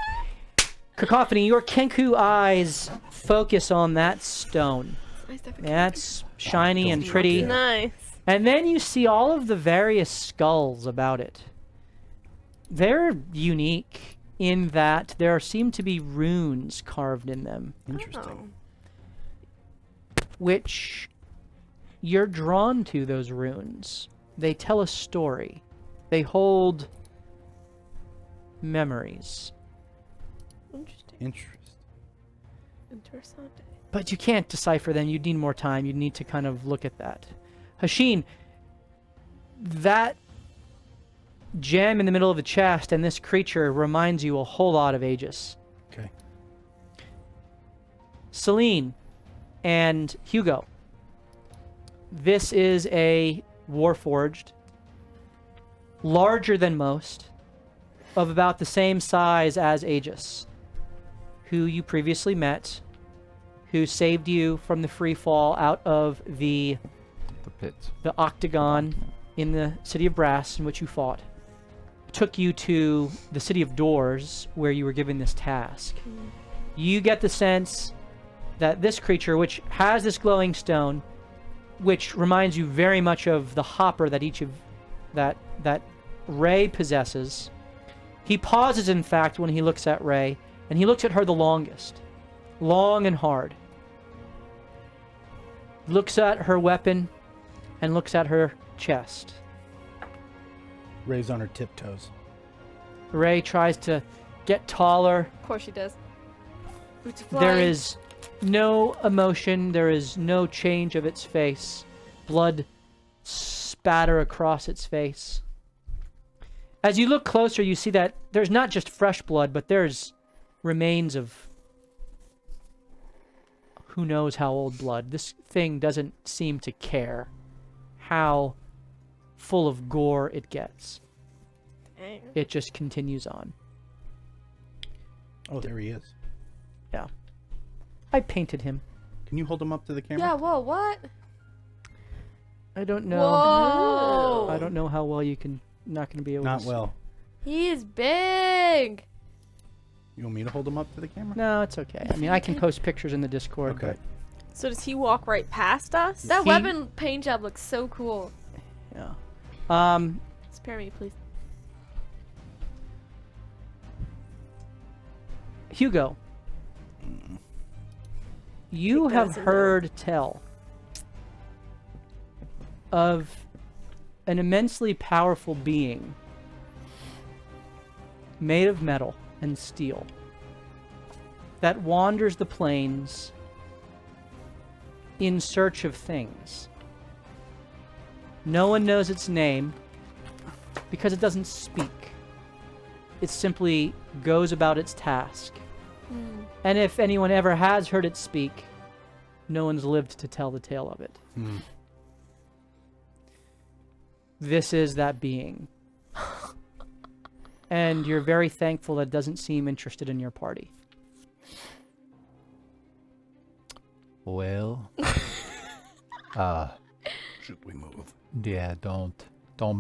Cacophony, your Kenku eyes focus on that stone. Nice to have a That's shiny and pretty. Nice. And then you see all of the various skulls about it. They're unique in that there seem to be runes carved in them, Interesting. which you're drawn to those runes. They tell a story. They hold memories. Interesting. Interesting. But you can't decipher them. You'd need more time. You'd need to kind of look at that. Hasheen, that gem in the middle of the chest and this creature reminds you a whole lot of Aegis. Okay. Celine and Hugo, this is a Warforged, larger than most, of about the same size as Aegis, who you previously met, who saved you from the free fall out of the Pits. octagon in the city of Brass in which you fought, took you to the city of Doors where you were given this task. You get the sense that this creature, which has this glowing stone, which reminds you very much of the hopper that each of that Ray possesses. He pauses, in fact, when he looks at Ray, And he looks at her the longest. Long and hard. Looks at her weapon and looks at her chest. Ray's on her tiptoes. Ray tries to get taller. Of course she does. Boots There flying. is no emotion. There is no change of its face. Blood spatter across its face. As you look closer, you see that there's not just fresh blood, but there's remains of who knows how old blood. This thing doesn't seem to care how full of gore it gets. Dang. It just continues on. Oh, there he is. Yeah. I painted him. Can you hold him up to the camera? Yeah, whoa, what? I don't know. Whoa! I don't know how well you can. Not going to be able Not to. well. He is big! You want me to hold him up to the camera? No, it's okay. I mean, I can post pictures in the Discord. Okay. So does he walk right past us? That He- weapon paint job looks so cool. But, yeah. Spare me, please. Hugo. You Take that have as a no. heard tell of an immensely powerful being made of metal and steel that wanders the plains in search of things. No one knows its name because it doesn't speak. It simply goes about its task. And if anyone ever has heard it speak, no one's lived to tell the tale of it. Hmm. This is that being. And you're very thankful that it doesn't seem interested in your party. Well, Should we move? yeah, don't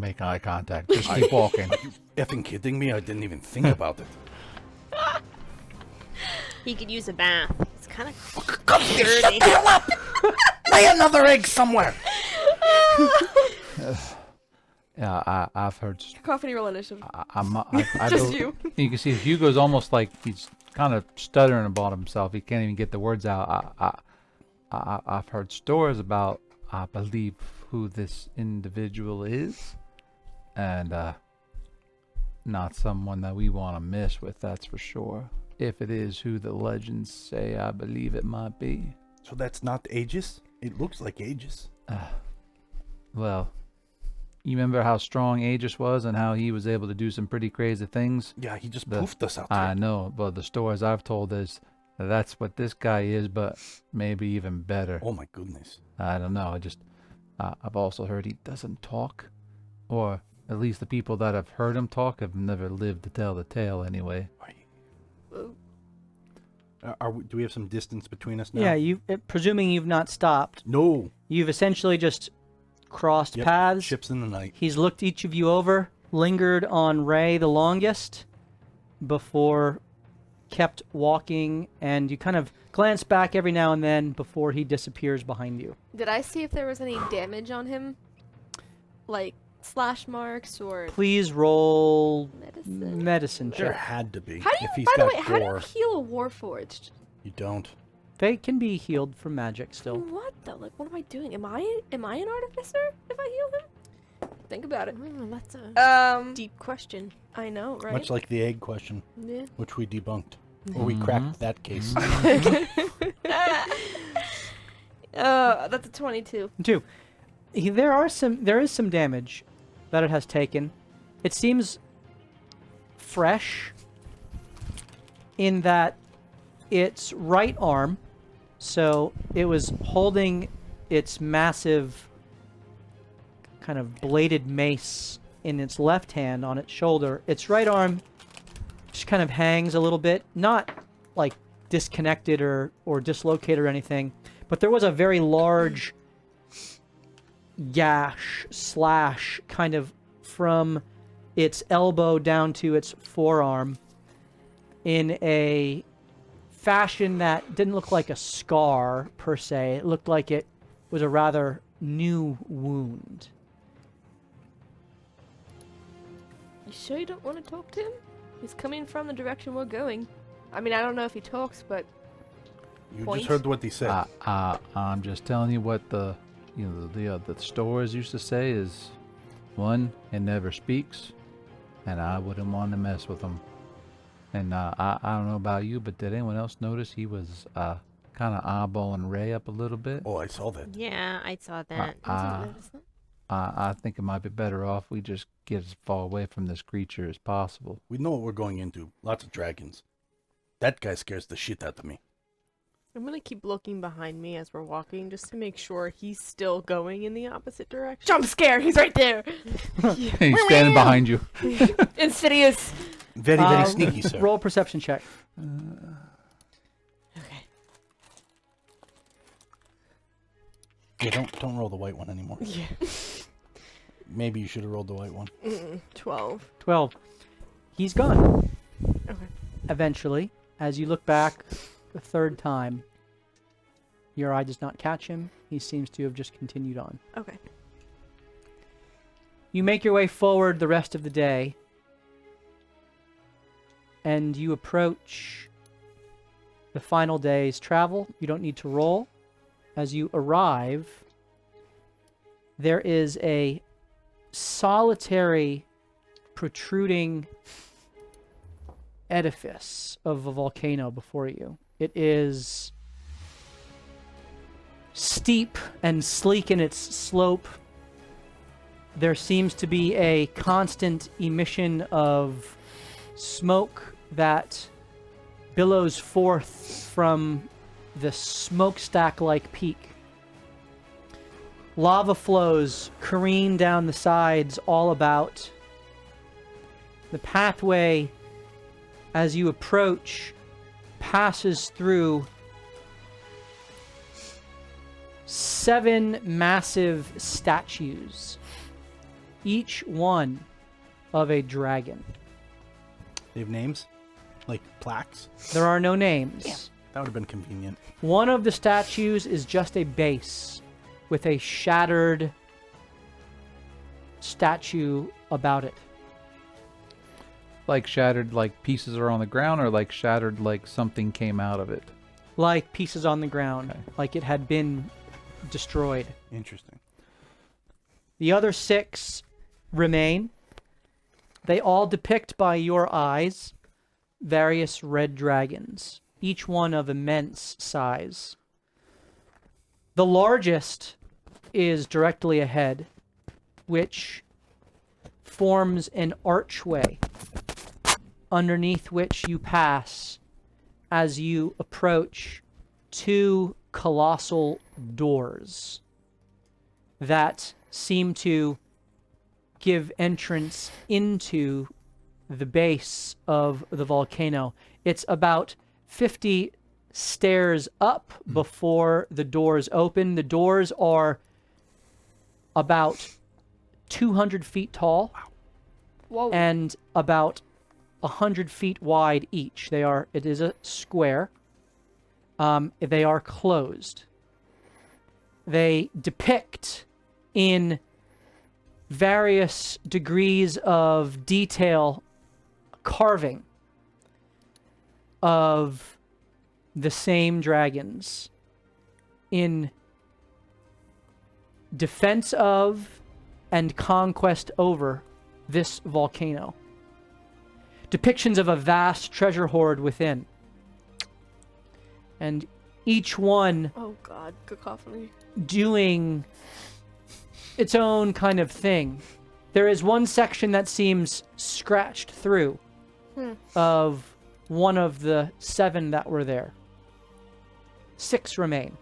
make eye contact. Just keep walking. Effing kidding me? I didn't even think about it. He could use a bath. It's kind of Shut the hell up! Lay another egg somewhere! Yeah, I've heard. Coffee roll initiative. I Just bel- you. You can see Hugo's almost like he's kind of stuttering about himself. He can't even get the words out. I've heard stories about, I believe, who this individual is, and not someone that we want to mess with. That's for sure. If it is who the legends say, I believe it might be. So that's not Aegis? It looks like Aegis. Well, you remember how strong Aegis was and how he was able to do some pretty crazy things? Yeah, he just The- poofed us out I there. know, but the stories I've told is that's what this guy is, but maybe even better. Oh my goodness. I don't know. I've also heard he doesn't talk, or at least the people that have heard him talk have never lived to tell the tale anyway. Do we have some distance between us now? Yeah, presuming you've not stopped, No. you've essentially just crossed Yep, paths. Ships in the night. He's looked each of you over, lingered on Ray the longest, before kept walking, and you kind of glance back every now and then before he disappears behind you. Did I see if there was any damage on him? Like slash marks or Please roll medicine? medicine There check. had to be. How do if you, he's by the got way, how do you gore. heal a warforged? You don't. They can be healed from magic still. What though? Like, what am I doing? Am I an artificer if I heal him? Think about it. that's a Deep question. I know, right? Much like the egg question, Yeah. which we debunked. Or we cracked that case. That's a 22. Two. There is some damage that it has taken. It seems fresh in that its right arm, so it was holding its massive kind of bladed mace in its left hand on its shoulder. Its right arm just kind of hangs a little bit, not like disconnected or dislocated or anything, but there was a very large gash slash kind of from its elbow down to its forearm in a fashion that didn't look like a scar per se. It looked like it was a rather new wound. You sure you don't want to talk to him? He's coming from the direction we're going. I mean, I don't know if he talks, but You Point. just heard what he said. I'm just telling you what the stores used to say is, one, it never speaks, and I wouldn't want to mess with him. And I don't know about you, but did anyone else notice he was kind of eyeballing Ray up a little bit? Oh, I saw that. Yeah, I saw that. I think it might be better off we just get as far away from this creature as possible. We know what we're going into. Lots of dragons. That guy scares the shit out of me. I'm gonna keep looking behind me as we're walking just to make sure he's still going in the opposite direction. jump scare. He's right there. He's standing behind you. Insidious. Very, very sneaky, sir. Roll a perception check. Okay. Yeah, don't roll the white one anymore. Yeah. Maybe you should have rolled the white one. 12. 12. He's gone. Okay. Eventually, as you look back the third time, your eye does not catch him. He seems to have just continued on. Okay. You make your way forward the rest of the day, and you approach the final day's travel. You don't need to roll. As you arrive, there is a solitary, protruding edifice of a volcano before you. It is steep and sleek in its slope. There seems to be a constant emission of smoke that billows forth from the smokestack-like peak. Lava flows careen down the sides all about. The pathway, as you approach, passes through 7 massive statues, each one of a dragon. They have names? Like plaques? There are no names. That would have been convenient. One of the statues is just a base with a shattered statue about it. Like shattered, like pieces are on the ground, or like shattered, like something came out of it? Like pieces on the ground, Okay. like it had been destroyed. Interesting. The other 6 remain. They all depict by your eyes various red dragons, each one of immense size. The largest is directly ahead, which forms an archway underneath which you pass as you approach 2 colossal doors that seem to give entrance into the base of the volcano. It's about 50 stairs up before the doors open. The doors are about 200 feet tall Whoa. and about 100 feet wide each. It is a square. They are closed. They depict in various degrees of detail carving of the same dragons in defense of and conquest over this volcano. Depictions of a vast treasure hoard within. And each one Oh god, cacophony. doing its own kind of thing. There is one section that seems scratched through of one of the 7 that were there. 6 remain.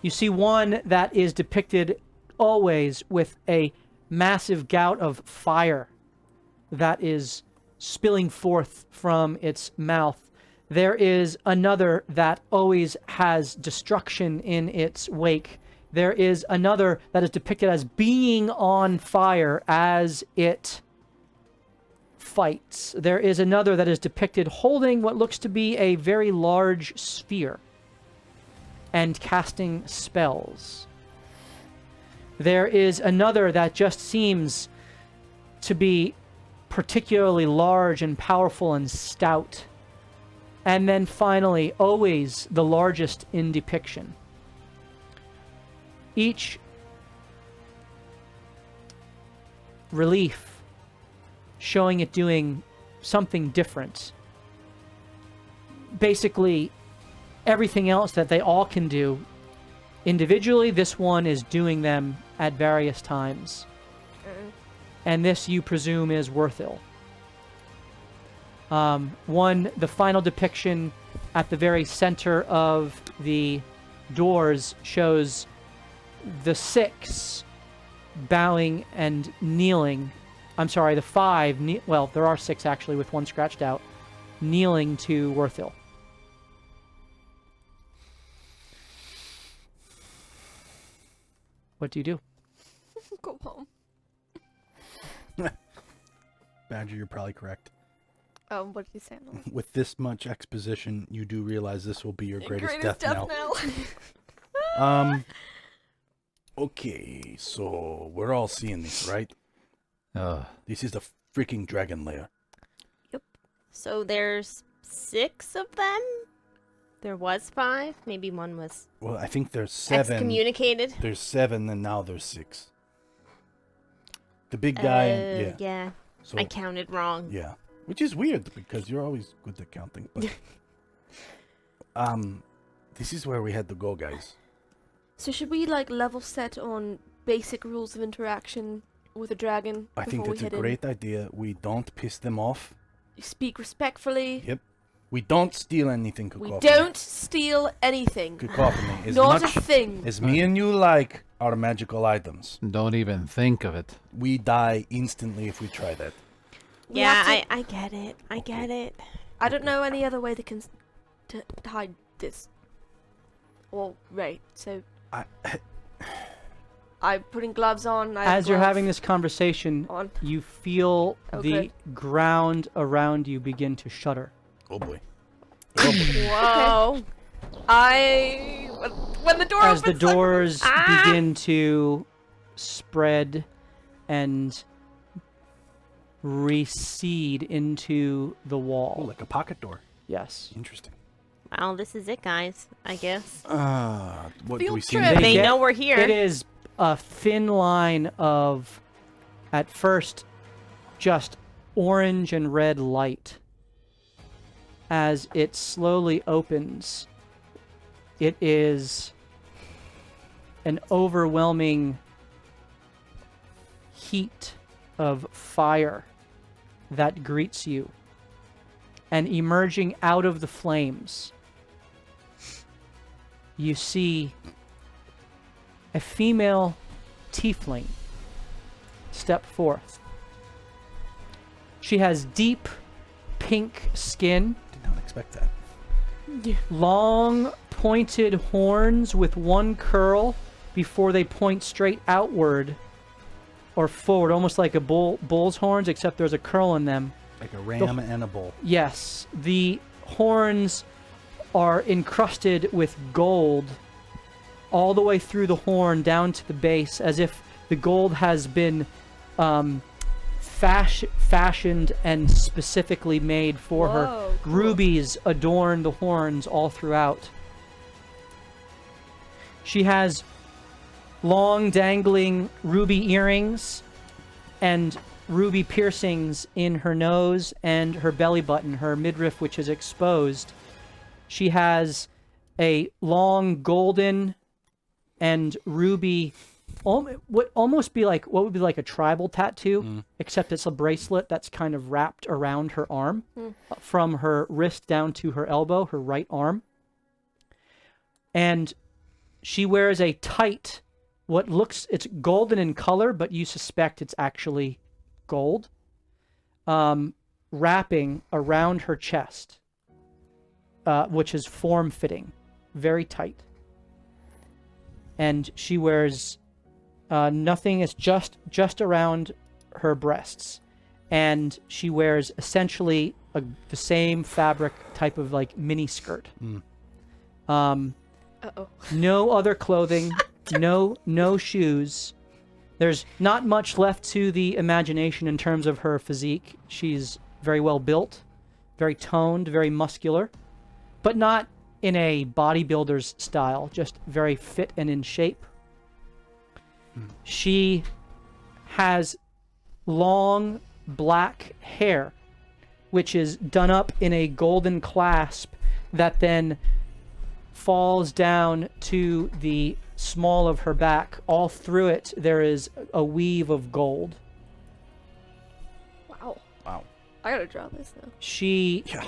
You see one that is depicted always with a massive gout of fire that is spilling forth from its mouth. There is another that always has destruction in its wake. There is another that is depicted as being on fire as it fights. There is another that is depicted holding what looks to be a very large sphere and casting spells. There is another that just seems to be particularly large and powerful and stout. And then finally, always the largest in depiction. Each relief showing it doing something different. Basically, everything else that they all can do individually, this one is doing them at various times. And this, you presume, is Worthil. The final depiction at the very center of the doors shows the 6 bowing and kneeling. I'm sorry, the 5, well, there are 6 actually with 1 scratched out, kneeling to Worthil. What do you do? Go home. Badger, you're probably correct. What did you say? With this much exposition, you do realize this will be your greatest death knell. Okay, so we're all seeing this, right? This is the freaking dragon lair. Yep. So there's 6 of them? There was 5? Maybe one was Well, I think there's 7. excommunicated? There's 7, and now there's 6. The big guy, yeah. Yeah. So, I counted wrong. yeah. Which is weird, because you're always good at counting. But, this is where we had to go, guys. So should we like level set on basic rules of interaction with a dragon? I think before that's we a head great idea. We don't piss them off. in? Speak respectfully. Yep. We don't steal anything, We Cacophony. don't steal anything. Cacophony. As Not much a thing. as me and you like our magical items, Don't even think of it. we die instantly if we try that. We Yeah, have to- I get it. I get it. I don't know any other way they can to hide this. Well, right. So I'm putting gloves on. I have As you're gloves having this conversation, on. you feel Okay. the ground around you begin to shudder. Oh boy. Whoa. When the door As opens, the doors begin to spread and recede into the Oh, wall. like a pocket door. Yes. Interesting. Well, this is it, guys. I guess. What do Field we see? trip. They get- know we're here. It is a thin line of, at first, just orange and red light. As it slowly opens, it is an overwhelming heat of fire that greets you. And emerging out of the flames, you see a female tiefling step forth. She has deep pink skin, Did not expect that. long pointed horns with one curl before they point straight outward or forward, almost like a bull's horns, except there's a curl in them. Like a ram and a bull. Yes, the horns are encrusted with gold all the way through the horn down to the base, as if the gold has been fashioned and specifically made for her. Whoa, cool. Rubies adorn the horns all throughout. She has long dangling ruby earrings and ruby piercings in her nose and her belly button, her midriff, which is exposed. She has a long golden and ruby, what would be like a tribal tattoo, except it's a bracelet that's kind of wrapped around her arm, from her wrist down to her elbow, her right arm. And she wears a tight, it's golden in color, but you suspect it's actually gold, wrapping around her chest, which is form-fitting, very tight. And she wears nothing, it's just around her breasts. And she wears essentially the same fabric type of like mini skirt. Uh-oh. No other clothing, no shoes. There's not much left to the imagination in terms of her physique. She's very well built, very toned, very muscular, but not in a bodybuilder's style, just very fit and in shape. She has long black hair, which is done up in a golden clasp that then falls down to the small of her back. All through it, there is a weave of gold. Wow. Wow. I gotta draw this now. She Yeah.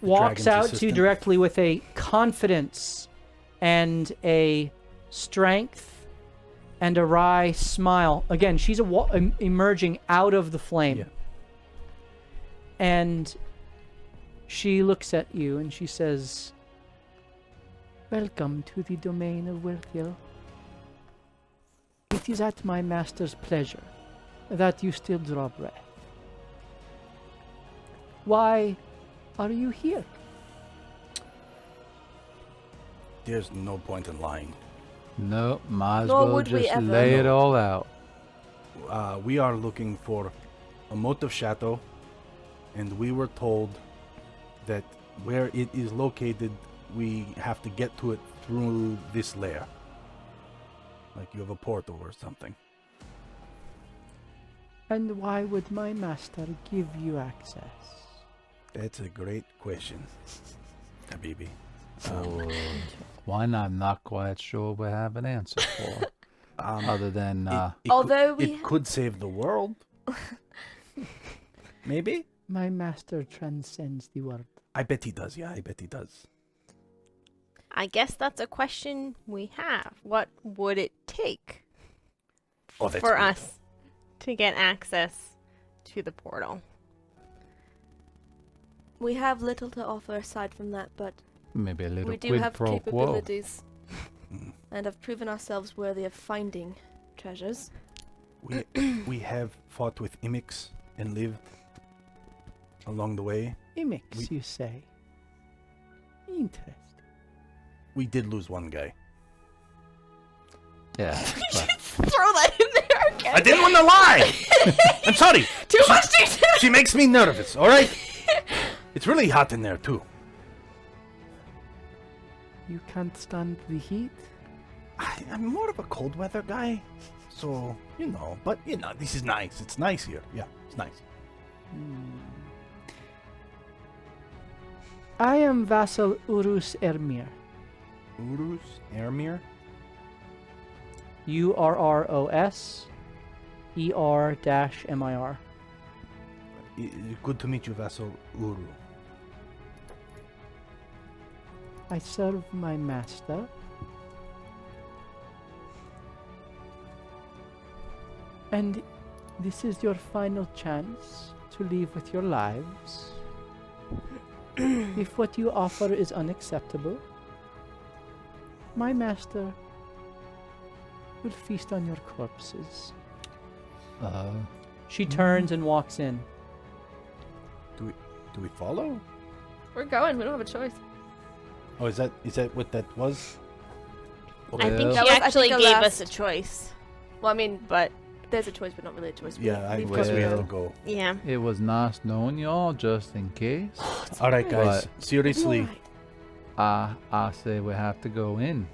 walks Dragon's out to you assistant. directly with a confidence and a strength and a wry smile. Again, she's emerging out of the flame. Yeah. And she looks at you and she says, "Welcome to the domain of Wilthil. It is at my master's pleasure that you still draw breath. Why are you here?" There's no point in lying. No, might as Nor well would we just ever. lay it all out. We are looking for a mote of Chateau, and we were told that where it is located, we have to get to it through this lair. Like you have a portal or something. And why would my master give you access? That's a great question, Habibi. One I'm not quite sure we have an answer for. Other than, Although we it could save the world. Maybe? My master transcends the world. I bet he does, yeah, I bet he does. I guess that's a question we have. What would it take Oh, that's for good. us to get access to the portal? we have little to offer aside from that, but maybe a little we do quid have pro quo. capabilities and have proven ourselves worthy of finding treasures. We have fought with Imix and lived along the way. Imix, you say? Interesting. We did lose one guy. Yeah. but Throw that in there again. I didn't want to lie! I'm sorry! Too much detail. She makes me nervous, alright? It's really hot in there, too. You can't stand the heat? I'm more of a cold weather guy. So, but, this is nice. It's nice here. Yeah, it's nice. I am vassal Urus Ermir. Urus? Ermir? URROS ER-MIR. Good to meet you, Vassal Uru. I serve my master. And this is your final chance to leave with your lives. If what you offer is unacceptable, my master will feast on your corpses. She turns and walks in. Do we follow? We're going. We don't have a choice. Oh, is that what that was? I think That she was, I actually think, gave the us a last- choice. Well, I mean, But there's a choice, but not really a choice. Yeah, I Leave guess we first. have to go. yeah. it was nice knowing y'all, just in case. Alright, guys. But- Seriously. Alright. I say we have to go in.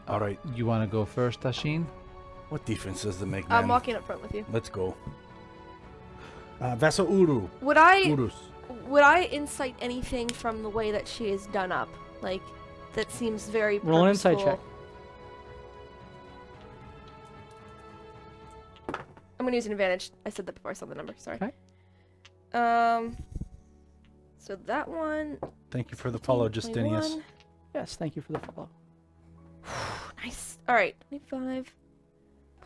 Alright. You want to go first, Tashin? What difference does it make, I'm man? walking up front with you. Let's go. Vassal Uru. Would I Urus. insight anything from the way that she is done up? Like, that seems very Roll an insight purposeful. check. I'm gonna use an advantage. I said that before I saw the number. Sorry. Okay. So that one. Thank you for the follow, 15, Justinius. 21. Yes, thank you for the follow. Nice. All right. 25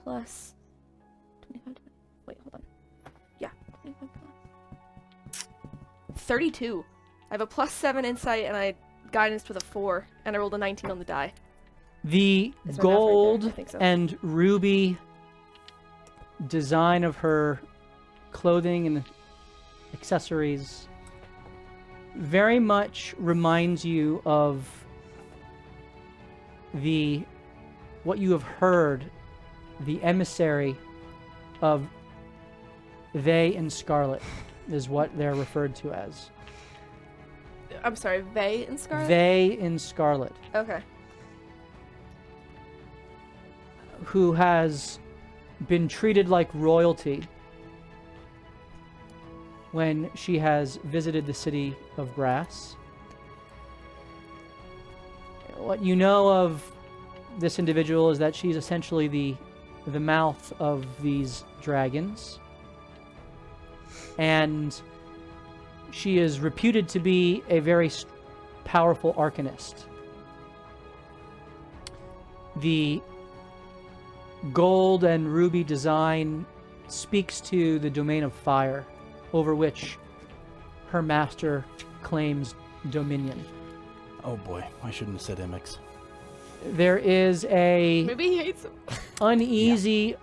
plus 25. Wait, hold on. Yeah. 25 plus 32. I have a +7 insight and I guidance with a 4, and I rolled a 19 on the die. The Is my math right there? gold I think so. and ruby design of her clothing and accessories very much reminds you of the what you have heard, the emissary of they and Scarlet is what they're referred to as. I'm sorry, they in Scarlet? They in Scarlet, Okay. who has been treated like royalty when she has visited the city of Brass. What you know of this individual is that she's essentially the mouth of these dragons, and she is reputed to be a very powerful arcanist. The gold and ruby design speaks to the domain of fire, over which her master claims dominion. Oh boy, I shouldn't have said Emmix. There is a Maybe he hates him. uneasy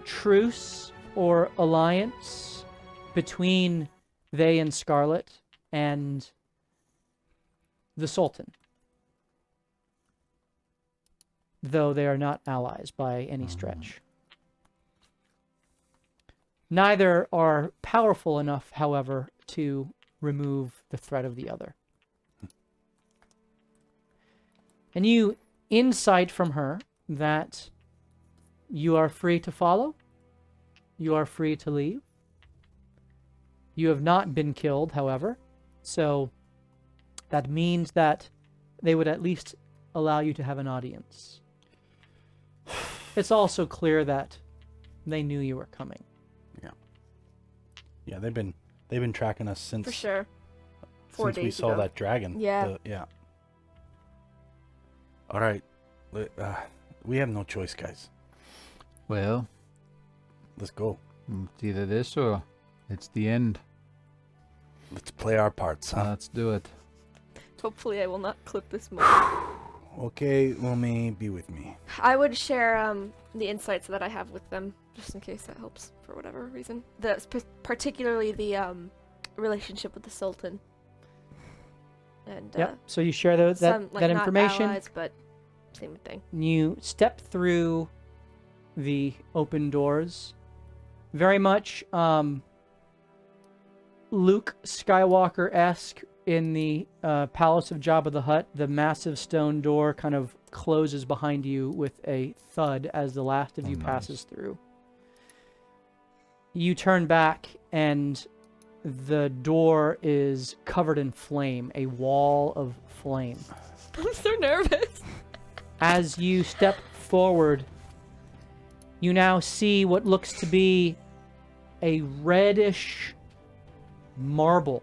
truce or alliance between they and Scarlet and the Sultan, though they are not allies by any stretch. Neither are powerful enough, however, to remove the threat of the other. And you insight from her that you are free to follow, you are free to leave. You have not been killed, however, so that means that they would at least allow you to have an audience. It's also clear that they knew you were coming. Yeah, they've been tracking us since For sure. 4 since we days saw ago. that dragon. Yeah. Yeah. All right, we have no choice, guys. Well, Let's go. it's either this or it's the end. Let's play our parts, huh? Let's do it. Hopefully I will not clip this moment. Okay, Lumi, be with me. I would share the insights that I have with them, just in case that helps for whatever reason. Particularly the relationship with the Sultan. And Yep. So you share that some, like, that not information. allies, but same thing. You step through the open doors. Very much Luke Skywalker-esque in the Palace of Jabba the Hutt. The massive stone door kind of closes behind you with a thud as the last of you passes through. You turn back and the door is covered in flame, a wall of flame. I'm so nervous. As you step forward, you now see what looks to be a reddish marble,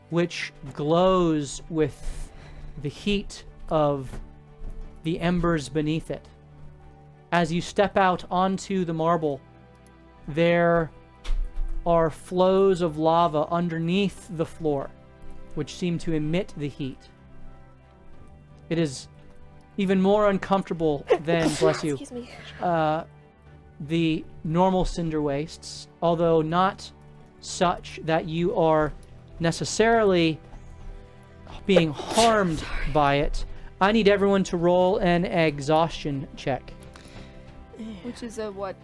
which glows with the heat of the embers beneath it. As you step out onto the marble, there are flows of lava underneath the floor, which seem to emit the heat. It is even more uncomfortable than, bless you, Excuse me. the normal cinder wastes, although not such that you are necessarily being harmed by it. I need everyone to roll an exhaustion check. Which is a what?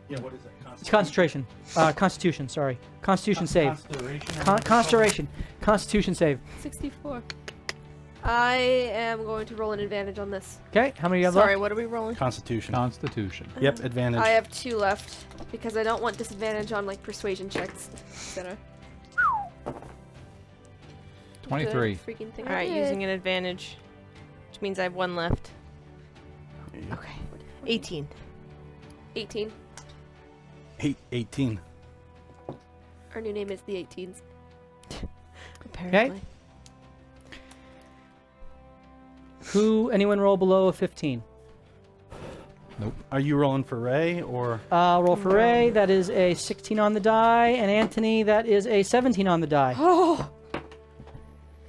Yeah, what is it? It's concentration. Constitution, sorry. Constitution save. Constellation. Constellation. Constitution save. 64. I am going to roll an advantage on this. Okay, how many do you have Sorry, left? what are we rolling? Constitution. Constitution. Yep, advantage. I have 2 left because I don't want disadvantage on like persuasion checks, etc. 23. Freaking thing. Alright, using an advantage, which means I have 1 left. Yep. Okay. 18. 18. 18. Our new name is the 18s. Apparently. Anyone roll below a 15? Are you rolling for Ray or? Roll for Ray, that is a 16 on the die, and Anthony, that is a 17 on the die. Oh,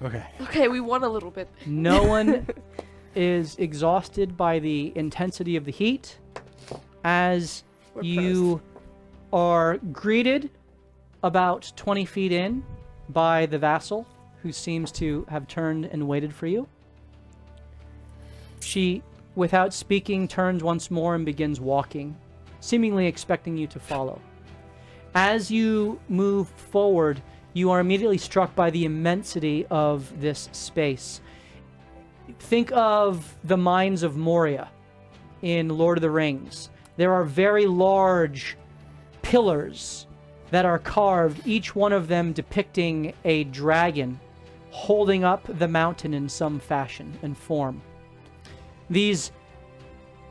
Okay. okay, we won a little bit. No one is exhausted by the intensity of the heat as We're you are greeted about 20 feet in by the vassal who seems to have turned and waited for you. She, without speaking, turns once more and begins walking, seemingly expecting you to follow. As you move forward, you are immediately struck by the immensity of this space. Think of the mines of Moria in Lord of the Rings. There are very large pillars that are carved, each one of them depicting a dragon holding up the mountain in some fashion and form. These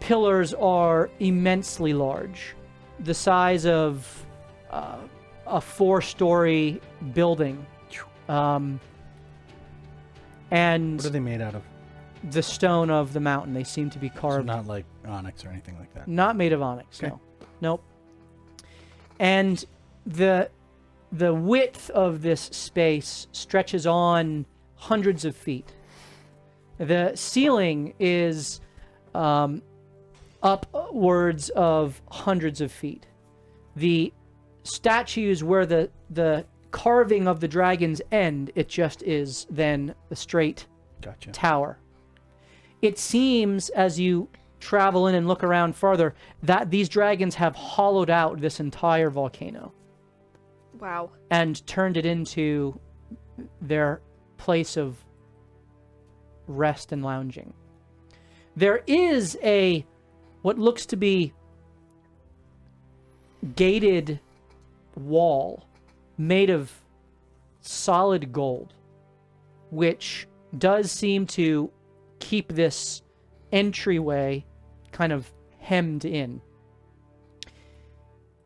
pillars are immensely large, the size of a 4-story building. And What are they made out of? the stone of the mountain. They seem to be So carved. not like onyx or anything like that. Not made of onyx, Okay. no. Nope. And the width of this space stretches on hundreds of feet. The ceiling is upwards of hundreds of feet. The statues where the carving of the dragons end, it just is then a straight Gotcha. tower. It seems, as you travel in and look around farther, that these dragons have hollowed out this entire volcano Wow. and turned it into their place of rest and lounging. There is what looks to be gated wall made of solid gold, which does seem to keep this entryway kind of hemmed in.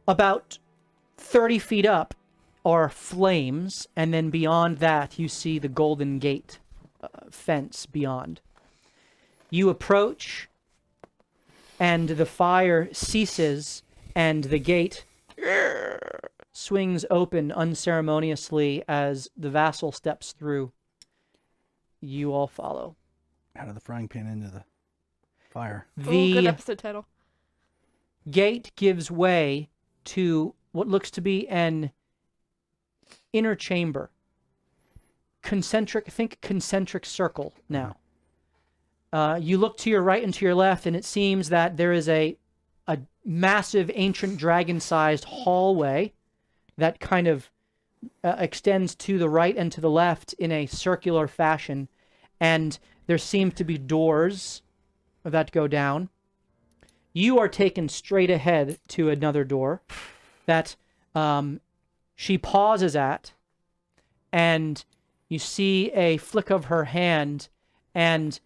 About 30 feet up are flames, and then beyond that you see the Golden Gate fence beyond. You approach, and the fire ceases, and the gate swings open unceremoniously as the vassal steps through. You all follow. Out of the frying pan into the fire. Oh, good The episode title. gate gives way to what looks to be an inner chamber. Think concentric circle now. You look to your right and to your left, and it seems that there is a massive ancient dragon-sized hallway that kind of extends to the right and to the left in a circular fashion, and there seem to be doors that go down. You are taken straight ahead to another door that she pauses at, and you see a flick of her hand, and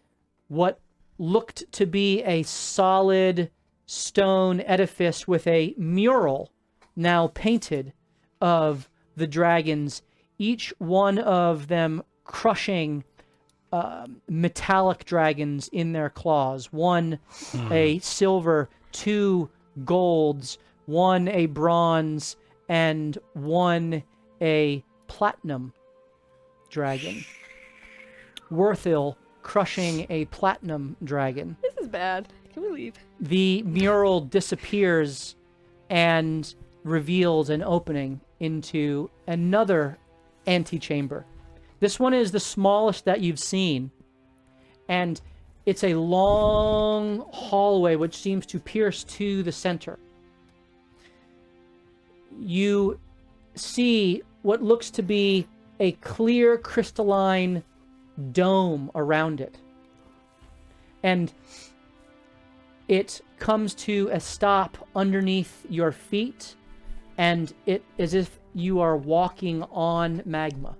what looked to be a solid stone edifice with a mural now painted of the dragons, each one of them crushing metallic dragons in their claws. One a silver, 2 golds, 1 a bronze, and 1 a platinum dragon. Worthil crushing a platinum dragon. This is bad. Can we leave? The mural disappears and reveals an opening into another antechamber. This one is the smallest that you've seen, and it's a long hallway which seems to pierce to the center. You see what looks to be a clear crystalline dome around it, and it comes to a stop underneath your feet, and it as if you are walking on magma.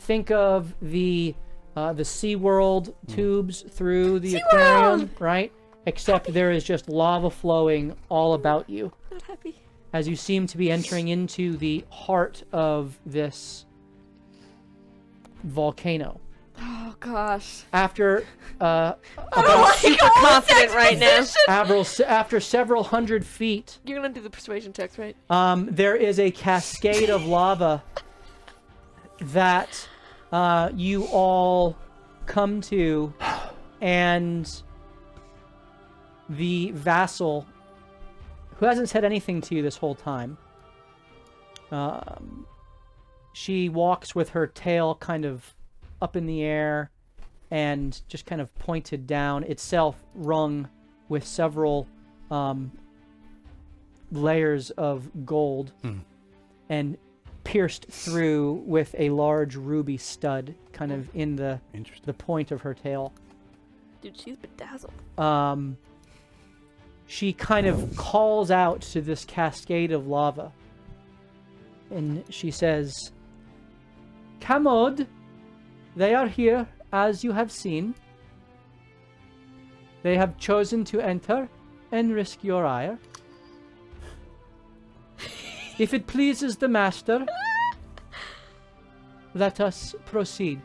Think of the SeaWorld tubes through the aquarium, right? Except there is just lava flowing all about you Not happy. as you seem to be entering into the heart of this volcano. Oh gosh. After Super confident right now. after several hundred feet, You're gonna do the persuasion checks, right? there is a cascade of lava that you all come to, and the vassal, who hasn't said anything to you this whole time, she walks with her tail kind of up in the air and just kind of pointed down, itself rung with several layers of gold and pierced through with a large ruby stud kind of in the point of her tail. Dude, she's bedazzled. She kind of calls out to this cascade of lava, and she says, Kamod, they are here, as you have seen. They have chosen to enter and risk your ire. If it pleases the master, let us proceed.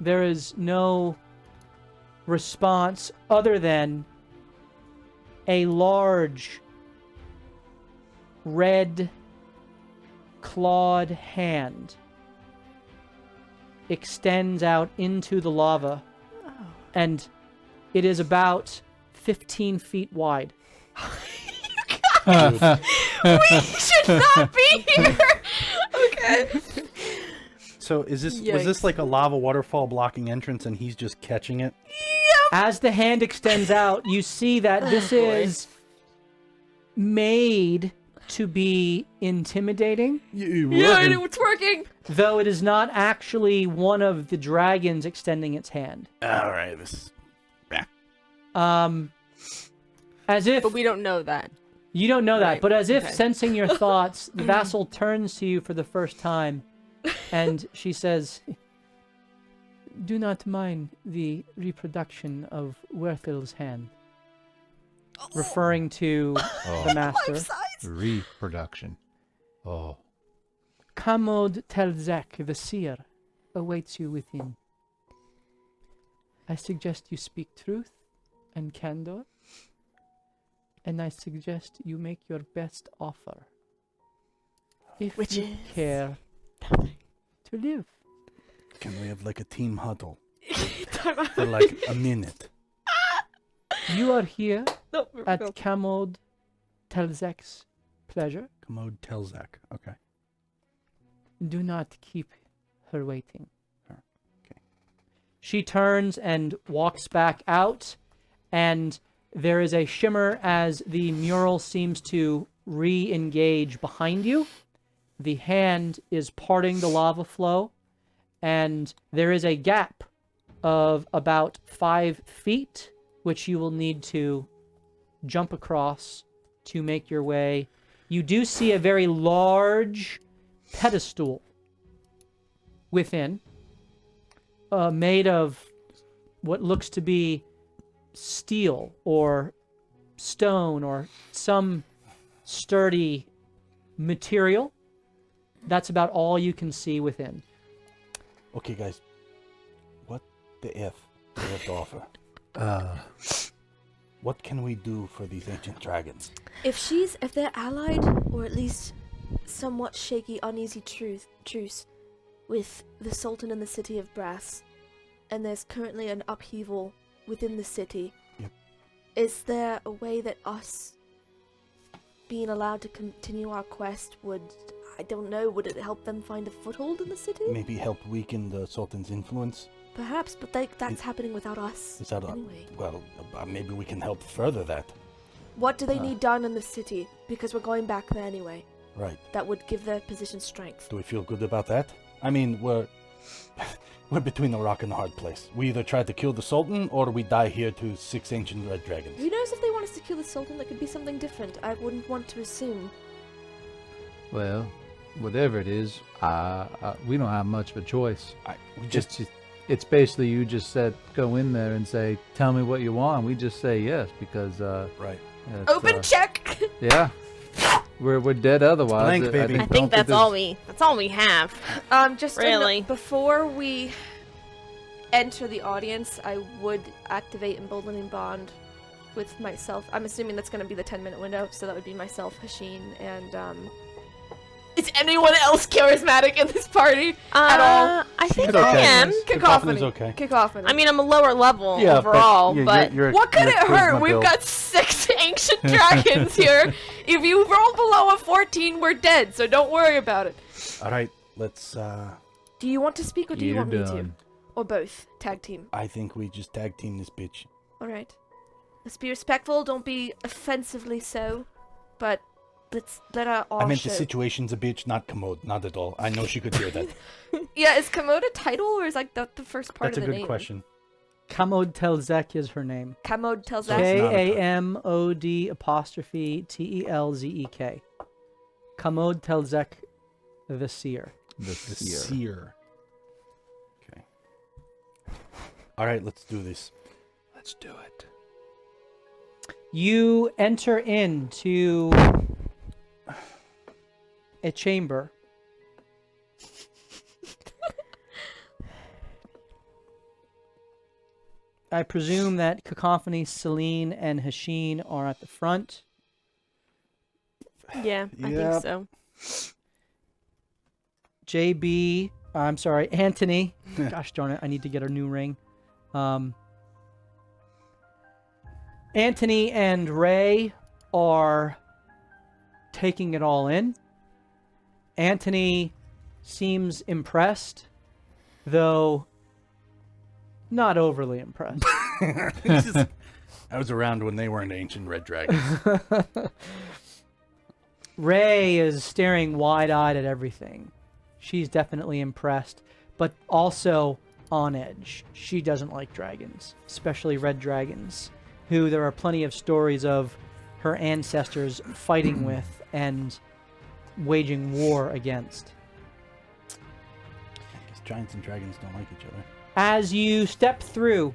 There is no response other than a large red clawed hand extends out into the lava, and it is about 15 feet wide. We should not be here. Okay. So was this like a lava waterfall blocking entrance and he's just catching it? As the hand extends out, you see that this is made to be intimidating. Yeah, it's working. Though it is not actually one of the dragons extending its hand. All right, this is... As if... But we don't know that. You don't know that, Right, but as if okay. sensing your thoughts, the vassal turns to you for the first time, and she says, do not mind the reproduction of Werthel's hand. Referring to the master. Reproduction. Oh. Kamod Telzek, the seer, awaits you within. I suggest you speak truth and candor, and I suggest you make your best offer. If Which you is care to live. Can we have like a team huddle for like a minute? You are here No, at no. Kamod Telzek's pleasure. Commode Telzak. Okay. Do not keep her waiting. Okay. She turns and walks back out, and there is a shimmer as the mural seems to re-engage behind you. The hand is parting the lava flow, and there is a gap of about 5 feet, which you will need to jump across to make your way. You do see a very large pedestal within, made of what looks to be steel or stone or some sturdy material. That's about all you can see within. Okay, guys. What the F do we have to offer? What can we do for these ancient dragons? If they're allied, or at least somewhat shaky, uneasy truce with the Sultan and the city of Brass, and there's currently an upheaval within the city, Yep. Is there a way that us being allowed to continue our quest would, I don't know, would it help them find a foothold in the city? Maybe help weaken the Sultan's influence? Perhaps, but that's happening without us Is that anyway. well, maybe we can help further that. What do they need done in the city? Because we're going back there anyway. Right. That would give their position strength. Do we feel good about that? I mean, we're between a rock and a hard place. We either try to kill the Sultan, or we die here to 6 ancient red dragons. Who knows if they want us to kill the Sultan? That could be something different. I wouldn't want to assume. Well, whatever it is, we don't have much of a choice. It's basically you just said, go in there and say, tell me what you want. We just say yes because right. Open check. Yeah, we're dead otherwise. Blank, baby. I think that's all we have. Just Really? before we enter the audience, I would activate Emboldening Bond with myself. I'm assuming that's going to be the 10-minute window, so that would be myself, Hasheen, and is anyone else charismatic in this party at all? I think It's I okay. am. Cacophony's okay. Cacophony. I mean, I'm a lower level Yeah, overall, but but you're what could it hurt? charisma We've build. got 6 ancient dragons here. If you roll below a 14, we're dead, so don't worry about it. All right, let's. Do you want to speak or do you You're want me to? done. Or both? Tag team. I think we just tag team this bitch. Alright. Let's be respectful, don't be offensively so. But let's let our I meant show. the situation's a bitch, not commode. Not at all. I know she could hear that. Yeah, is Commode a title or is like that the first part That's of a the good name? question. Kamod Telzek is her name. Commode tells So us. it's not a Kamod Kamod Telzek the Seer. The seer. Okay. All right, let's do this. Let's do it. You enter into a chamber. I presume that Cacophony, Celine, and Hasheen are at the front. Yeah, I Yep. think so. Anthony. Gosh darn it, I need to get a new ring. Anthony and Ray are taking it all in. Anthony seems impressed, though not overly impressed. I was around when they weren't ancient red dragons. Ray is staring wide-eyed at everything. She's definitely impressed, but also on edge. She doesn't like dragons, especially red dragons, who there are plenty of stories of her ancestors fighting with and waging war against. Because giants and dragons don't like each other. As you step through,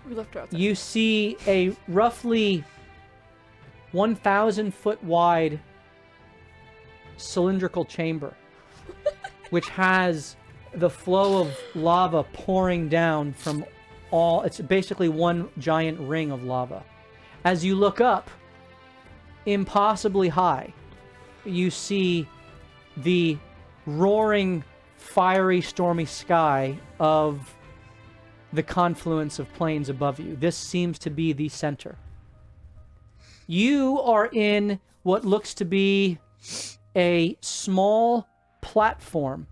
We left her outside. you see a roughly 1,000-foot wide cylindrical chamber, which has the flow of lava pouring down from all. It's basically one giant ring of lava. As you look up, impossibly high, you see the roaring, fiery, stormy sky of the confluence of plains above you. This seems to be the center. You are in what looks to be a small platform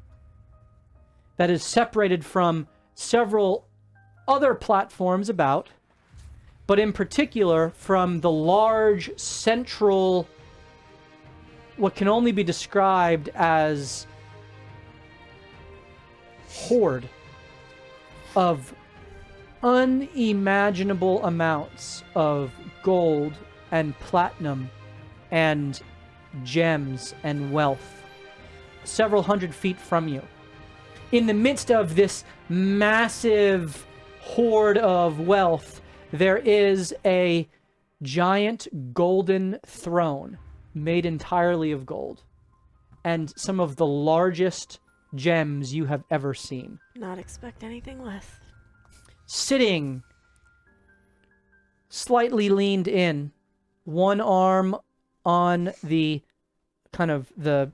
that is separated from several other platforms about, but in particular from the large central, what can only be described as horde of unimaginable amounts of gold and platinum and gems and wealth several hundred feet from you. In the midst of this massive horde of wealth, there is a giant golden throne made entirely of gold and some of the largest gems you have ever seen. Not expect anything less. Sitting slightly leaned in, one arm on the kind of the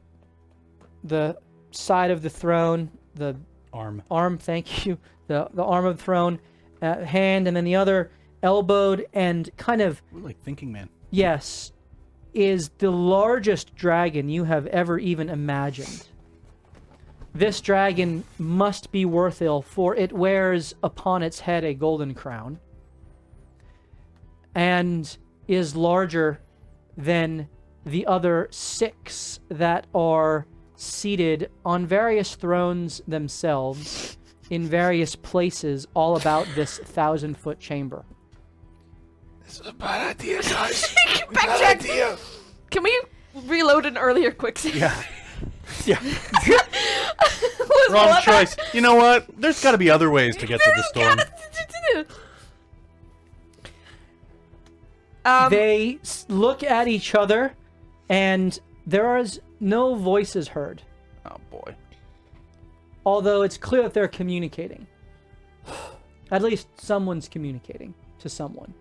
side of the throne, the arm, thank you, the arm of the throne, hand, and then the other elbowed and kind of, We're like thinking man. yes, is the largest dragon you have ever even imagined. This dragon must be worthil, for it wears upon its head a golden crown and is larger than the other 6 that are seated on various thrones themselves in various places all about this 1,000-foot chamber. This is a bad idea, guys. Backtrack. Can we reload an earlier quick save? Yeah. Yeah. Was Wrong one choice. You know what? There's got to be other ways to get to the storm. They look at each other, and there is no voices heard, Oh boy. although it's clear that they're communicating. At least someone's communicating to someone.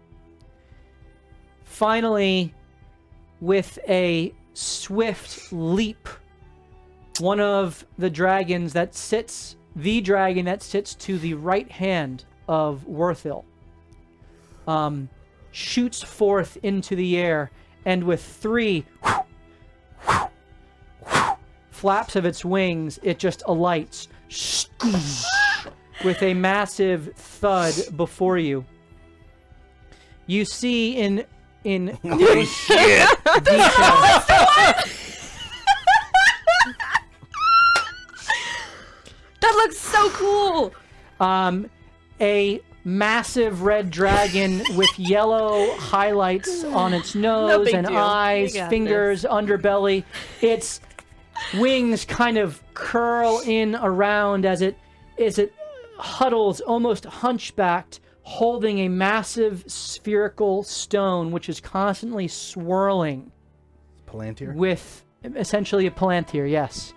Finally, with a swift leap, one of the dragons that sits, the dragon that sits to the right hand of Worthil, shoots forth into the air, and with 3 flaps of its wings, it just alights with a massive thud before you. You see in Oh shit! detail. That looks so cool. A massive red dragon with yellow highlights on its nose big and deal. eyes, We got fingers, underbelly. Its wings kind of curl in around as it huddles, almost hunchbacked, holding a massive spherical stone, which is constantly swirling Palantir? with essentially a palantir, yes.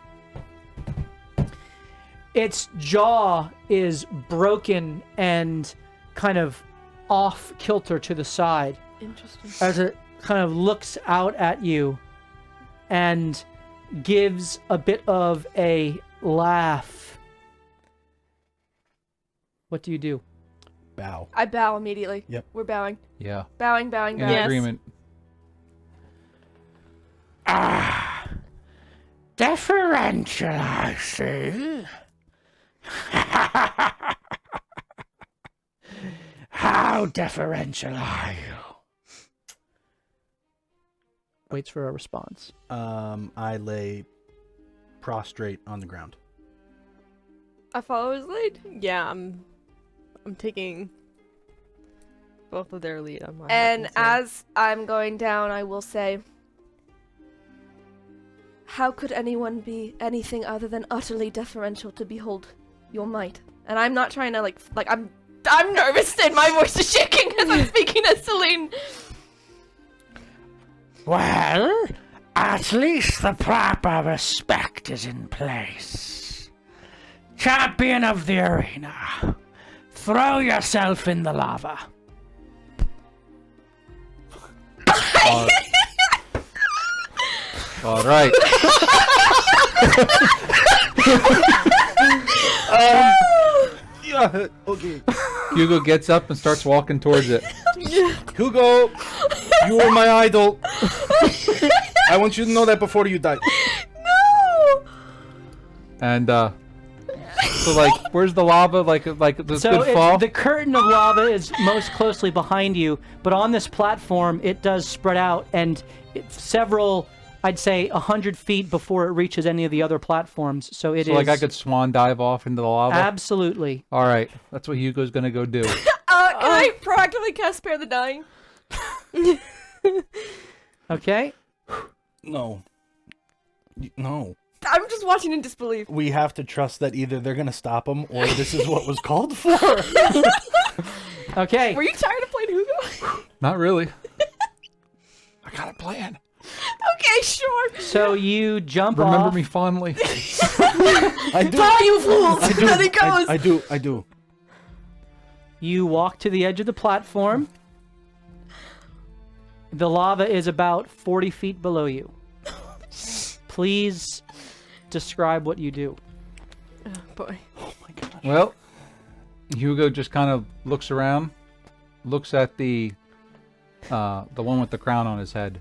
Its jaw is broken and kind of off kilter to the side Interesting. as it kind of looks out at you and gives a bit of a laugh. What do you do? Bow. I bow immediately. Yep. We're bowing. Yeah. Bowing, bowing, In bowing. agreement. Deferential, I see. How deferential are you? Waits for a response. I lay prostrate on the ground. I follow his lead. Yeah, I'm taking both of their lead on mine. And as I'm going down, I will say, how could anyone be anything other than utterly deferential to behold your might? And I'm not trying to like I'm nervous and my voice is shaking as I'm speaking to Celine. Well, at least the proper respect is in place. Champion of the arena, throw yourself in the lava. All right. Yeah, okay. Hugo gets up and starts walking towards it. Hugo, you are my idol. I want you to know that before you die. And so like, where's the lava? Like this So good fall. the curtain of lava is most closely behind you, but on this platform it does spread out, and several, I'd say 100 feet before it reaches any of the other platforms. So it So is like I could swan dive off into the lava. absolutely. All right, that's what Hugo's gonna go do. Can I proactively cast Spare the Dying? Okay. No. No. I'm just watching in disbelief. We have to trust that either they're going to stop him or this is what was called for. Okay. Were you tired of playing Hugo? Not really. I got a plan. Okay, sure. So you jump Remember off. me fondly. I do. Oh, you fools! I do. There he goes. I do. You walk to the edge of the platform. The lava is about 40 feet below you. Please describe what you do. Oh, boy. Well, Hugo just kind of looks around, looks at the one with the crown on his head,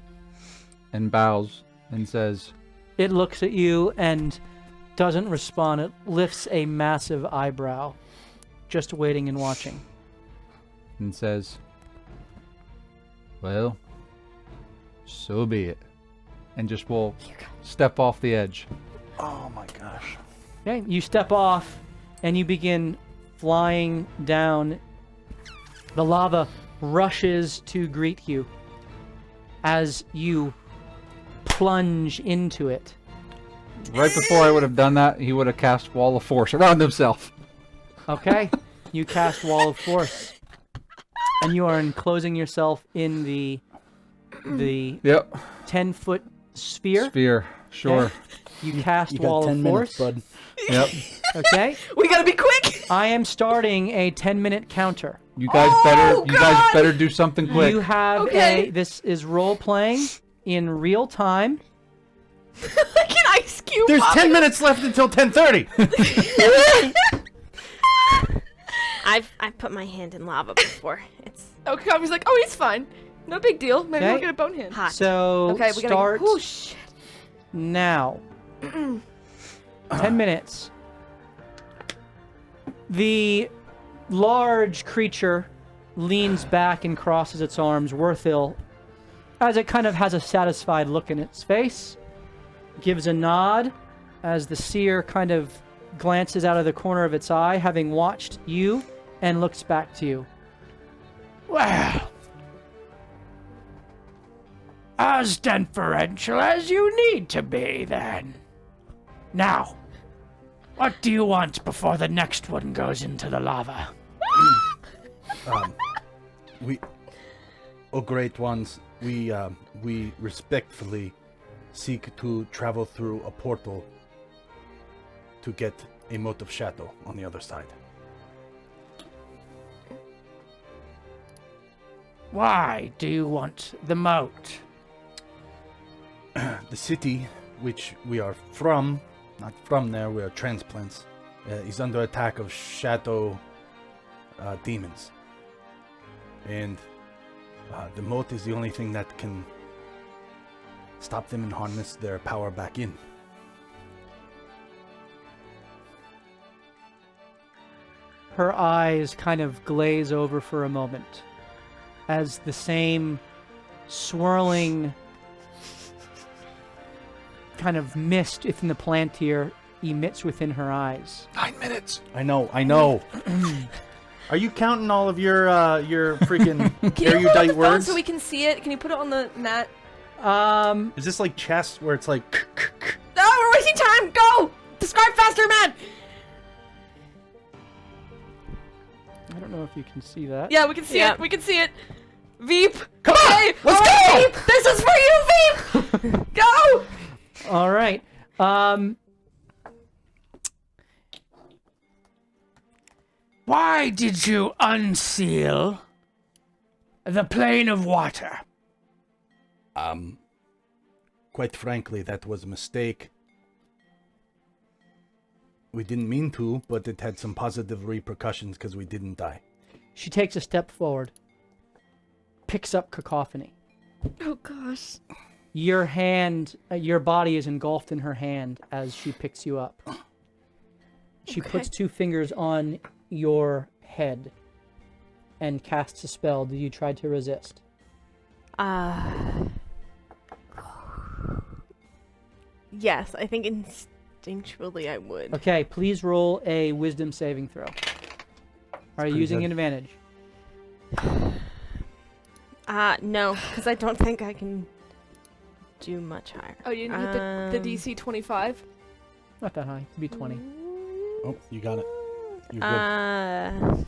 and bows and says, It looks at you and doesn't respond. It lifts a massive eyebrow, just waiting and watching. and says, "Well, so be it," and just will step off the edge. Oh my gosh. Okay, you step off and you begin flying down. The lava rushes to greet you as you plunge into it. Right before I would have done that, he would have cast Wall of Force around himself. Okay, you cast Wall of Force, and you are enclosing yourself in the Yep. 10-foot sphere. Sphere. Sure. You cast You got Wall 10 of minutes, Force. bud. Yep. Okay, We gotta be quick. I am starting a 10-minute counter. You guys better do something quick. You have Okay. this is role playing in real time. Can Ice Cube? There's pop 10 in? minutes left until 10:30. I've put my hand in lava before. It's Okay, I was like, oh, he's fine. No big deal. Maybe we'll Okay. get a bone hand. hot. So Okay, we start gotta. Oh shit. now. 10 minutes. The large creature leans back and crosses its arms, Worthil, as it kind of has a satisfied look in its face, gives a nod as the seer kind of glances out of the corner of its eye, having watched you, and looks back to you. Well, as deferential as you need to be, then. Now, what do you want before the next one goes into the lava? Oh, great ones, we respectfully seek to travel through a portal to get a mote of shadow on the other side. Why do you want the moat? The city, which we are from, not from there, we are transplants, is under attack of shadow demons. And the moat is the only thing that can stop them and harness their power back in. Her eyes kind of glaze over for a moment as the same swirling kind of mist within the Palantir emits within her eyes. 9 minutes. I know. Are you counting all of your freaking Can you hold up erudite the phone words? so we can see it? Can you put it on the mat? Is this like chess where it's like... No, we're wasting time! Go! Describe faster, man! I don't know if you can see that. Yeah, we can see it. We can see it. Veep. Come on! Let's go! Veep, this is for you, Veep! Go! All right. Why did you unseal the plane of water? Quite frankly, that was a mistake. We didn't mean to, but it had some positive repercussions because we didn't die. She takes a step forward, picks up Cacophony. Oh, gosh. Your hand, your body is engulfed in her hand as she picks you up. She puts 2 fingers on your head and casts a spell. Do you try to resist? Yes, I think instinctually I would. Okay, please roll a wisdom saving throw. Are you using an advantage? No, because I don't think I can do much higher. Oh, you didn't hit the DC 25? Not that high. It'd be 20. Oh, you got it. You're good.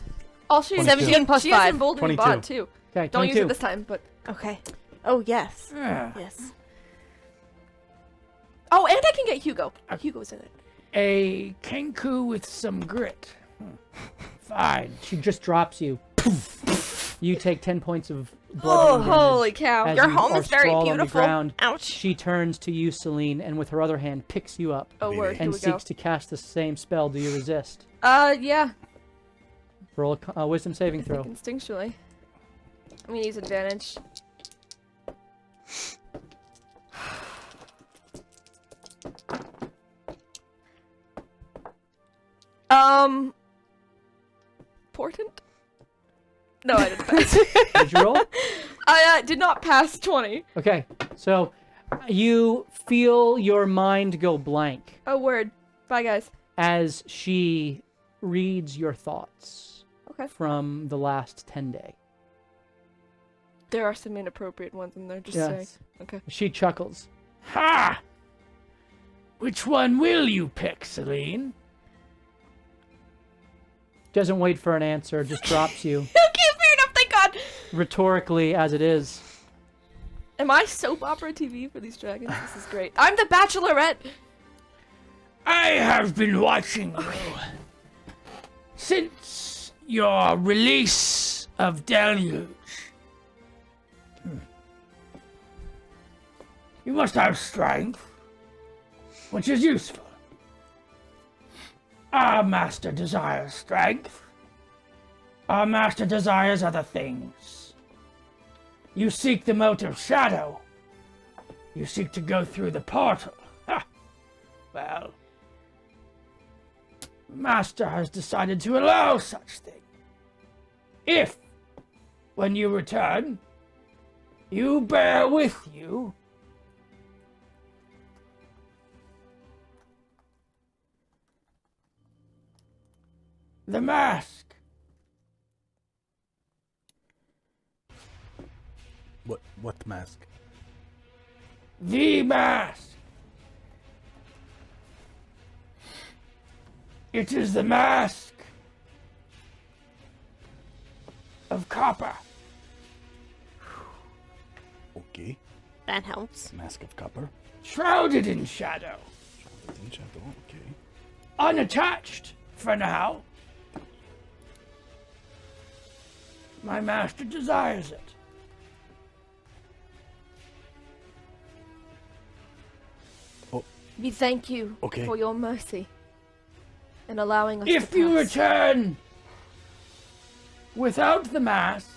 Oh, she 17 plus she has 5. emboldened 22. bot too. Okay, Don't 22. use it this time, but Okay. Oh, yes. Yeah. Yes. oh, and I can get Hugo. Hugo's in it. A kenku with some grit. Fine. She just drops you. You take 10 points of Oh, bludgeoning damage. holy cow! As Your you home are is very sprawled on the beautiful. ground. Ouch. She turns to you, Celine, and with her other hand picks you up Oh, word. Here and we go. seeks to cast the same spell. Do you resist? Yeah. Roll a wisdom saving I throw. think instinctually. I'm gonna use advantage. Portent? No, I didn't pass. Did you roll? I did not pass 20. Okay, so you feel your mind go blank Oh, word. Bye, guys. as she reads your thoughts Okay. from the last 10 day. There are some inappropriate ones in there, just saying. Yes. Okay. She chuckles. Ha! Which one will you pick, Celine? Doesn't wait for an answer, just drops you, I can't figure it out, thank God! rhetorically as it is. Am I soap opera TV for these dragons? This is great. I'm the Bachelorette! I have been watching you since your release of Deluge. You must have strength, which is useful. Our master desires strength. Our master desires other things. You seek the mote of shadow. You seek to go through the portal. Ha! Well, Master has decided to allow such thing. If, when you return, you bear with you the mask. What mask? The mask. It is the mask of copper. Okay. That helps. Mask of copper. Shrouded in shadow. Okay. Unattached for now. My master desires it. We thank you Okay. for your mercy and allowing us If to you pass. return without the mask,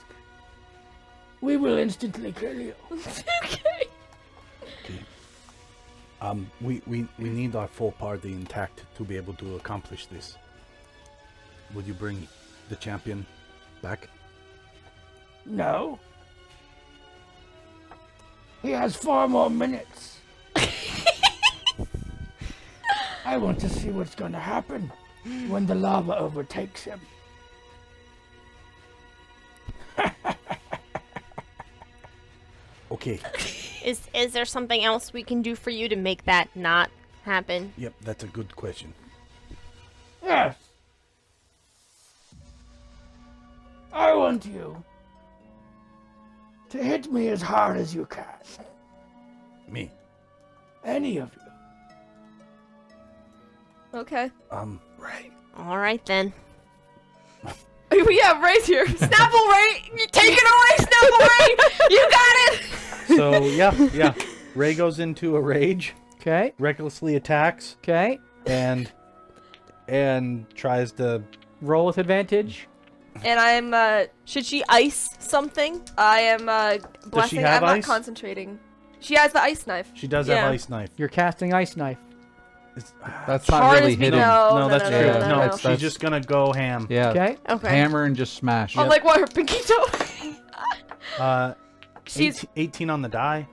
we will instantly kill you. Okay. We need our full party intact to be able to accomplish this. Would you bring the champion back? No. He has 4 more minutes. I want to see what's going to happen when the lava overtakes him. Okay. Is there something else we can do for you to make that not happen? Yep, that's a good question. Yes. I want you to hit me as hard as you can. Me. Any of you. Okay. Right. All right then. Yeah, Ray's here. Snapple Ray! You take it away, Snapple Ray! You got it! So, yeah. Ray goes into a rage, Okay. recklessly attacks, Okay. and tries to... Roll with advantage. And I'm, Should she ice something? I am, blessing. have I'm ice? not concentrating. She has the ice knife. She does Yeah. have ice knife. You're casting ice knife. That's not hard really as we hitting. know. No, that's no, true. no, No, no, no. she's That's- just gonna go ham. Yeah. Okay. Okay. Hammer and just smash. Oh, like what, her pinky toe? She's. 18 on the die.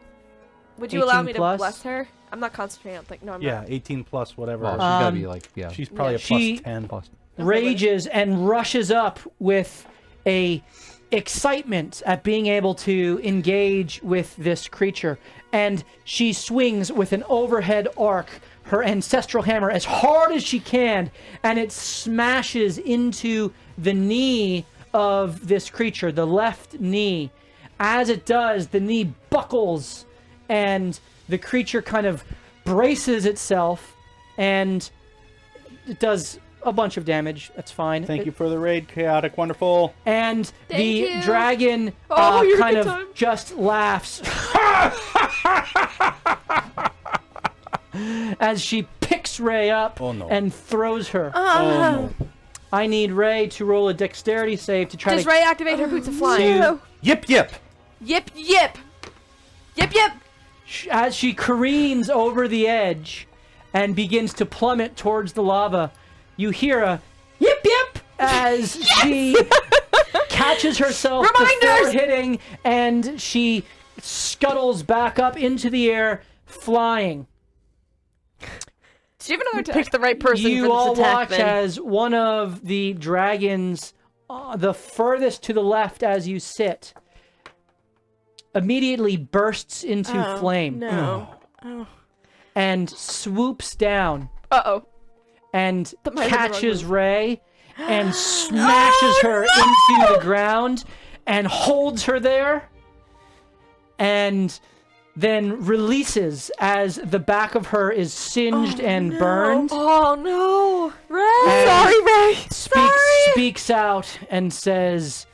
Would you allow 18 me to plus? bless her? I'm not concentrating. I'm like, no, I'm Yeah, not. 18 plus whatever. Well, she's gotta Um, be like, yeah. She's probably a She- plus 10. plus. Rages and rushes up with a excitement at being able to engage with this creature, and she swings with an overhead arc her ancestral hammer as hard as she can, and it smashes into the knee of this creature, the left knee. As it does, the knee buckles and the creature kind of braces itself, and it does a bunch of damage. That's fine. Thank you for the raid, Chaotic Wonderful. And Thank the you. dragon Oh, you're a kind good of time. just laughs as she picks Ray up Oh, no. and throws her. Oh no. I need Ray to roll a dexterity save to try Does to Ray activate her boots of flying? to Yip yip. Yip, yip. Yip, yip. as she careens over the edge and begins to plummet towards the lava. You hear a yip yip as she catches herself before Reminders! hitting, and she scuttles back up into the air, flying. Does she have another attack? Pick the right person You for all this attack, watch then. as one of the dragons, the furthest to the left as you sit, immediately bursts into Oh, flame No. Oh. and swoops down Uh-oh. and That might have been the wrong catches move. Ray and smashes her into the ground and holds her there and then releases as the back of her is singed and burned. Oh, no. And Sorry, Ray. speaks out and says,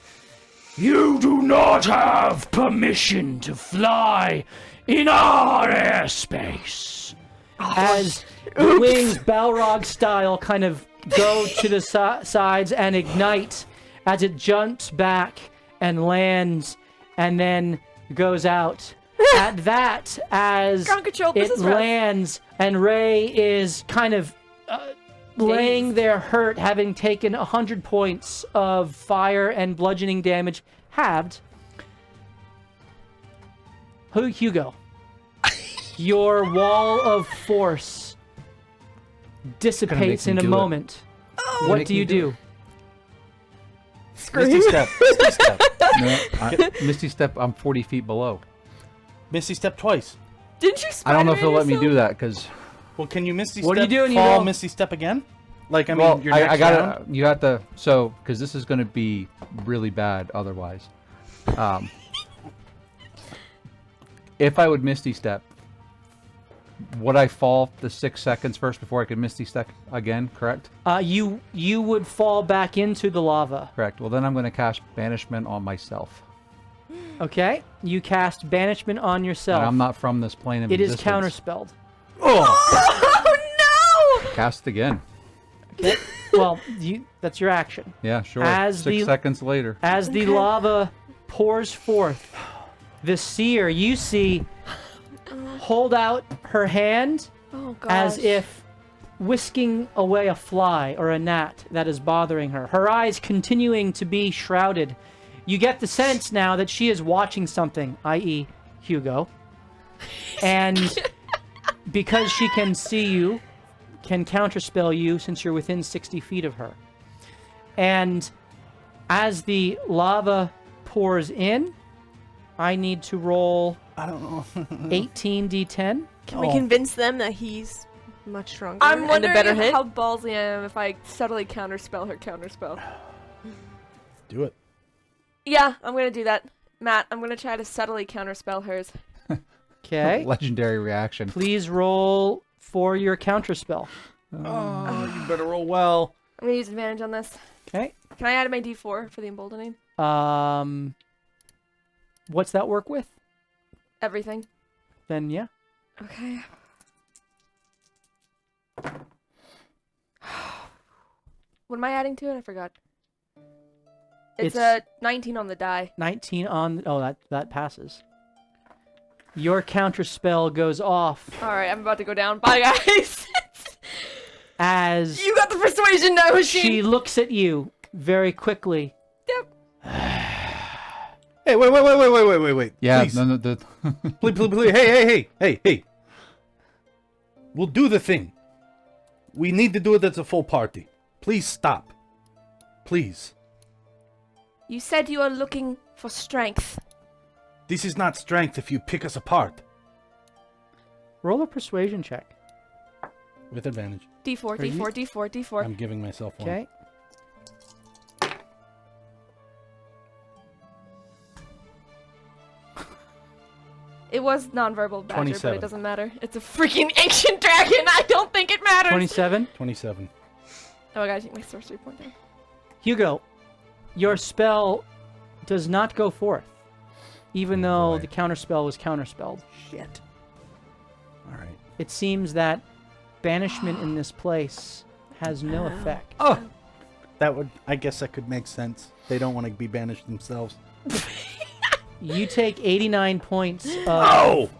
You do not have permission to fly in our airspace. as the wings Balrog style kind of go to the sides and ignite as it jumps back and lands and then goes out. At that, as Ground control, it business rest. lands and Ray is kind of laying there hurt, having taken 100 points of fire and bludgeoning damage, halved. Hugo, your wall of force dissipates in a moment. What do you do? Misty Step. Misty Step. No, Misty Step, I'm 40 feet below. Misty Step twice. Didn't you I don't know if he'll let me Spider-Man do that, because... Well, can you Misty What are Step you doing, fall Hugo? Misty Step again? Like, I mean, Well, your next I gotta... round? You have to... So, because this is going to be really bad otherwise. If I would Misty Step, would I fall the 6 seconds first before I could Misty Step again, correct? You would fall back into the lava. Correct. Well, then I'm going to cast Banishment on myself. Okay? You cast Banishment on yourself. And I'm not from this plane of It is existence. counterspelled. Oh no! Cast again. Okay. Well, that's your action. Yeah, sure. As 6 seconds later. As the lava pours forth, the seer, you see, hold out her hand Oh gosh. as if whisking away a fly or a gnat that is bothering her. Her eyes continuing to be shrouded. You get the sense now that she is watching something, i.e. Hugo. And because she can see you, can counterspell you since you're within 60 feet of her. And as the lava pours in, I need to roll I don't know. 18d10. Can we convince them that he's much stronger I'm and a wondering better hit? how ballsy I am if I subtly counterspell her counterspell. Do it. Yeah, I'm gonna do that. Matt, I'm gonna try to subtly counterspell hers. Okay. Legendary reaction. Please roll for your counterspell. Oh, you better roll well. I'm gonna use advantage on this. Okay. Can I add my d4 for the emboldening? What's that work with? Everything. Then yeah. Okay. What am I adding to it? I forgot. It's a 19 on the die. 19 on. Oh, that passes. Your counterspell goes off All right, I'm about to go down. Bye, guys. as You got the persuasion now, machine. she looks at you very quickly. Yep. Hey, wait. Yeah, Please. no, Please. Hey. We'll do the thing. We need to do it as a full party. Please stop. Please. You said you are looking for strength. This is not strength if you pick us apart. Roll a persuasion check. With advantage. D4, Are you- D4, D4, D4. I'm giving myself one. Okay. It was nonverbal badger, but 27. it doesn't matter. It's a freaking ancient dragon. I don't think it matters. 27. 27. Oh, I gotta take my sorcery point down. Hugo, your spell does not go forth, even though boy. the counterspell was counterspelled. Shit. Alright. It seems that banishment in this place has no effect. Oh! I guess that could make sense. They don't want to be banished themselves. You take 89 points of Oh!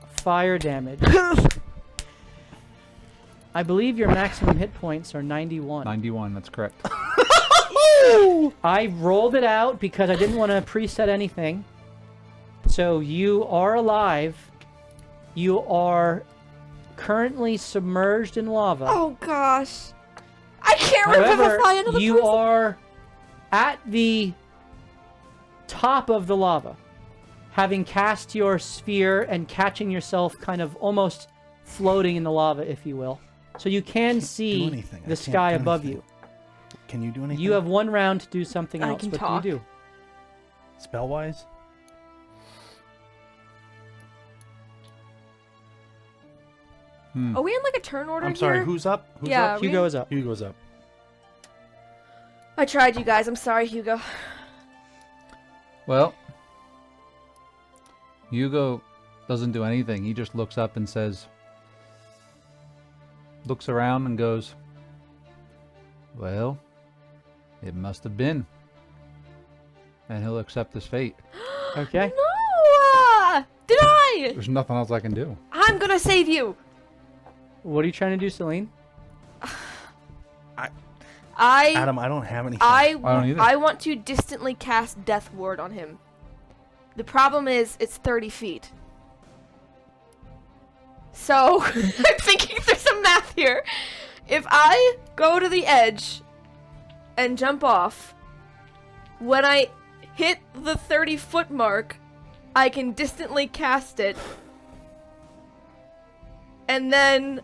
fire damage. I believe your maximum hit points are 91. 91, that's correct. I rolled it out because I didn't want to preset anything. So you are alive. You are currently submerged in lava. Oh gosh. I can't revivify However, another you person. are at the top of the lava, having cast your sphere and catching yourself kind of almost floating in the lava, if you will. So you can do see anything. I the can't sky do above anything. Can you do you. anything? You have one round to do something I else. can What talk. do you do? Spell-wise? Are we in like a turn order I'm sorry, here? who's up? Who's Yeah, up? we- Hugo is up. Hugo's up. I tried, you guys. I'm sorry, Hugo. Well, Hugo doesn't do anything. He just looks up and says, looks around and goes, well, it must have been. And he'll accept his fate. Okay. No! Did I? There's nothing else I can do. I'm gonna save you. What are you trying to do, Celine? Adam, I don't have anything. I don't either. I want to distantly cast Death Ward on him. The problem is it's 30 feet. So I'm thinking there's some math here. If I go to the edge and jump off, when I hit the 30-foot mark, I can distantly cast it. And then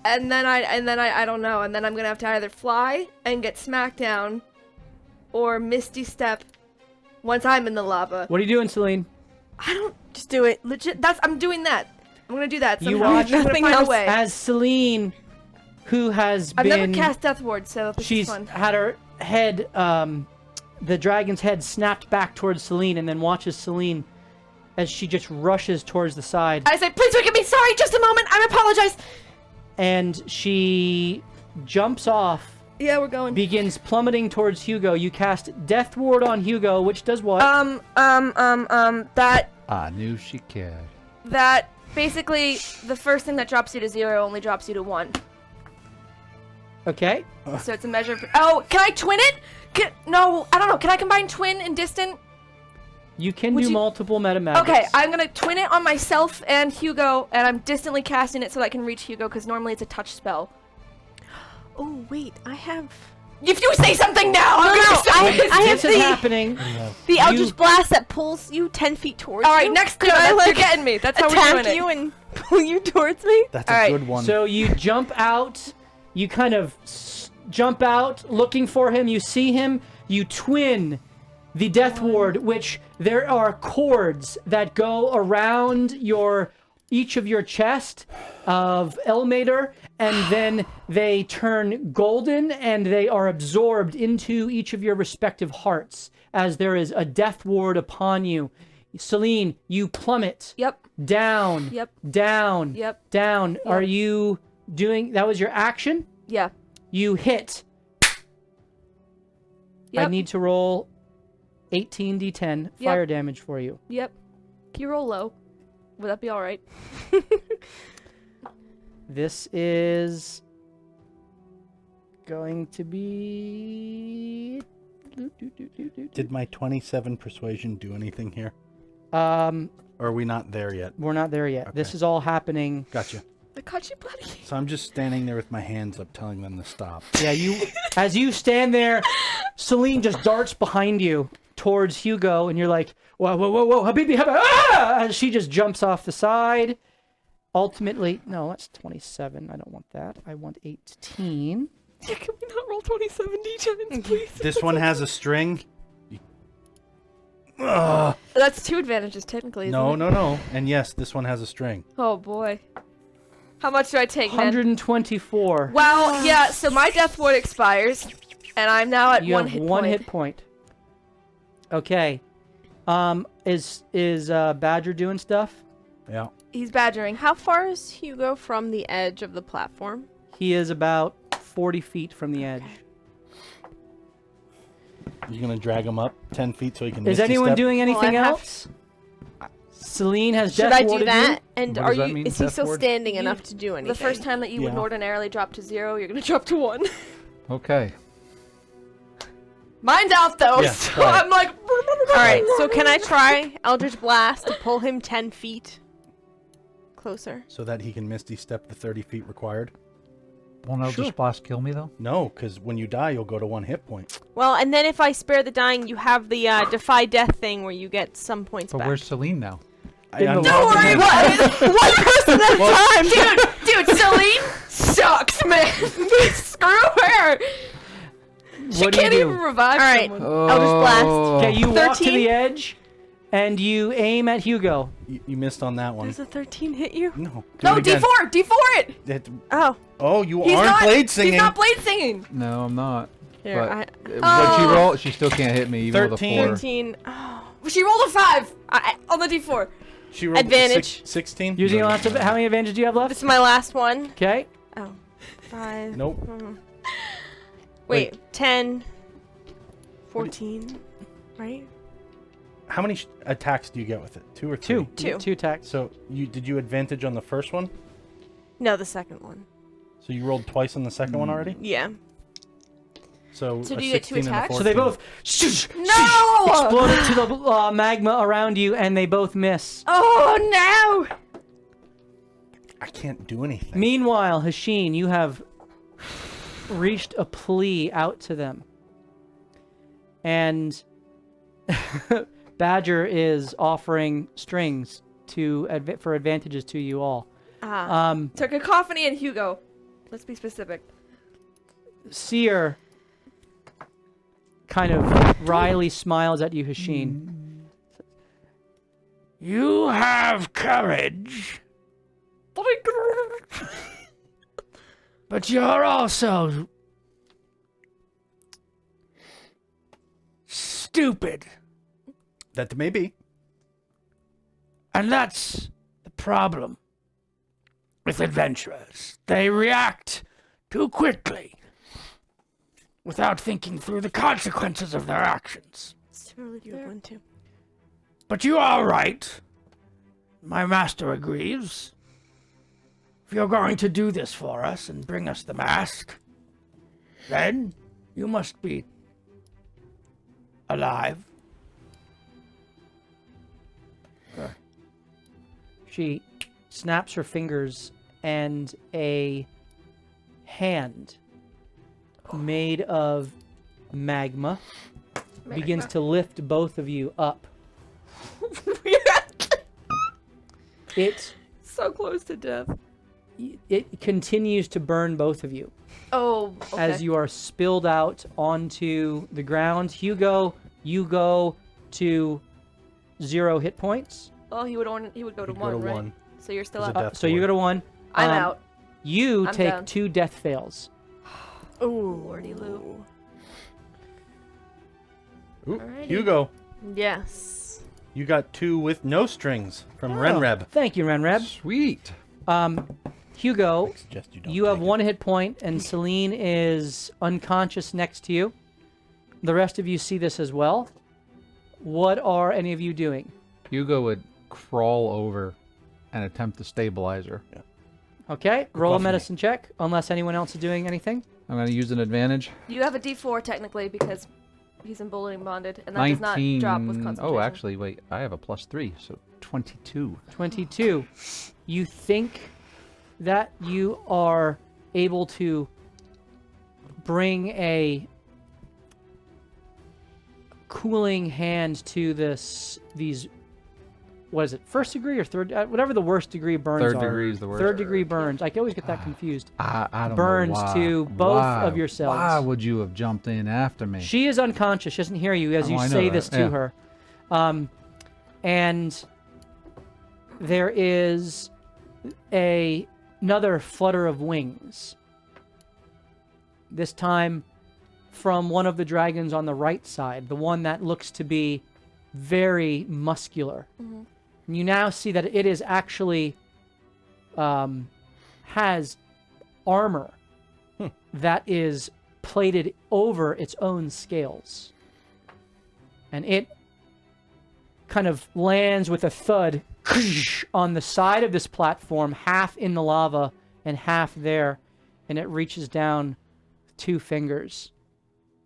I don't know, and then I'm gonna have to either fly and get smacked down, or Misty Step once I'm in the lava. What are you doing, Celine? I don't Just do it. legit. I'm doing that. I'm gonna do that. You Somehow. watch I'm gonna nothing find a else way. As Celine, who has I've been... never cast Death Ward, so this is She's fun. had her head, the dragon's head snapped back towards Celine, and then watches Celine as she just rushes towards the side. I say, please forgive me. Sorry, just a moment. I apologize. And she jumps off, Yeah, we're going. begins plummeting towards Hugo. You cast Death Ward on Hugo, which does what? I knew she cared. That basically the first thing that drops you to 0 only drops you to 1. Okay. So it's a measure of... Oh, can I twin it? No, I don't know. Can I combine twin and distant? You can Would do you- multiple meta magics. Okay, I'm gonna twin it on myself and Hugo, and I'm distantly casting it so that I can reach Hugo, because normally it's a touch spell. Oh wait, I have If you say something now, I'm gonna say it! I have This is the happening. the Eldritch You- Blast that pulls you 10 feet towards Alright, you. next Could turn, I, you're like, getting me. That's how we're doing attack it. you and pull you towards me? That's All a right. good one. So you jump out, you kind of jump out looking for him, you see him, you twin the Death Ward, which there are cords that go around each of your chest of Elmater, and then they turn golden and they are absorbed into each of your respective hearts as there is a Death Ward upon you. Celine, you plummet Yep, down, Yep. down, Yep. down. Yep. Are you doing, that was your action? yeah. You hit. Yep. I need to roll 18d10 fire damage for you. Yep. Can you roll low? Would that be alright? This is going to be... Did my 27 persuasion do anything here? Or Or are we not there yet? we're not there yet. This Okay. is all happening. Gotcha. I caught you, buddy. So I'm just standing there with my hands up telling them to stop. Yeah, as you stand there, Celine just darts behind you towards Hugo, and you're like, whoa, whoa, whoa, whoa, Habibi, Habibi, ah! As she just jumps off the side. Ultimately, no, that's 27. I don't want that. I want 18. Can we not roll 27 d10s, please? This one has a string. Ugh. That's 2 advantages, technically, isn't No, it? no, no. And yes, this one has a string. Oh, boy. How much do I take, man? 124. Well, yeah, so my Death Ward expires, and I'm now at You one have hit one point. hit point. Okay. Is Badger doing stuff? Yeah. He's badgering. How far is Hugo from the edge of the platform? He is about 40 feet from the edge. You're gonna drag him up 10 feet so he can. Is misty anyone step? doing anything I have- else? Celine has Should Death I do Warded that? you? And What are does that you? mean, Is he Death still Ward? standing You- enough to do anything? The first time that you would Yeah. ordinarily drop to 0, you're gonna drop to 1. Okay. Mine's out, though, Yeah, so try it. I'm like... All right. So can I try Eldritch Blast to pull him 10 feet closer? So that he can misty step the 30 feet required? Won't Eldritch Blast kill me though? No, because when you die, you'll go to 1 hit point. Well, and then if I spare the dying, you have the Defy Death thing where you get some points But back. where's Celine now? I'm Don't worry, One person at a time. Dude, Celine sucks, man. Screw her. She What do you can't do? even revive All right. someone. Eldritch Blast. Okay, you walk to 13? the edge, and you aim at Hugo. You missed on that one. Does a 13 hit you? No. Do No, it again. D4 it. Oh. Oh, you He's aren't not blade singing. He's not blade singing. No, I'm not. Here, But I, what she Oh. roll, she still can't hit me even with a 13. 4. 13. Oh. She rolled a 5 on the D4. She rolled Advantage. 16. Using your last, how many advantages do you have left? This is my last one. Okay. Oh. 5. Nope. Wait. 10. 14. Right? How many attacks do you get with it? 2 or 3? Two. 2 attacks. So did you advantage on the first one? No, the second one. So you rolled twice on the second one already? Yeah. So So a do you get 2 16 and a attacks? 14. So they both No! explode into the magma around you, and they both miss. Oh no! I can't do anything. Meanwhile, Hashin, you have reached a plea out to them. And Badger is offering strings for advantages to you all. To Cacophony and Hugo. Let's be specific. Seer kind of wryly smiles at you, Hashin. You have courage. But you're also stupid. That may be. And that's the problem with adventurers. They react too quickly without thinking through the consequences of their actions. It's totally fair. One, two. But you are right. My master agrees. If you're going to do this for us and bring us the mask, then you must be alive. She snaps her fingers, and a hand made of magma begins to lift both of you up. It So close to death. it continues to burn both of you Oh, okay. as you are spilled out onto the ground. Hugo, you go to 0 hit points. Well, he would go to He'd 1, go to right? 1. So you're still There's a up. death So you go ward. to 1. I'm out. You I'm take down. 2 death fails. Ooh. Lordy Lou. Ooh, Alrighty. Hugo, Yes. you got 2 with no strings from Oh, Renreb. Thank you, Renreb. Sweet. Hugo, I suggest you don't you have take 1 hit point, and Celine is unconscious next to you. The rest of you see this as well. What are any of you doing? Hugo would crawl over and attempt to stabilize her. Okay, roll a Cacophony. medicine check, unless anyone else is doing anything. I'm going to use an advantage. You have a D4 technically because he's in bullying bonded, and that does not 19. drop with concentration. Oh, actually, wait. I have a +3, so 22. 22. You think that you are able to bring a cooling hand to these, what is it, first degree or third, whatever the worst degree burns Third are. degree is the worst. Third degree burns. I always get that confused. I don't Burns know why. to both Why? of yourselves. Why would you have jumped in after me? She is unconscious. She doesn't hear you as Oh, you I know say that, this to yeah. her. And there is another flutter of wings. This time from one of the dragons on the right side, the one that looks to be very muscular. And you now see that it is actually has armor that is plated over its own scales. And it kind of lands with a thud on the side of this platform, half in the lava and half there, and it reaches down 2 fingers,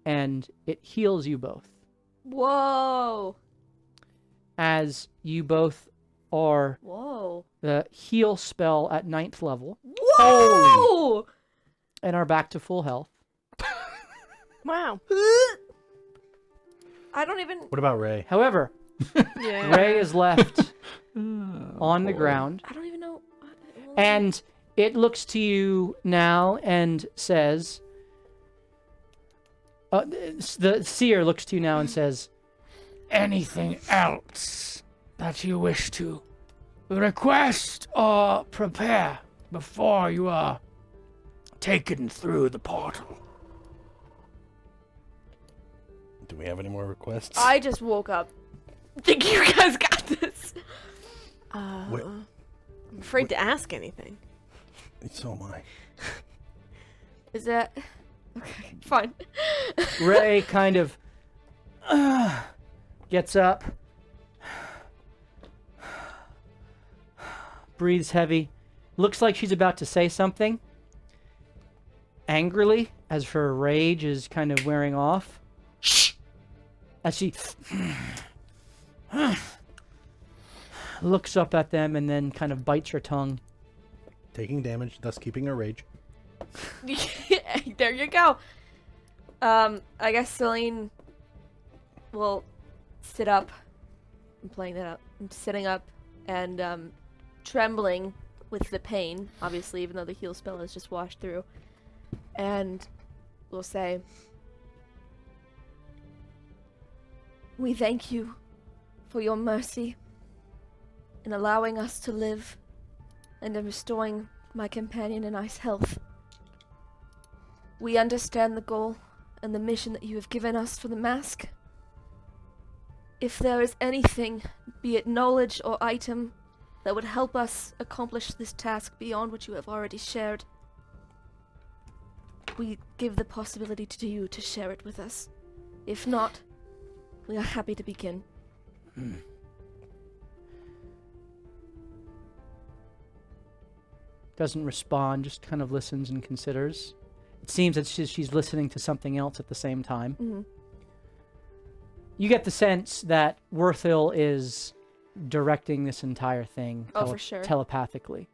and it heals you both. Whoa. As you both are Whoa. the heal spell at 9th level Whoa! and are back to full health. Wow. I don't even. What about Ray? However, Yeah. Ray is left on the ground, I don't even know. and it looks to you now and says, the seer looks to you now and says, Anything else that you wish to request or prepare before you are taken through the portal? Do we have any more requests? I just woke up. Think you guys got this? Wait. I'm afraid to ask anything. So am I. Is that okay? Fine. Ray kind of gets up, breathes heavy, looks like she's about to say something, angrily as her rage is kind of wearing off. As she looks up at them and then kind of bites her tongue. Taking damage, thus keeping her rage. There you go. I guess Celine will sit up. I'm playing that out. I'm sitting up and trembling with the pain, obviously, even though the heal spell is just washed through. And we'll say, we thank you for your mercy in allowing us to live and in restoring my companion in I's health. We understand the goal and the mission that you have given us for the mask. If there is anything, be it knowledge or item, that would help us accomplish this task beyond what you have already shared, we give the possibility to you to share it with us. If not, we are happy to begin. Doesn't respond, just kind of listens and considers. It seems that she's listening to something else at the same time. Mm-hmm. You get the sense that Worthil is directing this entire thing For sure. telepathically.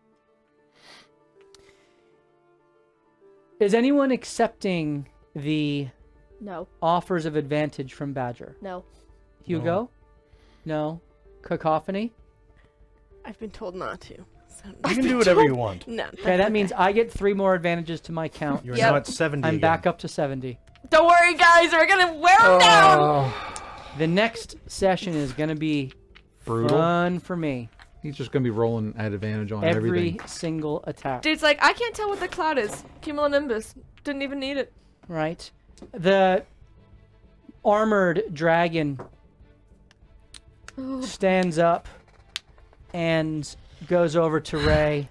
Is anyone accepting the No. offers of advantage from Badger? No. Hugo? No. Cacophony? I've been told not to. So You can do whatever you want. no. Okay, that means I get 3 more advantages to my count. You're Yep. now at 70 I'm again. back up to 70. Don't worry, guys. We're gonna wear them down. The next session is going to be Brutal. fun for me. He's just gonna be rolling at advantage on Every everything. single attack. Dude's like, I can't tell what the cloud is. Cumulonimbus. Didn't even need it. Right? The armored dragon stands up and goes over to Ray,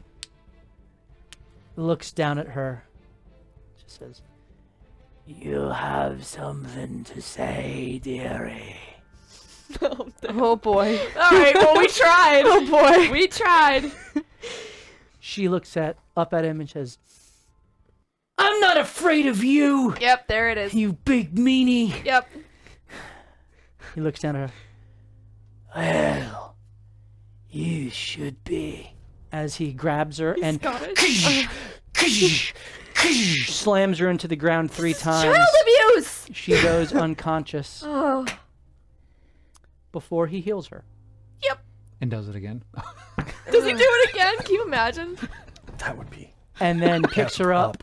looks down at her, just says, "You have something to say, dearie." Oh boy. All right. Well, we tried. Oh boy. We tried. She looks up at him and says, "I'm not afraid of you, Yep. There it is. you big meanie." Yep. He looks down at her. "Well, you should be." As he grabs her and slams her into the ground 3 times. Child abuse. She goes unconscious Oh. before he heals her. And does it again. Does he do it again? Can you imagine? That would be. And then picks her up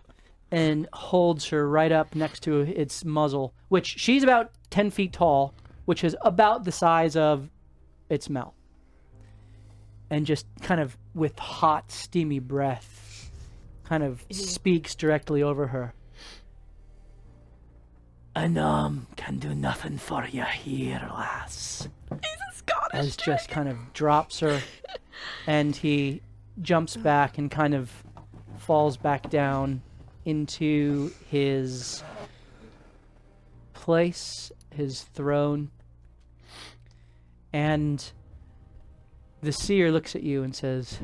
and holds her right up next to its muzzle, which she's about 10 feet tall, which is about the size of its mouth. And just kind of with hot, steamy breath, kind of speaks directly over her. "A can do nothing for you here, lass." As just kind of drops her, and he jumps back and kind of falls back down into his place, his throne. And the seer looks at you and says,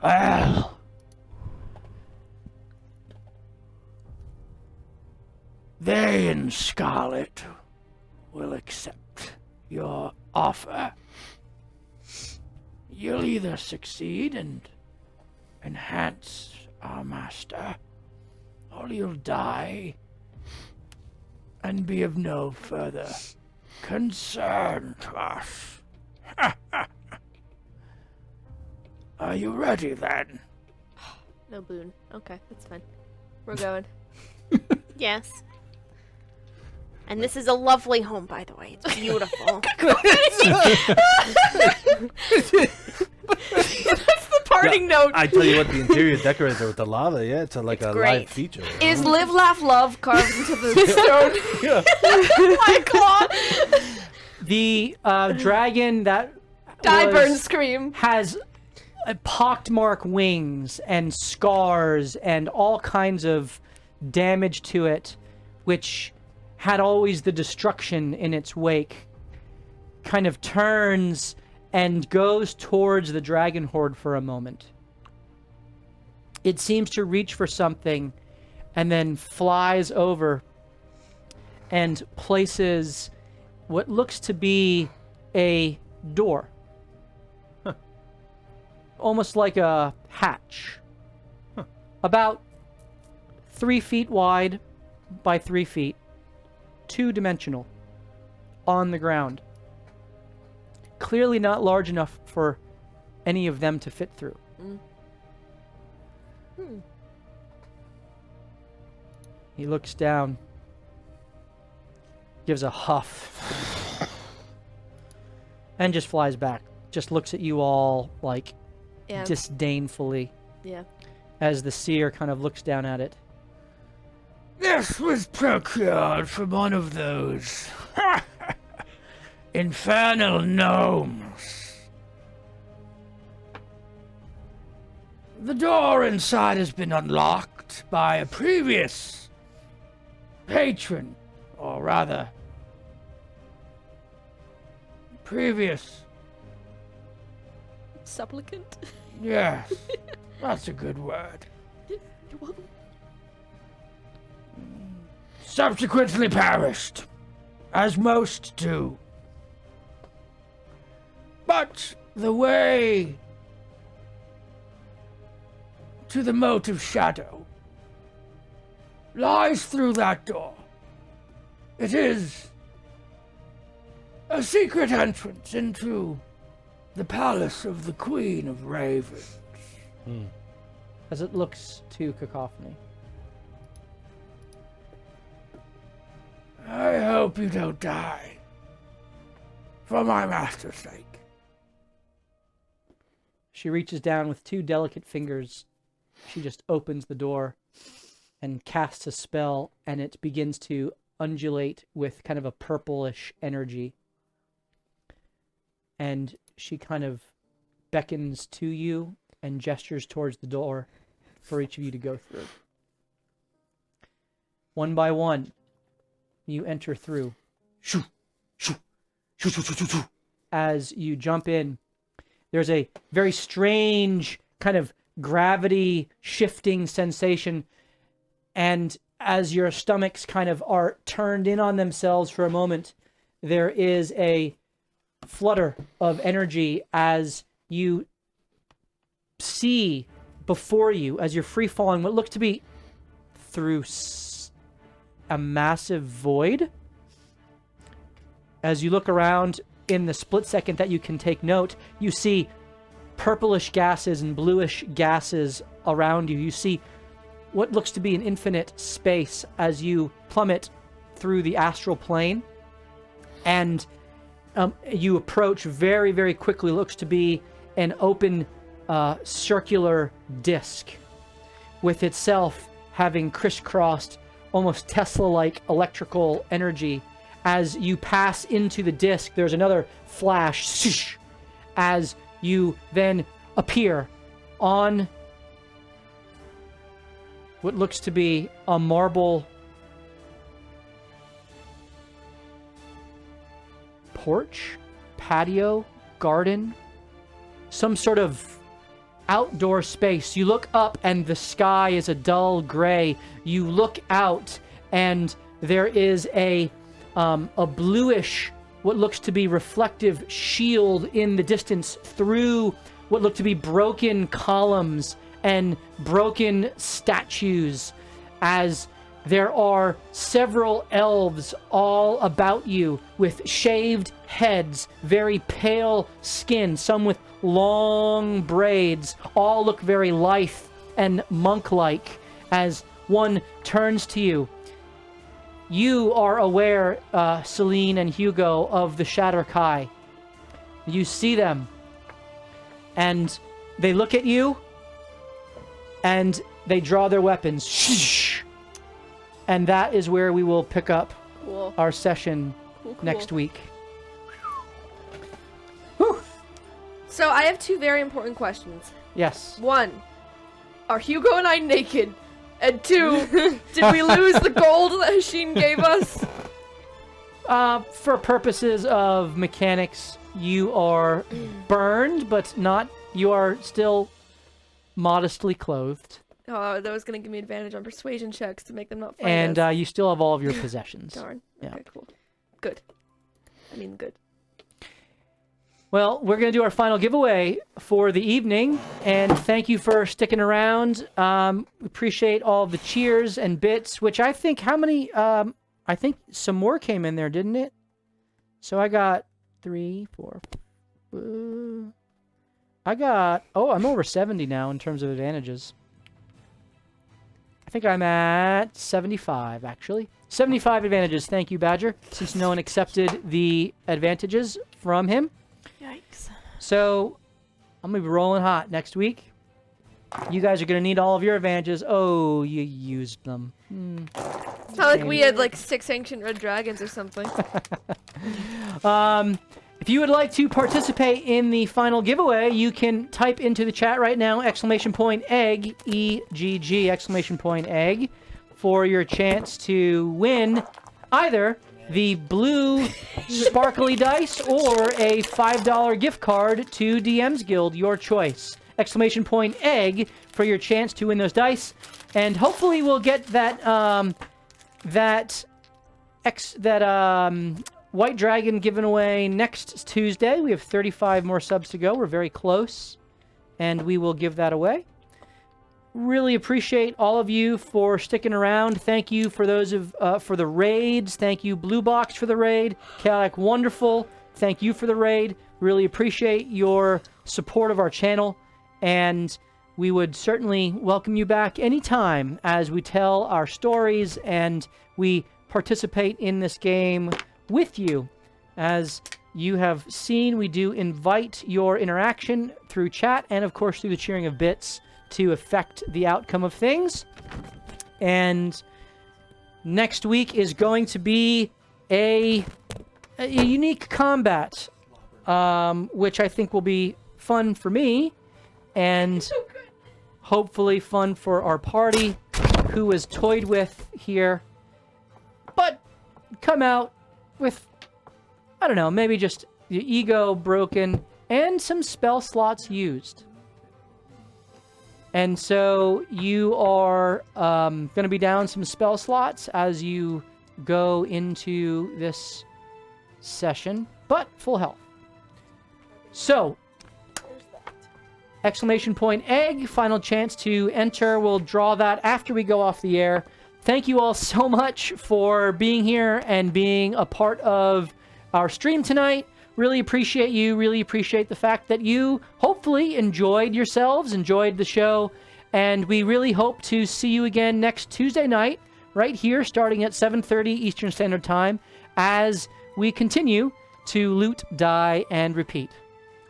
"Well, they in Scarlet will accept your offer. You'll either succeed and enhance our master, or you'll die and be of no further concern to us. Are you ready then?" No boon. Okay, that's fine. We're going. Yes. And this is a lovely home, by the way. It's beautiful. That's the parting note. I tell you what, the interior decorator with the lava, yeah, it's like a great. live feature. Is live, laugh, love carved into the stone? My God. The dragon that Die, was- burn, scream. has pockmark wings and scars and all kinds of damage to it, which had always the destruction in its wake, kind of turns and goes towards the dragon horde for a moment. It seems to reach for something, and then flies over and places what looks to be a door. Almost like a hatch. About 3 feet wide by 3 feet, 2-dimensional, on the ground. Clearly not large enough for any of them to fit through. He looks down, gives a huff, and just flies back. Just looks at you all like Yeah. disdainfully Yeah. as the seer kind of looks down at it. This was procured from one of those infernal gnomes. The door inside has been unlocked by a previous patron, or rather, previous. Supplicant? Yes, that's a good word. Subsequently perished, as most do. But the way to the mote of shadow lies through that door. It is a secret entrance into the palace of the Queen of Ravens. As it looks to Cacophony. I hope you don't die. For my master's sake. She reaches down with 2 delicate fingers. She just opens the door and casts a spell, and it begins to undulate with kind of a purplish energy. And she kind of beckons to you and gestures towards the door for each of you to go through. One by one, you enter through. Shoo, shoo, shoo, shoo, shoo, shoo, shoo. As you jump in, there's a very strange kind of gravity shifting sensation, and as your stomachs kind of are turned in on themselves for a moment, there is a flutter of energy as you see before you, as you're free falling, what looks to be through a massive void. As you look around, in the split second that you can take note, you see purplish gases and bluish gases around you. You see what looks to be an infinite space as you plummet through the astral plane, and you approach very, very quickly. Looks to be an open circular disc with itself having crisscrossed almost Tesla-like electrical energy. As you pass into the disc, there's another flash as you then appear on what looks to be a marble porch, patio, garden, some sort of outdoor space. You look up and the sky is a dull gray. You look out and there is a bluish, what looks to be reflective shield in the distance through what look to be broken columns and broken statues, as there are several elves all about you with shaved heads, very pale skin, some with long braids, all look very lithe and monk-like. As one turns to you, you are aware, Celine and Hugo, of the Shatterkai. You see them, and they look at you, and they draw their weapons. Shh! And that is where we will pick up our session next week. So I have 2 very important questions. Yes. 1, are Hugo and I naked? And 2, did we lose the gold that Hasheen gave us? For purposes of mechanics, you are burned, but not. You are still modestly clothed. Oh, that was gonna give me advantage on persuasion checks to make them not fight And us. you still have all of your possessions. Darn. Yeah. Okay, cool. Good. Good. Well, we're going to do our final giveaway for the evening, and thank you for sticking around. We appreciate all of the cheers and bits, which I think, how many, I think some more came in there, didn't it? So I got 3, 4, I'm over 70 now in terms of advantages. I think I'm at 75, actually. 75 advantages. Thank you, Badger, since no one accepted the advantages from him. Yikes. So, I'm going to be rolling hot next week. You guys are going to need all of your advantages. Oh, you used them. It's not like we had like 6 ancient red dragons or something. If you would like to participate in the final giveaway, you can type into the chat right now, !egg, E-G-G, !egg, for your chance to win either the blue sparkly dice or a $5 gift card to DM's Guild, your choice. !egg for your chance to win those dice. And hopefully we'll get that, White Dragon given away next Tuesday. We have 35 more subs to go. We're very close. And we will give that away. Really appreciate all of you for sticking around. Thank you for those of for the raids. Thank you, Blue Box, for the raid. Chaotic Wonderful, thank you for the raid. Really appreciate your support of our channel. And we would certainly welcome you back anytime as we tell our stories and we participate in this game with you. As you have seen, we do invite your interaction through chat and, of course, through the cheering of bits to affect the outcome of things. And next week is going to be a unique combat, which I think will be fun for me and hopefully fun for our party who is toyed with here. But come out with, I don't know, maybe just the ego broken and some spell slots used. And so you are going to be down some spell slots as you go into this session, but full health. So, !egg, final chance to enter. We'll draw that after we go off the air. Thank you all so much for being here and being a part of our stream tonight. Really appreciate you. Really appreciate the fact that you hopefully enjoyed yourselves, enjoyed the show. And we really hope to see you again next Tuesday night, right here, starting at 7:30 Eastern Standard Time, as we continue to loot, die, and repeat.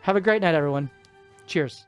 Have a great night, everyone. Cheers.